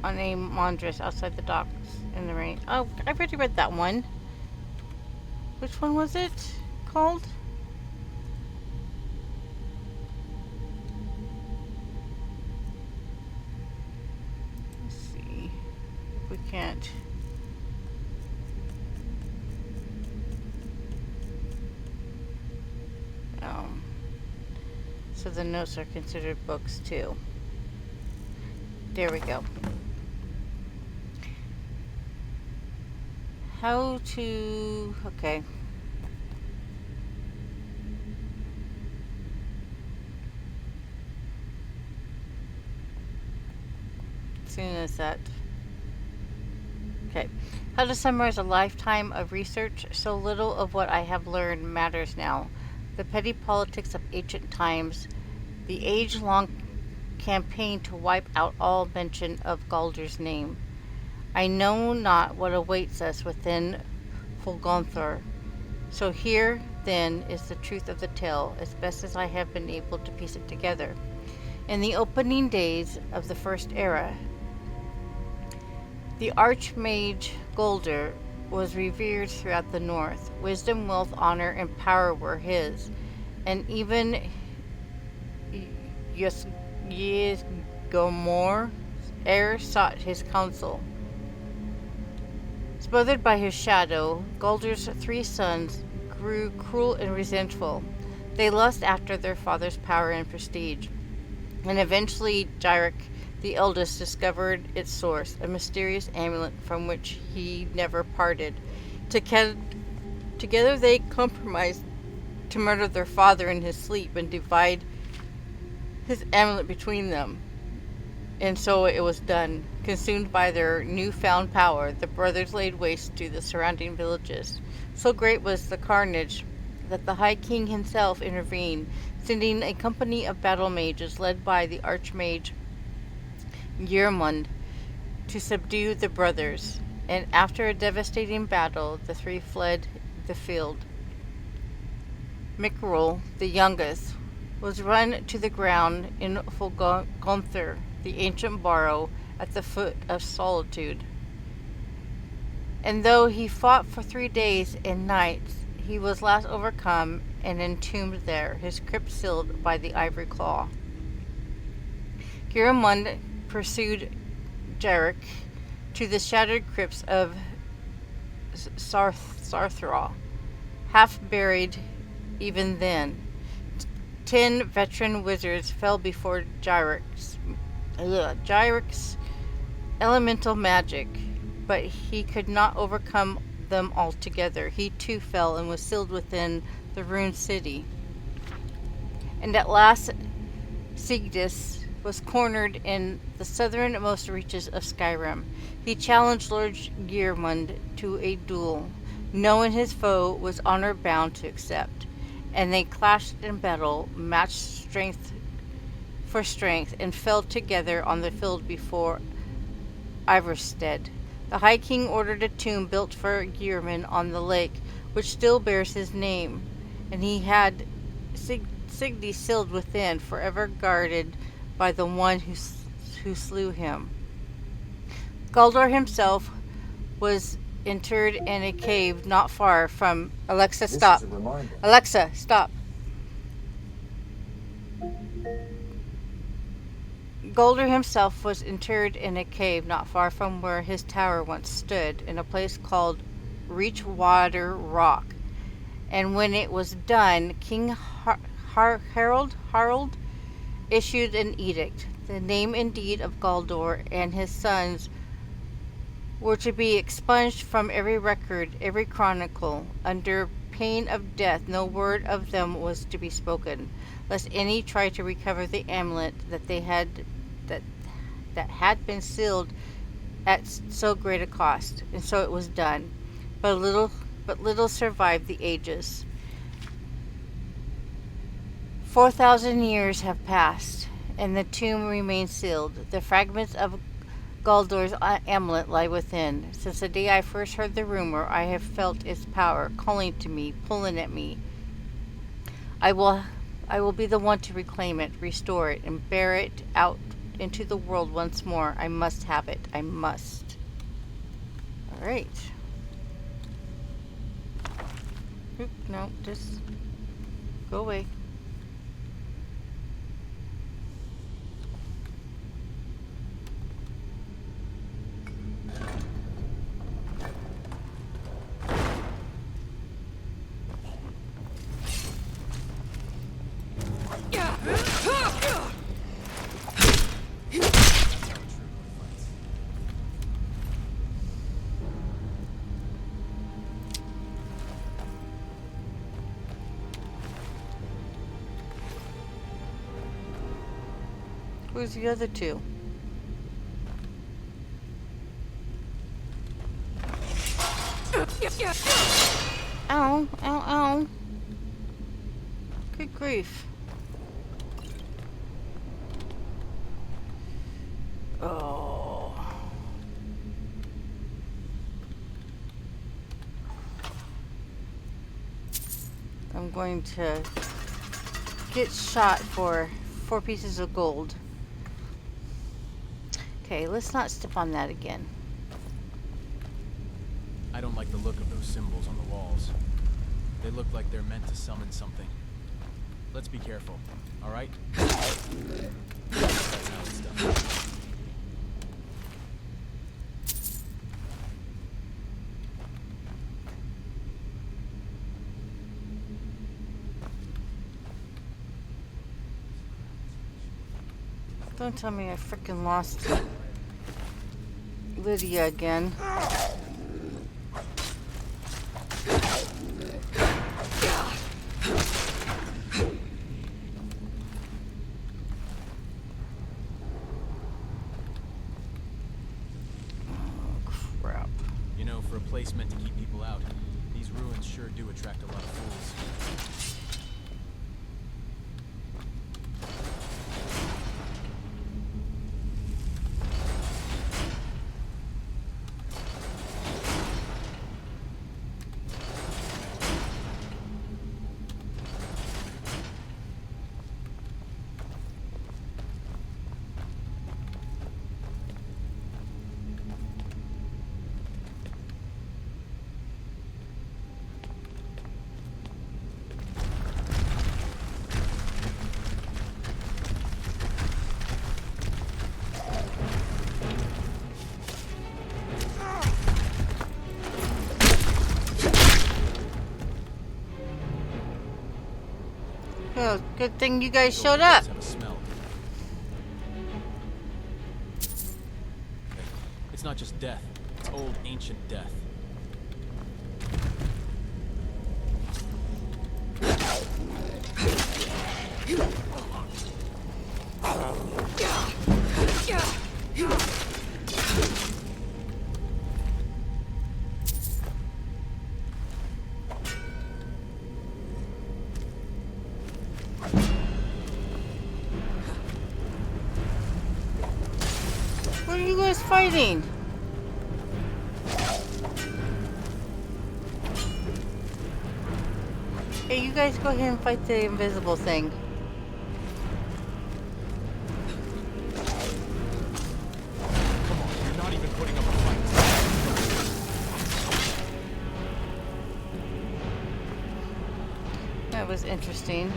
a Mondris outside the docks in the rain. Oh, I already read that one. Which one was it called? Let's see if we can't. So the notes are considered books too. There we go. How to... okay. As soon as that... okay. How to summarize a lifetime of research. So little of what I have learned matters now. The petty politics of ancient times, the age-long campaign to wipe out all mention of Galdur's name. I know not what awaits us within Fulgonthor. So here, then, is the truth of the tale, as best as I have been able to piece it together. In the opening days of the First Era, the Archmage Goldur was revered throughout the north. Wisdom, wealth, honor, and power were his, and even Ysgomor's heir sought his counsel. Smothered by his shadow, Galdur's 3 sons grew cruel and resentful. They lust after their father's power and prestige, and eventually Gyric, the eldest, discovered its source, a mysterious amulet from which he never parted. Together they compromised to murder their father in his sleep and divide his amulet between them. And so it was done. Consumed by their newfound power, the brothers laid waste to the surrounding villages. So great was the carnage that the High King himself intervened, sending a company of battle mages led by the Archmage Geirmund to subdue the brothers, and after a devastating battle, the 3 fled the field. Mikrul, the youngest, was run to the ground in Fulgonthor, the ancient barrow at the foot of Solitude. And though he fought for 3 days and nights, he was last overcome and entombed there, his crypt sealed by the ivory claw. Geirmund pursued Gyric to the shattered crypts of Sarthra, half buried even then. 10 veteran wizards fell before Gyric's elemental magic, but he could not overcome them altogether. He too fell and was sealed within the ruined city. And at last Sigdis was cornered in the southernmost reaches of Skyrim. He challenged Lord Geirmund to a duel, knowing his foe was honor bound to accept, and they clashed in battle, matched strength for strength, and fell together on the field before Ivarstead. The High King ordered a tomb built for Geirmund on the lake, which still bears his name, and he had Sigdi sealed within, forever guarded by the one who slew him. Galdur himself was interred in a cave not far from... Alexa, stop. Alexa, stop. Galdur himself was interred in a cave not far from where his tower once stood, in a place called Reachwater Rock. And when it was done, King Harald issued an edict. The name and deed of Galdur and his sons were to be expunged from every record, every chronicle. Under pain of death, no word of them was to be spoken, lest any try to recover the amulet that had been sealed at so great a cost, and so it was done. But little survived the ages. 4,000 years have passed, and the tomb remains sealed. The fragments of Galdor's amulet lie within. Since the day I first heard the rumor, I have felt its power calling to me, pulling at me. I will be the one to reclaim it, restore it, and bear it out into the world once more. I must have it. I must. All right. Oop, no, just go away. Where's the other two? Ow, ow, ow. Good grief. Oh. I'm going to get shot for 4 pieces of gold. Okay, let's not step on that again. I don't like the look of those symbols on the walls. They look like they're meant to summon something. Let's be careful, all right? That's how it's done. Don't tell me I frickin' lost Lydia again. Crap. You know, for a place meant to keep people out, these ruins sure do attract a lot of fools. Oh, good thing you guys showed up. It's not just death. It's old, ancient death. What are you guys fighting? Hey, you guys go ahead and fight the invisible thing. Come on, you're not even putting up a fight. That was interesting.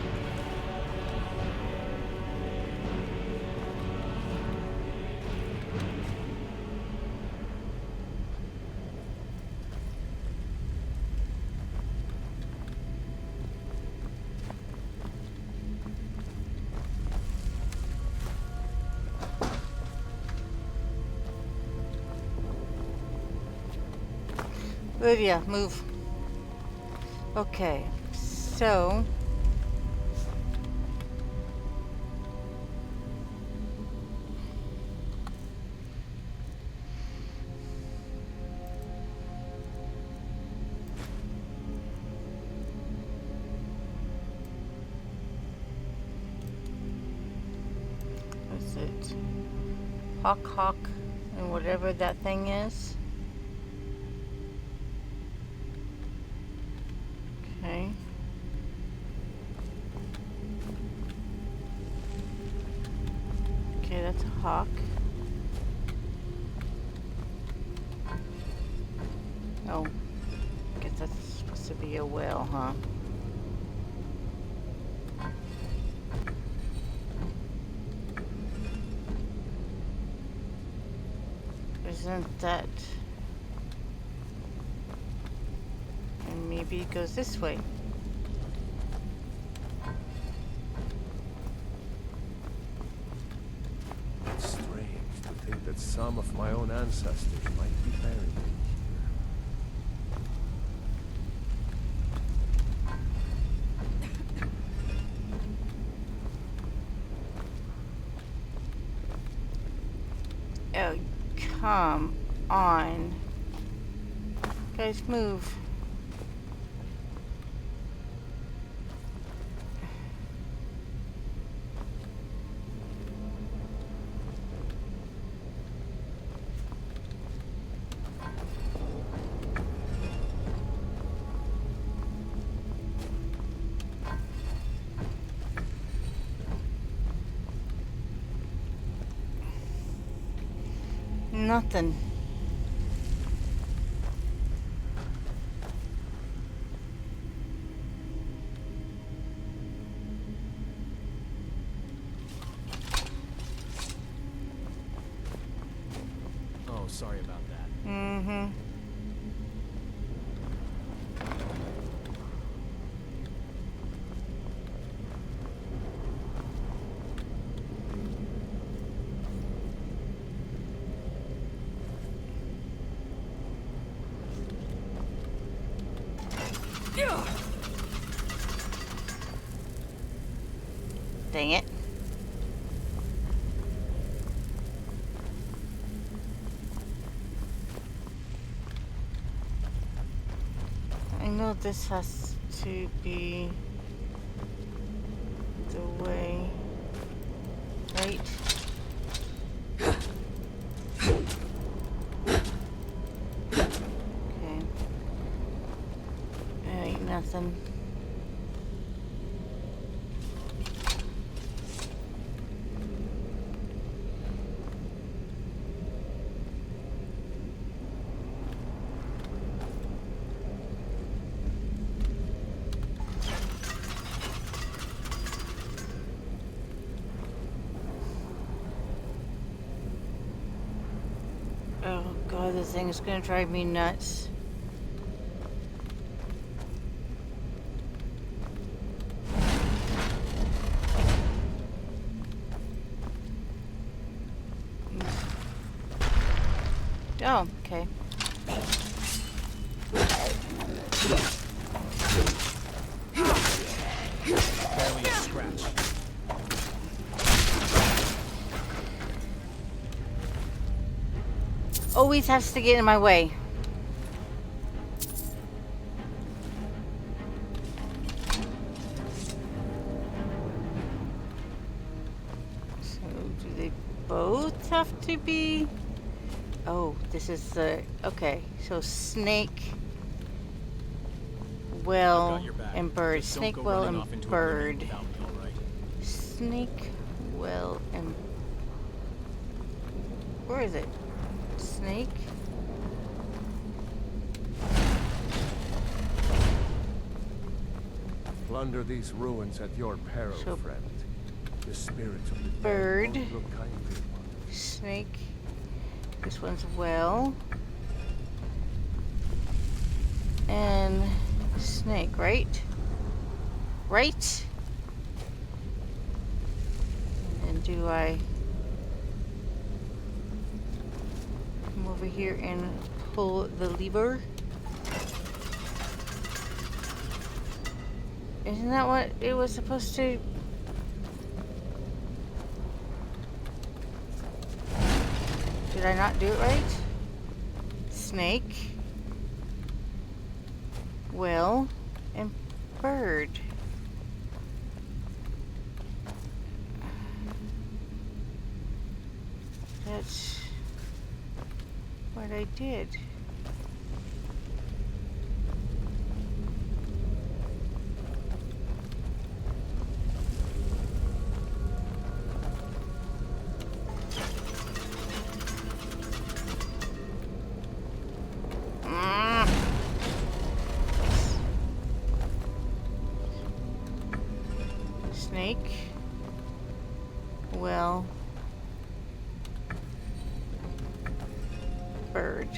Lydia, move. Okay, so Hawk, and whatever that thing is. Okay. Okay, that's a hawk. Oh, I guess that's supposed to be a whale, huh? Isn't that... And maybe it goes this way. It's strange to think that some of my own ancestors might be buried Oh, come on. Guys, move. Nothing. Oh, sorry about that. Mm-hmm. Dang it. I know this has to be the way, right? Okay. Ain't nothing. Oh god, this thing is gonna drive me nuts. Oh, okay. Barely a scratch. Always has to get in my way. So do they both have to be? Oh, this is the... Okay, so snake, whale, and bird. Just don't Snake, go whale, running and off into a bird. ravine without me, all right? Snake, whale, and... Where is it? Snake? Plunder these ruins at your peril, So, friend. The spirits of the dead bird, won't look kindly upon you. snake. This one's whale. And snake, right? Right? And do I come over here and pull the lever? Isn't that what it was supposed to? Did I not do it right? Snake, whale, and bird. But I did. Snake. Well. Bird.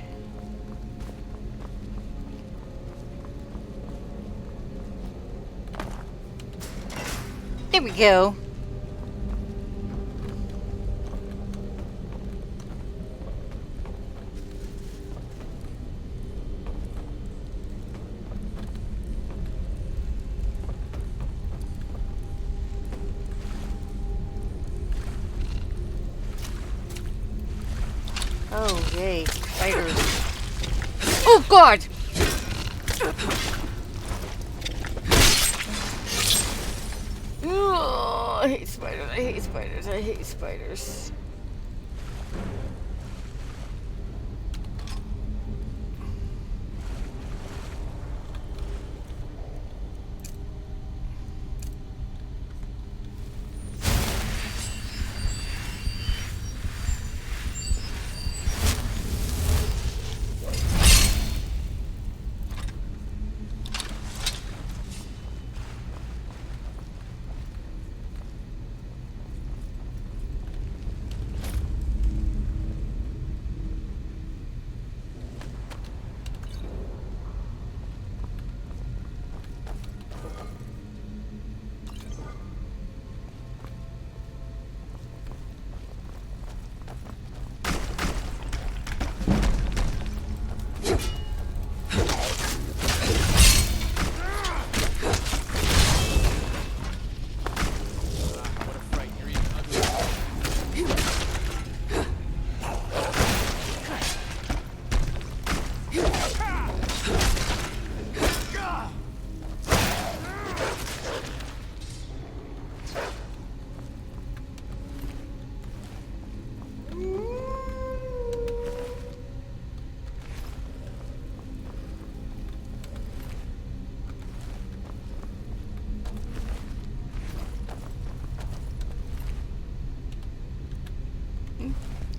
There we go. Oh, yay. Spiders. Oh, God! Oh, I hate spiders. I hate spiders. I hate spiders.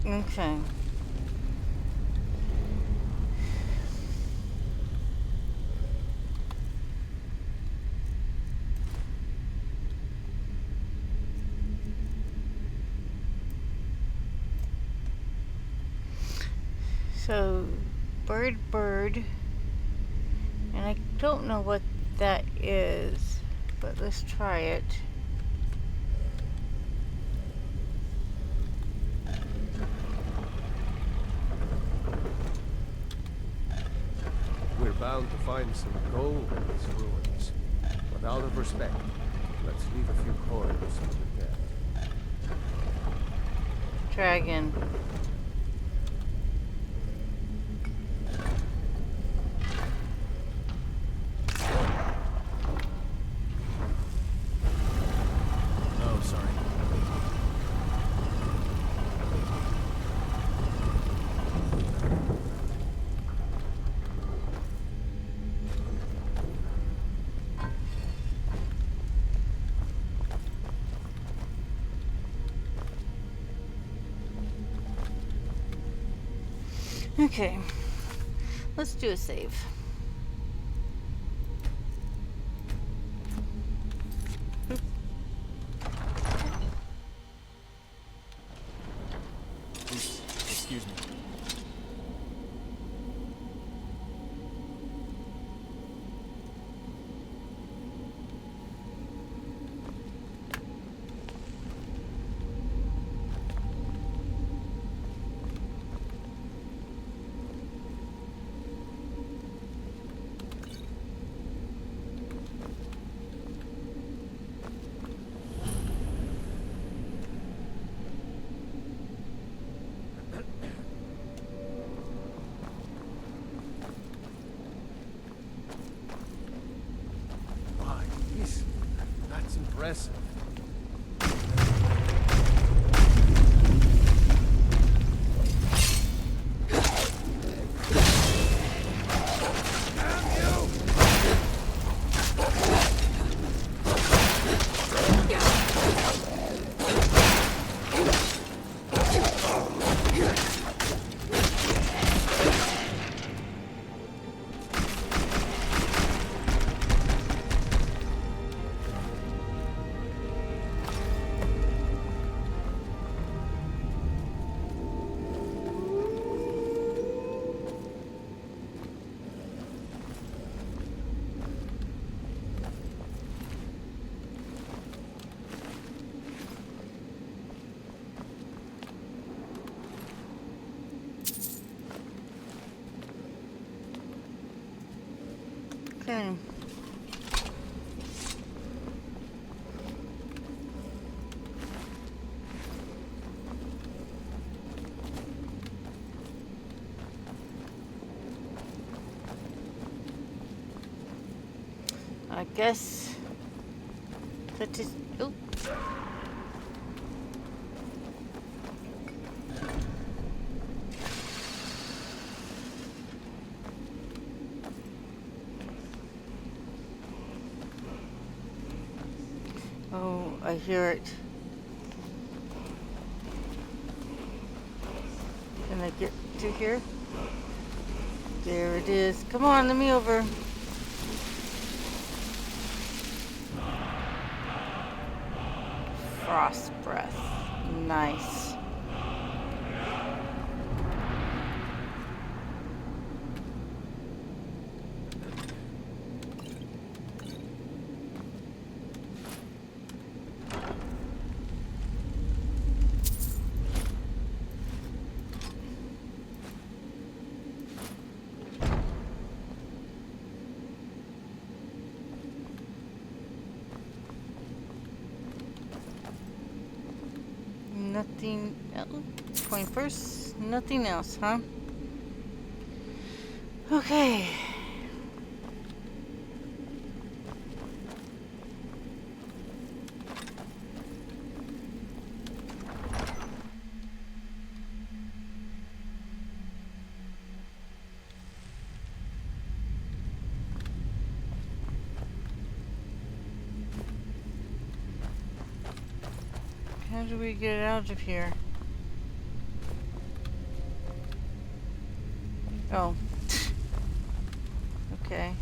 Okay. So, bird, and I don't know what that is, but let's try it. We're bound to find some gold in these ruins. But out of respect, let's leave a few coins for the dead. Dragon. Oh, sorry. Okay, let's do a save. Please, excuse me. That's impressive. guess that is. Oh. Oh, I hear it. Can I get to here? There it is. Come on, let me over. Frost breath. Nice. Nothing else. Point first. Nothing else, huh? Okay. How do we get out of here? Oh. Okay.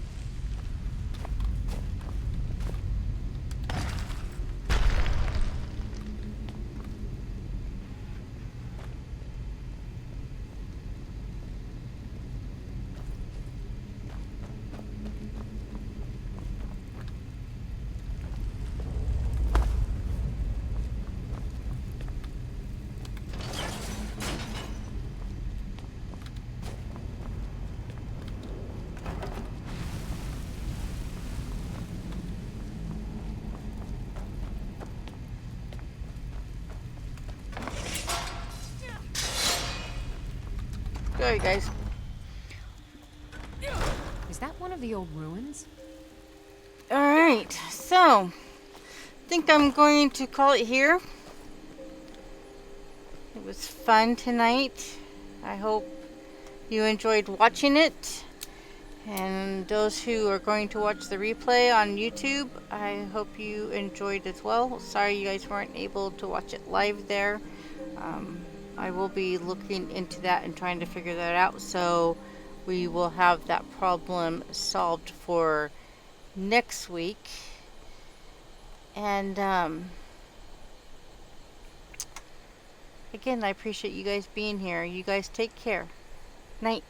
Sorry, guys. Is that one of the old ruins? Alright, so I think I'm going to call it here. It was fun tonight. I hope you enjoyed watching it. And those who are going to watch the replay on YouTube, I hope you enjoyed as well. Sorry you guys weren't able to watch it live there. I will be looking into that and trying to figure that out, so we will have that problem solved for next week. And again, I appreciate you guys being here. You guys take care. Night.